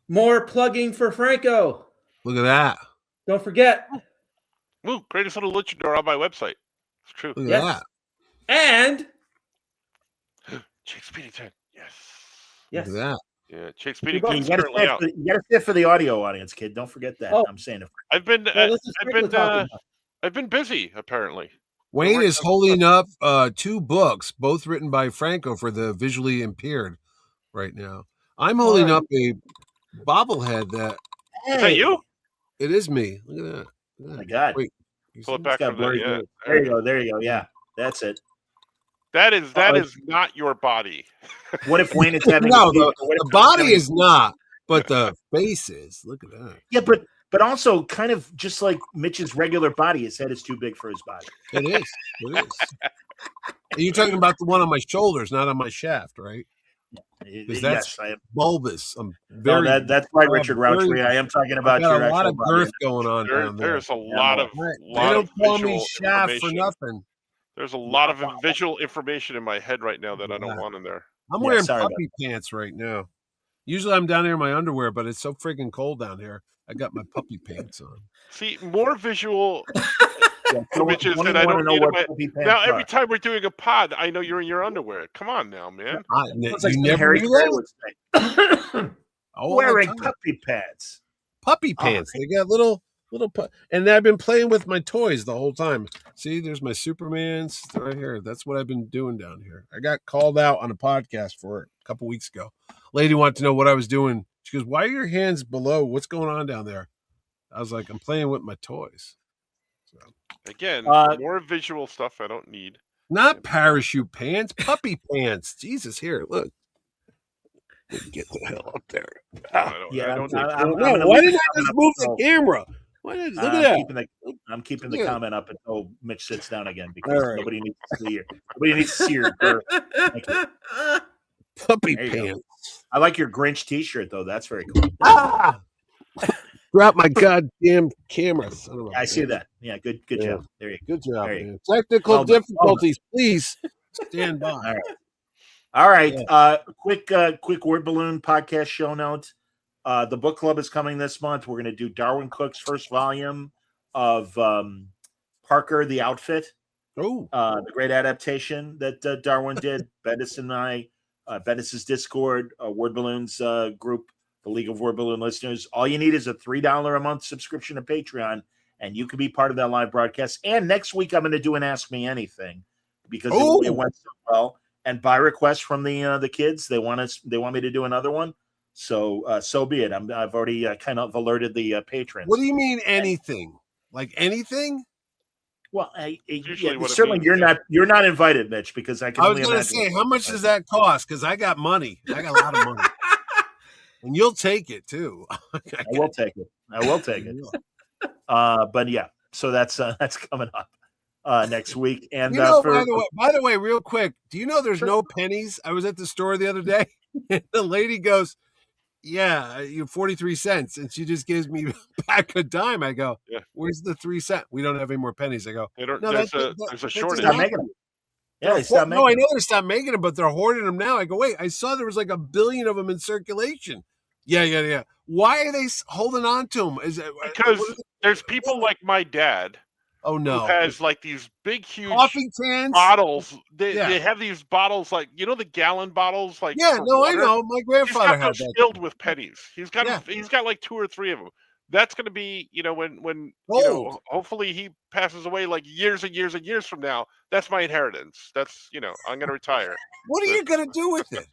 G: More plugging for Franco.
J: Look at that.
G: Don't forget.
I: Ooh, greatest little luchador on my website. It's true.
J: Look at
G: Yes.
J: that.
G: And
I: Jake Speedy 10. Yes.
G: yes.
J: Look at that.
I: Yeah, Jake Speedy
B: You
I: 10 is
B: got
I: currently out.
B: to sit for the audio audience, kid. Don't forget that.
G: Oh.
B: I'm saying it.
I: I've been
G: Well, this is Franco talking about.
I: I've been busy apparently.
J: Wayne is holding up 2 books, both written by Franco for the visually impaired right now. I'm holding up a bobblehead that
I: Is that you?
J: it is me. Look at that.
B: Oh my God.
J: Wait.
I: Pull it back
B: It's got
I: from the,
B: blurry
I: yeah.
B: blue. There you go. Yeah, that's it.
I: That is not your body.
B: What if Wayne is having
J: No,
B: what if
J: the
B: he's
J: body
B: having-
J: is not, but the face is. Look at that.
B: Yeah, but also kind of just like Mitch's regular body, his head is too big for his body.
J: It is. It is. You're talking about the one on my shoulders, not on my shaft, right? Because that's
B: Yes, I am.
J: bulbous. I'm
B: No,
J: very.
B: that's right, Richard
J: very-
B: Roundtree. I am talking about
J: I've got
B: your
J: a lot
B: actual
J: of
B: body.
J: girth going on down there.
I: There's a lot of
J: They don't call me
I: visual
J: shaft for
I: information.
J: nothing.
I: There's a lot of visual information in my head right now that I don't want in there.
J: I'm
B: Yeah,
J: wearing
B: sorry about
J: puppy pants right now. Usually I'm down here in my underwear, but it's so freaking cold down here. I got my puppy pants on.
I: See, more visual
B: Yeah, so
I: images
B: when
I: that
B: you
I: I
B: wanna
I: don't
B: know
I: need in
B: what
I: my.
B: puppy pants
I: Now,
B: are.
I: every time we're doing a pod, I know you're in your underwear. Come on now, man.
J: You
B: Sounds like something
J: never
B: Harry
J: knew
B: Carey
J: that?
B: would say.
J: Oh,
B: Wearing
J: my God.
B: puppy pads.
J: Puppy
B: Oh,
J: pants. They got little and I've been playing with my toys the whole time. See, there's my Supermans right here. That's what I've been doing down here. I got called out on a podcast for it a couple weeks ago. Lady wanted to know what I was doing. She goes, "Why are your hands below? What's going on down there?" I was like, "I'm playing with my toys." So,
I: Again, more visual stuff I don't need.
J: not parachute pants, puppy pants. Jesus, here, look. Get the hell up there.
I: I don't
J: No, why did I just move the camera? Why did, look at that.
B: I'm keeping the
J: Yeah.
B: comment up until Mitch sits down again because
J: All right.
B: nobody needs to see your girth. Thank you.
J: Puppy
B: There you go.
J: pants.
B: I like your Grinch T-shirt though. That's very cool.
J: Ah! dropped my goddamn camera. Son of a
B: I see
J: bitch.
B: that. Yeah, good
J: Yeah.
B: job. There you go.
J: Good job,
B: There you
J: man. Technical
B: Well done. Well
J: difficulties, please stand by.
B: All right. All right. Quick word balloon podcast show note. The book club is coming this month. We're going to do Darwin Cook's first volume of Parker the Outfit.
J: Oh,
B: the great adaptation that Darwin did. Bendis and I, Bendis's Discord, Word Balloons group, the League of Word Balloon listeners. All you need is a $3 a month subscription to Patreon, and you can be part of that live broadcast. And next week, I'm going to do an Ask Me Anything because it went so well. And by request from the kids, they want me to do another one. So so be it. I've already kind of alerted the patrons.
J: what do you mean anything? Like anything?
B: Well,
I: usually what it
B: certainly
I: means,
B: you're not invited, Mitch, because I can.
J: I was
B: only
J: going to
B: imagine.
J: say, how much does that cost? Because I got money. I got a lot of money, and you'll take it too.
B: I will take it. I will take it. But yeah, so that's coming up next week. And
J: You know, by the way, real quick, do you know there's no pennies? I was at the store the other day, and the lady goes, "Yeah, you 43 cents," and she just gives me back a dime. I go,
I: Yeah.
J: "Where's the 3 cents? We don't have any more pennies." I go,
I: They don't,
J: "No,
I: there's
J: that's
I: a
J: that's
I: shortage.
B: stop
J: enough."
B: making them. Yeah,
J: They're
B: they stopped making
J: no, I
B: them.
J: know they stopped making them, but they're hoarding them now. I go, wait, I saw there was like 1 billion of them in circulation. Yeah. Why are they holding on to them? Is it
I: Because there's people like my dad
J: oh
I: who
J: no,
I: has like these big, huge
J: coffee cans?
I: bottles. They
J: Yeah.
I: have these bottles, like, you know, the gallon bottles, like,
J: Yeah,
I: for
J: no,
I: water?
J: I know. My
I: He's
J: grandfather
I: got
J: had
I: those
J: that.
I: filled with pennies. He's got
J: Yeah.
I: like 2 or 3 of them. That's going to be, when
J: Gold.
I: hopefully he passes away like years and years and years from now. That's my inheritance. That's, I'm going to retire.
J: What are you gonna do with it?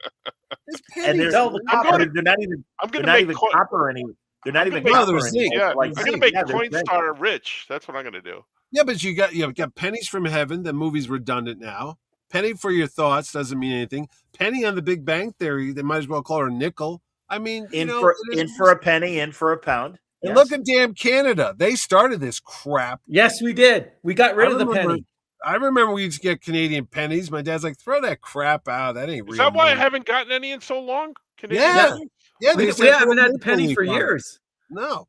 J: It's
B: And
J: pennies.
B: they're
I: I'm
B: copper.
I: gonna-
B: They're not even.
I: I'm
B: They're
I: going to
B: not
I: make
B: even
I: coin.
B: copper any. They're not
I: I'm
B: even
I: gonna
J: make- No,
B: copper
J: they're zinc.
B: anymore.
I: Yeah,
B: Like,
I: I'm going to
J: zinc.
I: make
B: yeah, they're zinc.
I: Coinstar rich. That's what I'm going to do.
J: Yeah, but you got pennies from heaven. The movie's redundant now. Penny for your thoughts doesn't mean anything. Penny on the Big Bang Theory, they might as well call her a nickel. I mean,
B: In
J: it is-
B: for a penny, in for a pound.
J: And
B: Yes.
J: look at damn Canada. They started this crap.
G: Yes, we did. We got rid of the penny.
J: I remember we used to get Canadian pennies. My dad's like, throw that crap out. That ain't real.
I: Is that why I
J: money."
I: haven't gotten any in so long? Canadian
J: Yeah.
I: pennies?
J: Yeah,
G: We,
J: just
G: we
J: have
G: haven't
J: little
G: had the penny
J: maple
G: for
J: leaf on it.
G: years.
J: No.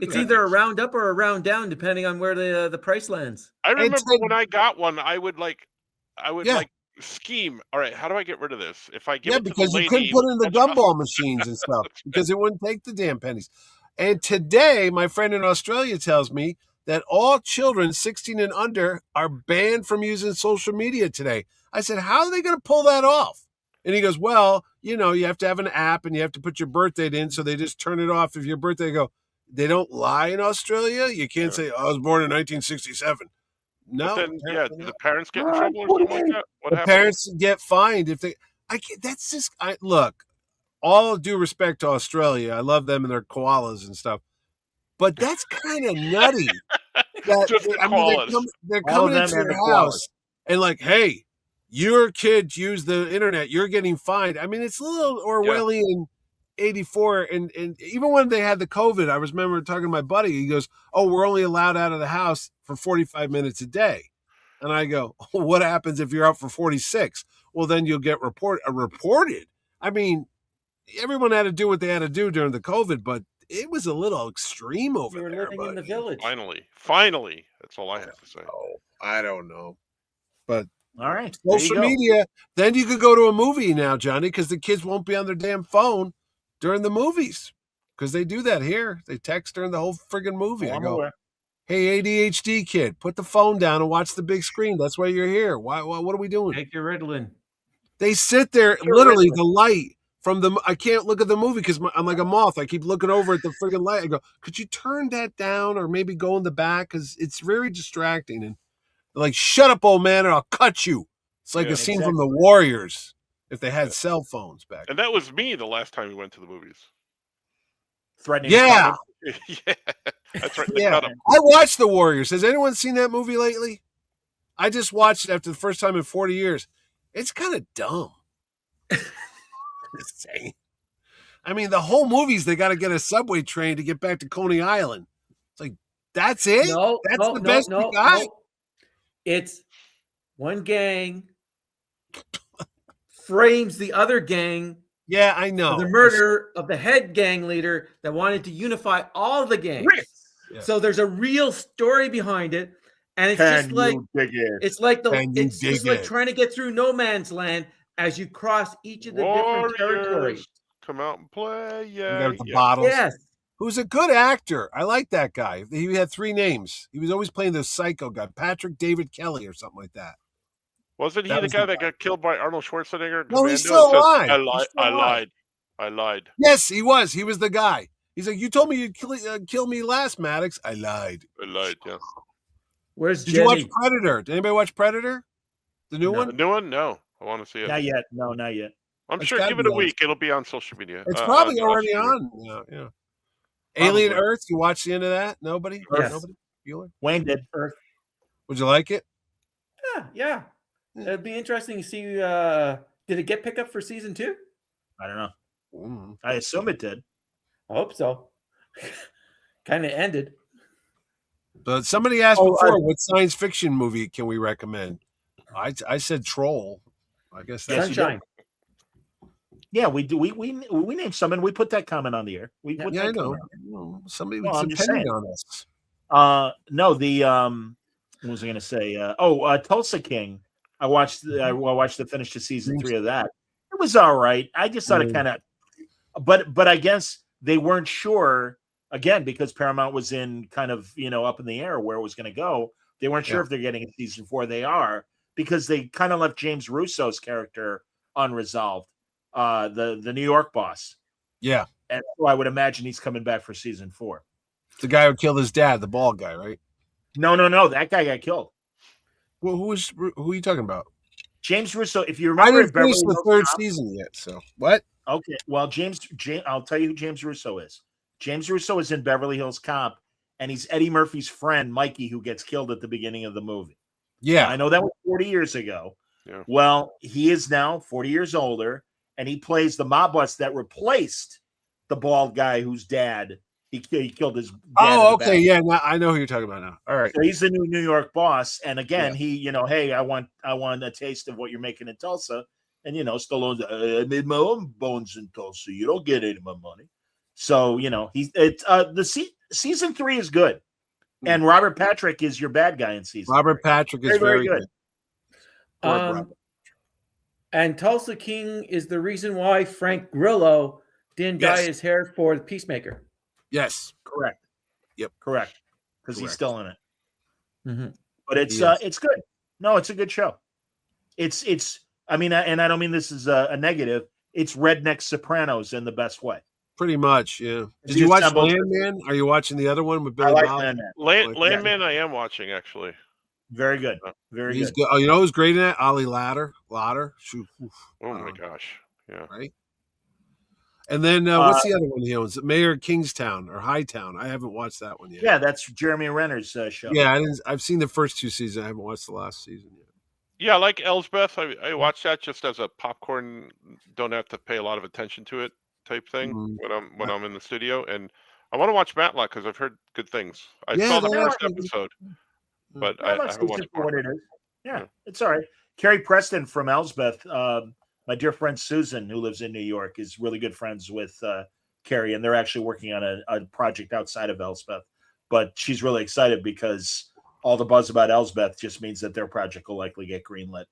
G: It's either a round up or a round down, depending on where the price lands.
I: I remember
J: Ted-
I: when I got one, I would
J: Yeah.
I: like scheme. All right, how do I get rid of this? If I give
J: Yeah,
I: it to the
J: because you
I: lady,
J: couldn't put it in the
I: that's fine.
J: gumball machines and stuff because it wouldn't take the damn pennies. And today, my friend in Australia tells me that all children 16 and under are banned from using social media today. I said, how are they going to pull that off? And he goes, well, you have to have an app and you have to put your birth date in. So they just turn it off if your birthday they don't lie in Australia. You can't say, I was born in 1967. No.
I: But then,
J: apparently
I: do
J: not.
I: the parents get in trouble or something like that? What
J: The
I: happens?
J: parents get fined if they. That's just. Look. All due respect to Australia, I love them and their koalas and stuff, but that's kind of nutty.
I: Just the koalas.
J: They're
B: All of
J: coming
B: them
J: into
B: and
J: your
B: the koalas.
J: house and like, hey, your kids use the internet, you're getting fined. I mean, it's a little Orwellian. 84 and even when they had the COVID, I remember talking to my buddy. He goes, "Oh, we're only allowed out of the house for 45 minutes a day." And I go, "What happens if you're out for 46?" Well, then you'll get reported. I mean, everyone had to do what they had to do during the COVID, but it was a little extreme over
G: We were
J: there.
G: living in the
J: buddy.
G: village.
I: Finally, that's all I have to say.
J: Oh, I don't know, but
B: All right. There you
J: social
B: go.
J: media. Then you could go to a movie now, Johnny, because the kids won't be on their damn phone during the movies. Because they do that here. They text during the whole friggin' movie.
B: Oh,
J: I
B: I'm
J: go,
B: aware.
J: hey, ADHD kid, put the phone down and watch the big screen. That's why you're here. Why what are we doing?
G: Take your Ritalin.
J: They sit there, literally, the light from the. I can't look at the movie because I'm like a moth. I keep looking over at the friggin' light. I go, could you turn that down or maybe go in the back? Because it's very distracting. And they're like, shut up, old man, or I'll cut you. It's like
I: Yeah,
J: a scene from the Warriors if they had cell phones back.
I: And that was me the last time we went to the movies.
B: Threatening.
J: Yeah.
I: Yeah, that's right.
J: Yeah, I watched The Warriors. Has anyone seen that movie lately? I just watched it after the first time in 40 years. It's kind of dumb. Just saying. I mean, the whole movie's they got to get a subway train to get back to Coney Island. It's like, that's it? That's the best you got?
G: no. It's one gang frames the other gang
J: Yeah, I know.
G: For the murder of the head gang leader that wanted to unify all the gangs.
J: Yeah.
G: So there's a real story behind it, and it's
B: Can
G: just like
B: you dig it?
G: it's like
J: Can you
G: it's
J: dig
G: just like
J: it?
G: trying to get through no man's land as you cross each of the different territories.
I: Warriors, come out and play.
J: You
I: Yeah.
J: got the bottles.
G: Yes.
J: Who's a good actor. I like that guy. He had 3 names. He was always playing the psycho guy, Patrick David Kelly or something like that.
I: Wasn't he
J: That
I: the
J: was
I: guy
J: the
I: that
J: guy.
I: got killed by Arnold Schwarzenegger?
J: No, he's
I: Commando?
J: still
I: It says,
J: alive.
I: I
J: He's
I: lied.
J: still
I: I
J: alive.
I: lied. I lied.
J: Yes, he was. He was the guy. He's like, you told me you'd kill me last, Maddox. I lied.
I: I lied. Yeah.
G: Where's
J: Did
G: Jenny?
J: you watch Predator? Did anybody watch Predator? The new
B: No.
J: one?
I: The new one? No, I want to see it.
B: Not yet. No, not yet.
I: I'm
J: It's
I: sure.
J: gotta
I: Give it
J: be
I: a
J: on.
I: week. It'll be on social media.
J: It's probably
I: on
J: already
I: streaming.
J: on. Yeah. Alien
B: Probably.
J: Earth. You watched the end of that? Nobody?
G: Yes.
J: Nobody? Bueller?
B: Wayne did.
J: Would you like it?
G: Yeah. It'd be interesting to see. Did it get picked up for season 2?
B: I don't know.
J: Mm.
B: I assume it did.
G: I hope so. Kind of ended.
J: But somebody asked
B: Oh,
J: before, what science fiction movie can we recommend? I said Troll. I guess that's
B: Yes, you did.
G: Sunshine.
B: Yeah, we do. We named some, and we put that comment on the air. We put
J: yeah, I
B: that
J: know.
B: comment.
J: Well, somebody
B: Well,
J: was
B: I'm just
J: depending
B: saying.
J: on us.
B: No, the what was I going to say? Tulsa King. I watched the finish to season 3 of that. It was all right. I just thought it kind of, but I guess they weren't sure again because Paramount was in kind of up in the air where it was going to go. They weren't sure if they're getting a season 4. They are because they kind of left James Russo's character unresolved. The New York boss.
J: Yeah,
B: and so I would imagine he's coming back for season 4.
J: the guy who killed his dad, the bald guy, right?
B: No, that guy got killed.
J: Well, who are you talking about?
B: James Russo. If you
J: I
B: remember,
J: didn't finish the 3rd season yet. So what?
B: Okay, well, James, I'll tell you who James Russo is. James Russo is in Beverly Hills Cop, and he's Eddie Murphy's friend, Mikey, who gets killed at the beginning of the movie.
J: Yeah,
B: I know that was 40 years ago.
I: Yeah.
B: Well, he is now 40 years older, and he plays the mob boss that replaced the bald guy whose dad he killed his dad.
J: Oh, okay, yeah. Now, I know who you're talking about now. All right.
B: So he's the new New York boss, and again, he, hey, I want a taste of what you're making in Tulsa, and Stallone's, I made my own bones in Tulsa. You don't get any of my money. So season 3 is good, and Robert Patrick is your bad guy in season.
J: Robert Patrick is very good.
G: And Tulsa King is the reason why Frank Grillo didn't dye his hair for the Peacemaker.
J: Yes,
B: correct.
J: Yep,
B: correct. Because he's still in it.
G: Mm-hmm.
B: But it's good. No, it's a good show. It's. I mean, and I don't mean this is a negative. It's redneck Sopranos in the best way.
J: Pretty much, yeah.
B: It's
J: Did you watch
B: just
J: Landman? Are you watching the other one with Billy
B: I like
J: Bob?
B: Landman.
I: Landman, I am watching actually.
B: Very good. Very
J: He's
B: good.
J: good. Oh, you know who's great in that? Ollie Lauder. Shoot.
I: Oh my gosh. Yeah.
J: Right. And then what's the other one he owns? Mayor of Kingstown or Hightown. I haven't watched that one yet.
B: Yeah, that's Jeremy Renner's show.
J: Yeah, I've seen the first 2 seasons. I haven't watched the last season yet.
I: Yeah, I like Elsbeth. I watch that just as a popcorn, don't have to pay a lot of attention to it type thing when I'm in the studio. And I want to watch Matlock because I've heard good things. I saw the first episode, but I haven't watched
B: what it is. Yeah, it's all right. Carrie Preston from Elsbeth, my dear friend Susan, who lives in New York, is really good friends with Carrie, and they're actually working on a project outside of Elsbeth. But she's really excited because all the buzz about Elsbeth just means that their project will likely get greenlit.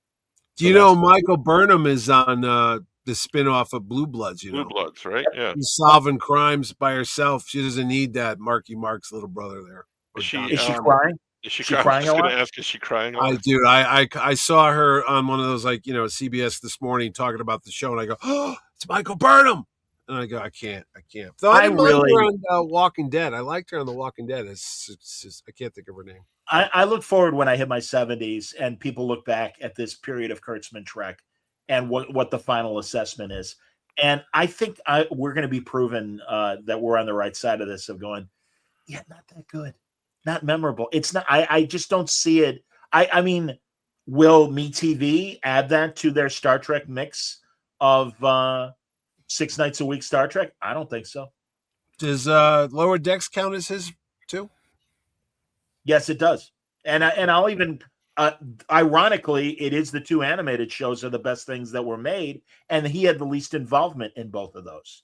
J: Do you know Michael Burnham is on the spinoff of Blue Bloods?
I: Blue Bloods, right? Yeah.
J: She's solving crimes by herself. She doesn't need that Marky Mark's little brother there.
B: Is she crying?
I: Is she
B: crying?
I: crying? I was going to ask, is she crying?
J: I saw her on one of those CBS This Morning talking about the show, and I go, "Oh, it's Michael Burnham," and I go, "I can't." So I didn't like her on Walking Dead. I liked her on The Walking Dead. It's just, I can't think of her name.
B: I look forward when I hit my 70s and people look back at this period of Kurtzman Trek and what the final assessment is. And I think we're going to be proven that we're on the right side of this of going, yeah, not that good, not memorable. It's not. I just don't see it. I mean, will MeTV add that to their Star Trek mix of 6 nights a week Star Trek? I don't think so.
J: Does Lower Decks count as his too?
B: Yes, it does. And I'll even ironically, it is the 2 animated shows are the best things that were made, and he had the least involvement in both of those.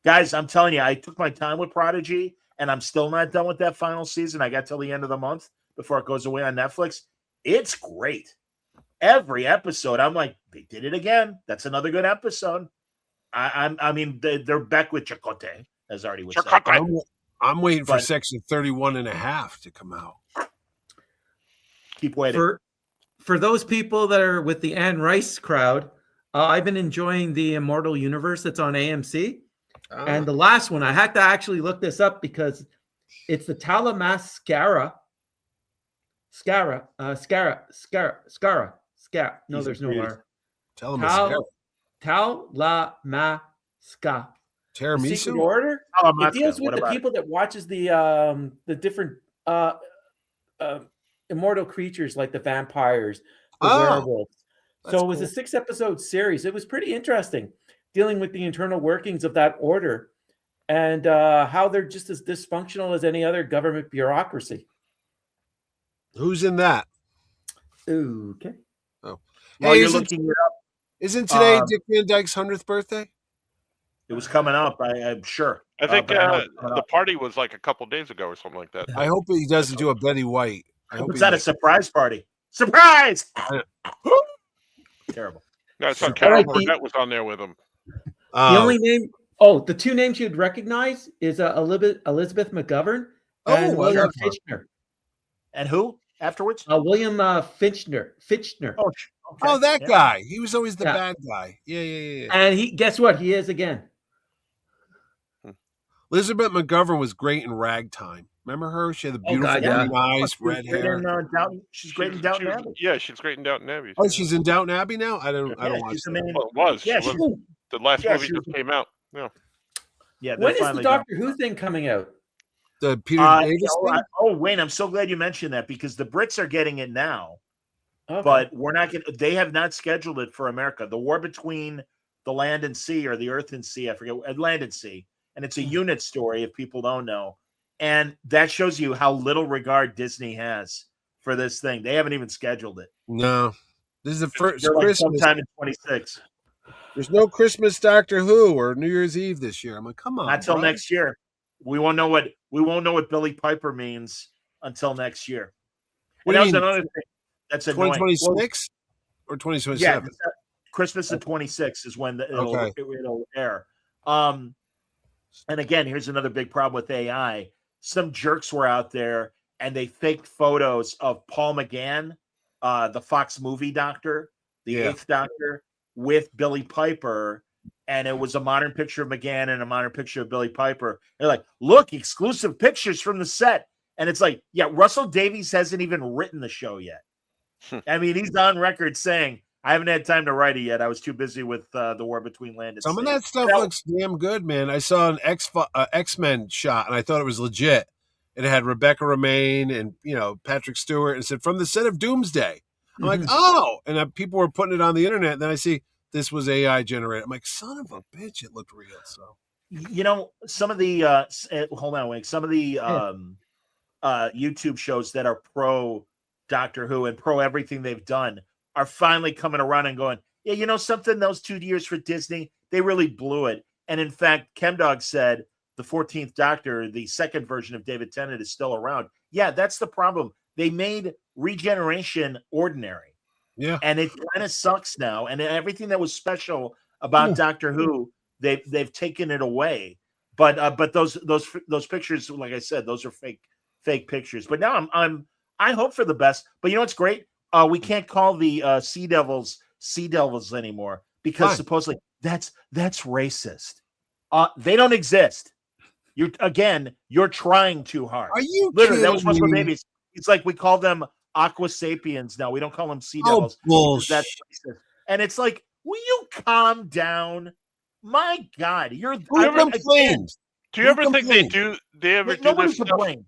B: Guys, I'm telling you, I took my time with Prodigy, and I'm still not done with that final season. I got till the end of the month before it goes away on Netflix. It's great. Every episode, I'm like, they did it again. That's another good episode. I mean, they're back with Chakotay, as already was said.
J: I'm waiting for section 31.5 to come out.
B: Keep waiting.
G: For those people that are with the Anne Rice crowd, I've been enjoying the Immortal Universe that's on AMC. And the last one, I had to actually look this up because it's the Talamascara. Scara. No, there's no R.
J: Talamascara.
G: Talamaska.
J: Tiramisu?
G: Secret Order. It deals with the people that watches the different immortal creatures like the vampires, the werewolves. So it was a 6-episode series. It was pretty interesting, dealing with the internal workings of that order and how they're just as dysfunctional as any other government bureaucracy.
J: Who's in that?
G: Okay.
J: Oh,
B: hey, you're looking it up.
J: Isn't today Dick Van Dyke's 100th birthday?
B: It was coming up. I'm sure.
I: I think the party was like a couple days ago or something like that.
J: I hope he doesn't do a Betty White. I hope
B: it's not a surprise party. Surprise! Terrible.
I: No, it's not. Carol Burnett was on there with him.
G: The only name. Oh, the 2 names you'd recognize is Elizabeth McGovern and William Fichtner.
B: And who afterwards?
G: William Fichtner.
B: Oh,
J: okay. That guy. He was always the bad guy. Yeah.
G: And guess what? He is again.
J: Elizabeth McGovern was great in Ragtime. Remember her? She had the beautiful green eyes, red hair.
B: She's great in Downton Abbey.
I: Yeah, she's great in Downton Abbey.
J: Oh, she's in Downton Abbey now? I don't watch that.
I: Well, it was. Yeah, the last movie just came out.
B: Yeah.
G: When is the Doctor Who thing coming out?
J: The Peter Davis thing?
B: Wayne, I'm so glad you mentioned that because the Brits are getting it now. Okay. But we're not getting. They have not scheduled it for America. The war between the land and sea, or the earth and sea, I forget, land and sea, and it's a unit story. If people don't know, and that shows you how little regard Disney has for this thing. They haven't even scheduled it.
J: No, this is the first
B: Christmas sometime in 26.
J: There's no Christmas Doctor Who or New Year's Eve this year. I'm like, come on,
B: not till next year. We won't know what Billy Piper means until next year.
J: What do you mean?
B: Another thing. That's
J: 2026 or 2027.
B: Yeah, Christmas of 26 is when it'll air. And again, here's another big problem with AI. Some jerks were out there and they faked photos of Paul McGann, the Fox movie doctor, the 8th Doctor, with Billy Piper. And it was a modern picture of McGann and a modern picture of Billy Piper. They're like, look, exclusive pictures from the set. And it's like, yeah, Russell Davies hasn't even written the show yet. I mean, he's on record saying, I haven't had time to write it yet. I was too busy with the war between land and sea.
J: Some of that stuff looks damn good, man. I saw an X-Men shot, and I thought it was legit. It had Rebecca Romaine and, Patrick Stewart, and it said, from the set of Doomsday. I'm like, oh! And people were putting it on the internet, and then I see this was AI generated. I'm like, son of a bitch, it looked real. So,
B: some of the hold on, Wink. Some of the YouTube shows that are pro Doctor Who and pro everything they've done are finally coming around and going, yeah, something, those 2 years for Disney, they really blew it. And in fact, Chemdog said the 14th Doctor, the second version of David Tennant, is still around. Yeah, that's the problem. They made regeneration ordinary.
J: Yeah.
B: And it kind of sucks now. And everything that was special about Doctor Who, they've taken it away. But those pictures, like I said, those are fake pictures. But now I hope for the best. But you know what's great? We can't call the Sea Devils anymore because supposedly that's racist. They don't exist. You're trying too hard.
J: Are you
B: literally? That was Russell Davies. It's like we call them Aqua Sapiens now. We don't call them Sea Devils.
J: Bullshit.
B: That's racist. And it's like, will you calm down? My God,
I: Do you ever think they do? They ever do
B: nobody's
I: this
B: to blame.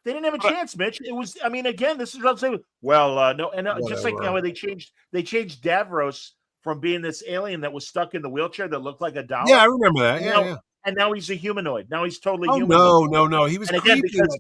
B: They didn't have a chance, Mitch. It was. I mean, again, this is what I'm saying. Well, no, and just like they changed Davros from being this alien that was stuck in the wheelchair that looked like a doll.
J: Yeah, I remember that. Yeah.
B: And now he's a humanoid. Now he's totally human.
J: No. He was
B: and again,
J: creepy.
B: because,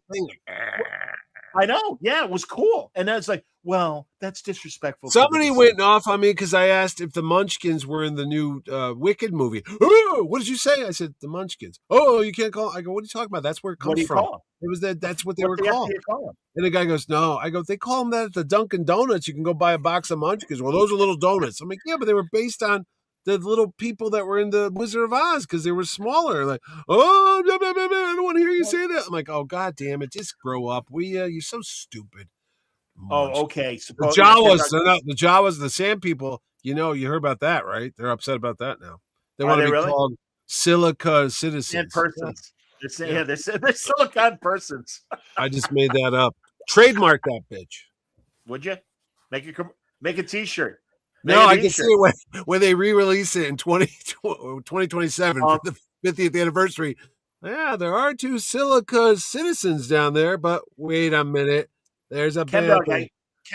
B: I know. Yeah, it was cool. And then it's like, well, that's disrespectful. to the
J: Somebody
B: deceased."
J: went off on me because I asked if the Munchkins were in the new Wicked movie. Oh, what did you say? I said the Munchkins. Oh, you can't call. I go, what are you talking about? That's where it
B: What
J: comes
B: do you
J: from.
B: call them?
J: It was that. That's what they
B: What
J: were
B: the F
J: called.
B: do you call them?
J: And the guy goes, no. I go, they call them that at the Dunkin' Donuts. You can go buy a box of Munchkins. Well, those are little donuts. I'm like, yeah, but they were based on the little people that were in the Wizard of Oz because they were smaller. Like, oh, blah, blah, blah, blah, I don't want to hear you say that. I'm like, oh, God damn it. Just grow up. You're so stupid.
B: Oh, okay.
J: The Jawas, they're not the Jawas, the Sand People. You heard about that, right? They're upset about that now. They want to be
B: really?
J: called Silica citizens.
B: And persons. They're silicon persons.
J: I just made that up. Trademark that bitch.
B: Would you make a T-shirt?
J: No, I can see it when they re-release it in 2027 for the 50th anniversary. Yeah, there are 2 Silica citizens down there, but wait a minute. There's a
B: Ken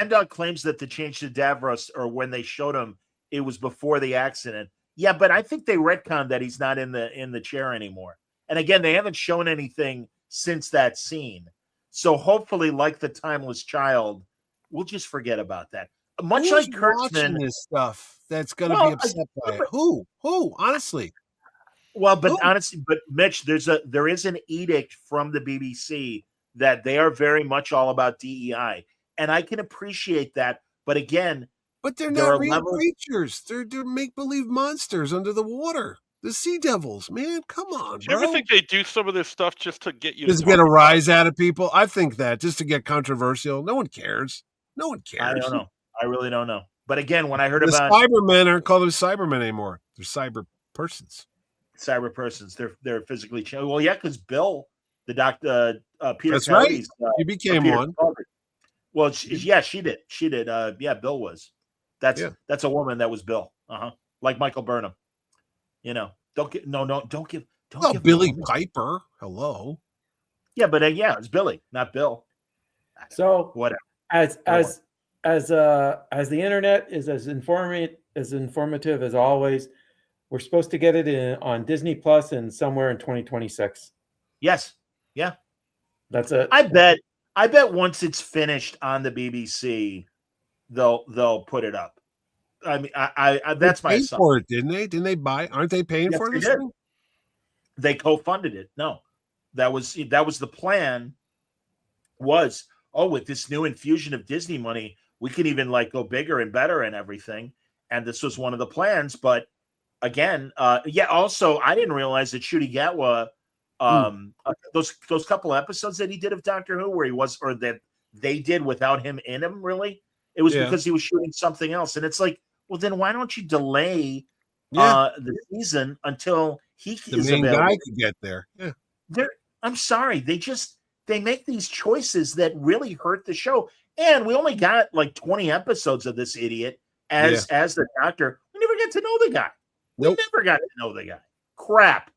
B: Dog claims that the change to Davros, or when they showed him, it was before the accident. Yeah, but I think they retconned that he's not in the chair anymore. And again, they haven't shown anything since that scene. So hopefully, like the Timeless Child, we'll just forget about that. Much like Kurtzman,
J: this stuff that's going to be upset by it. Who? Honestly.
B: Well, but honestly, Mitch, there is an edict from the BBC that they are very much all about DEI, and I can appreciate that. But again,
J: they're not real creatures. They're make-believe monsters under the water. The sea devils, man. Come on,
I: Do you ever think they do some of this stuff just to get you
J: to get a rise out of people? I think that just to get controversial. No one cares. No one cares.
B: I don't know. I really don't know. But again, when I heard
J: the
B: about
J: Cybermen aren't called Cybermen anymore. They're cyber persons.
B: Cyber persons. They're physically changed. Well, yeah, because Bill, the doctor, Peter.
J: That's
B: Kelly's,
J: right. He became one.
B: Well, she did. She did. Bill was. That's a woman that was Bill. Like Michael Burnham. Don't give.
J: Billy Piper. Hello.
B: Yeah, but it's Billy, not Bill.
G: So
B: whatever.
G: As the internet is as informative as always, we're supposed to get it on Disney Plus and somewhere in 2026.
B: Yes. Yeah.
G: That's it.
B: I bet once it's finished on the BBC, they'll put it up. I mean, I that's my assumption.
J: For it, didn't they? Didn't they buy? Aren't they paying for this thing?
B: They co-funded it. No, that was the plan. With this new infusion of Disney money, we can even go bigger and better and everything. And this was one of the plans. But again, also I didn't realize that Ncuti Gatwa, those couple episodes that he did of Doctor Who, where he was, or that they did without him in him, really, it was because he was shooting something else. And it's like, well, then why don't you delay the season until the
J: main guy could get there? Yeah,
B: I'm sorry, they make these choices that really hurt the show. And we only got 20 episodes of this idiot as the Doctor. We never get to know the guy.
J: Nope.
B: We never got to know the guy. Crap.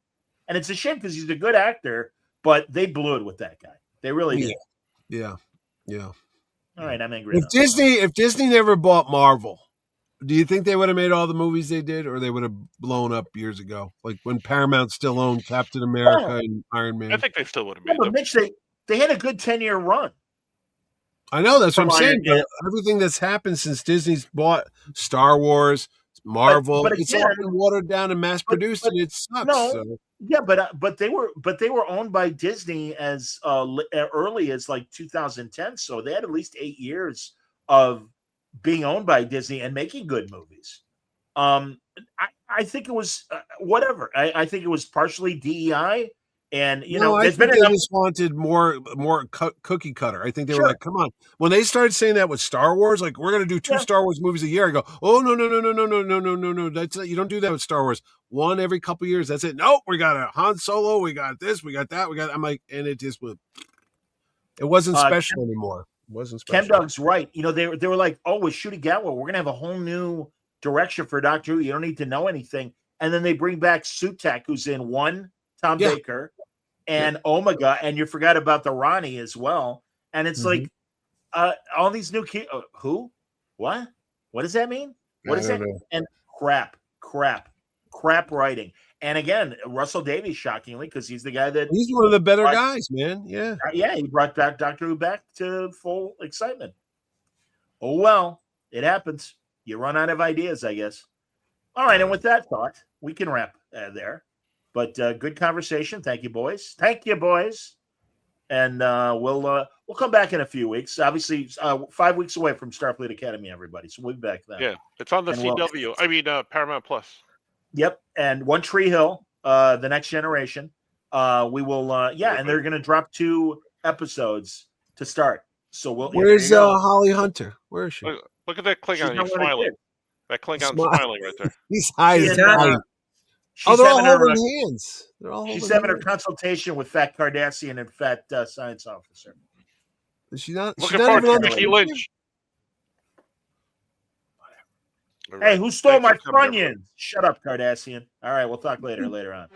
B: And it's a shame because he's a good actor, but they blew it with that guy. They really did.
J: Yeah.
B: All right, I'm angry.
J: If Disney never bought Marvel, do you think they would have made all the movies they did, or they would have blown up years ago? Like when Paramount still owned Captain America and Iron Man?
I: I think they still would have made them.
B: Mitch, they had a good 10-year run.
J: I know, that's what I'm saying. But everything that's happened since Disney's bought Star Wars, Marvel, it's all been watered down and mass produced, and it sucks.
B: No,
J: so.
B: Yeah, but they were owned by Disney as early as 2010, so they had at least 8 years of being owned by Disney and making good movies. I think it was whatever. I think it was partially DEI. And
J: I think they just wanted more cookie cutter. I think they were like, "Come on!" When they started saying that with Star Wars, we're going to do 2 Star Wars movies a year. I go, "Oh no! That's you don't do that with Star Wars. One every couple years. That's it. Nope, we got a Han Solo. We got this. We got that. I'm like, and it just was. It wasn't special anymore. It wasn't special.
B: Ken Doug's right. They were like, "Oh, with Ncuti Gatwa, we're going to have a whole new direction for Doctor Who. You don't need to know anything." And then they bring back Sutek, who's in Tom Baker. And Omega, and you forgot about the Ronnie as well. And it's like all these new kids. Who? What? What does that mean? What is that? And crap writing. And again, Russell Davies, shockingly, because he's the guy that
J: he's one of the better guys, man. Yeah,
B: he brought back Doctor Who back to full excitement. Oh, well, it happens. You run out of ideas, I guess. All right, and with that thought, we can wrap there. But good conversation. Thank you, boys. Thank you, boys. And we'll come back in a few weeks. Obviously, 5 weeks away from Starfleet Academy, everybody. So we'll be back then.
I: Yeah, it's on the
B: And
I: CW. I mean, Paramount Plus.
B: Yep, and One Tree Hill, the Next Generation. We will, and they're going to drop 2 episodes to start. So we'll.
J: Where's Holly Hunter? Where is she?
I: Look at that Klingon. He's smiling. That Klingon's smiling right there.
J: He's high as hell.
B: She's
J: they're all
B: having
J: holding hands. They're all
B: she's
J: holding
B: having her
J: hands.
B: consultation with Fat Cardassian and Fat Science Officer.
J: Is she not?
I: Looking forward to Mickey Lynch.
B: Hey, who stole my Funyuns? Shut up, Cardassian. All right, we'll talk later on.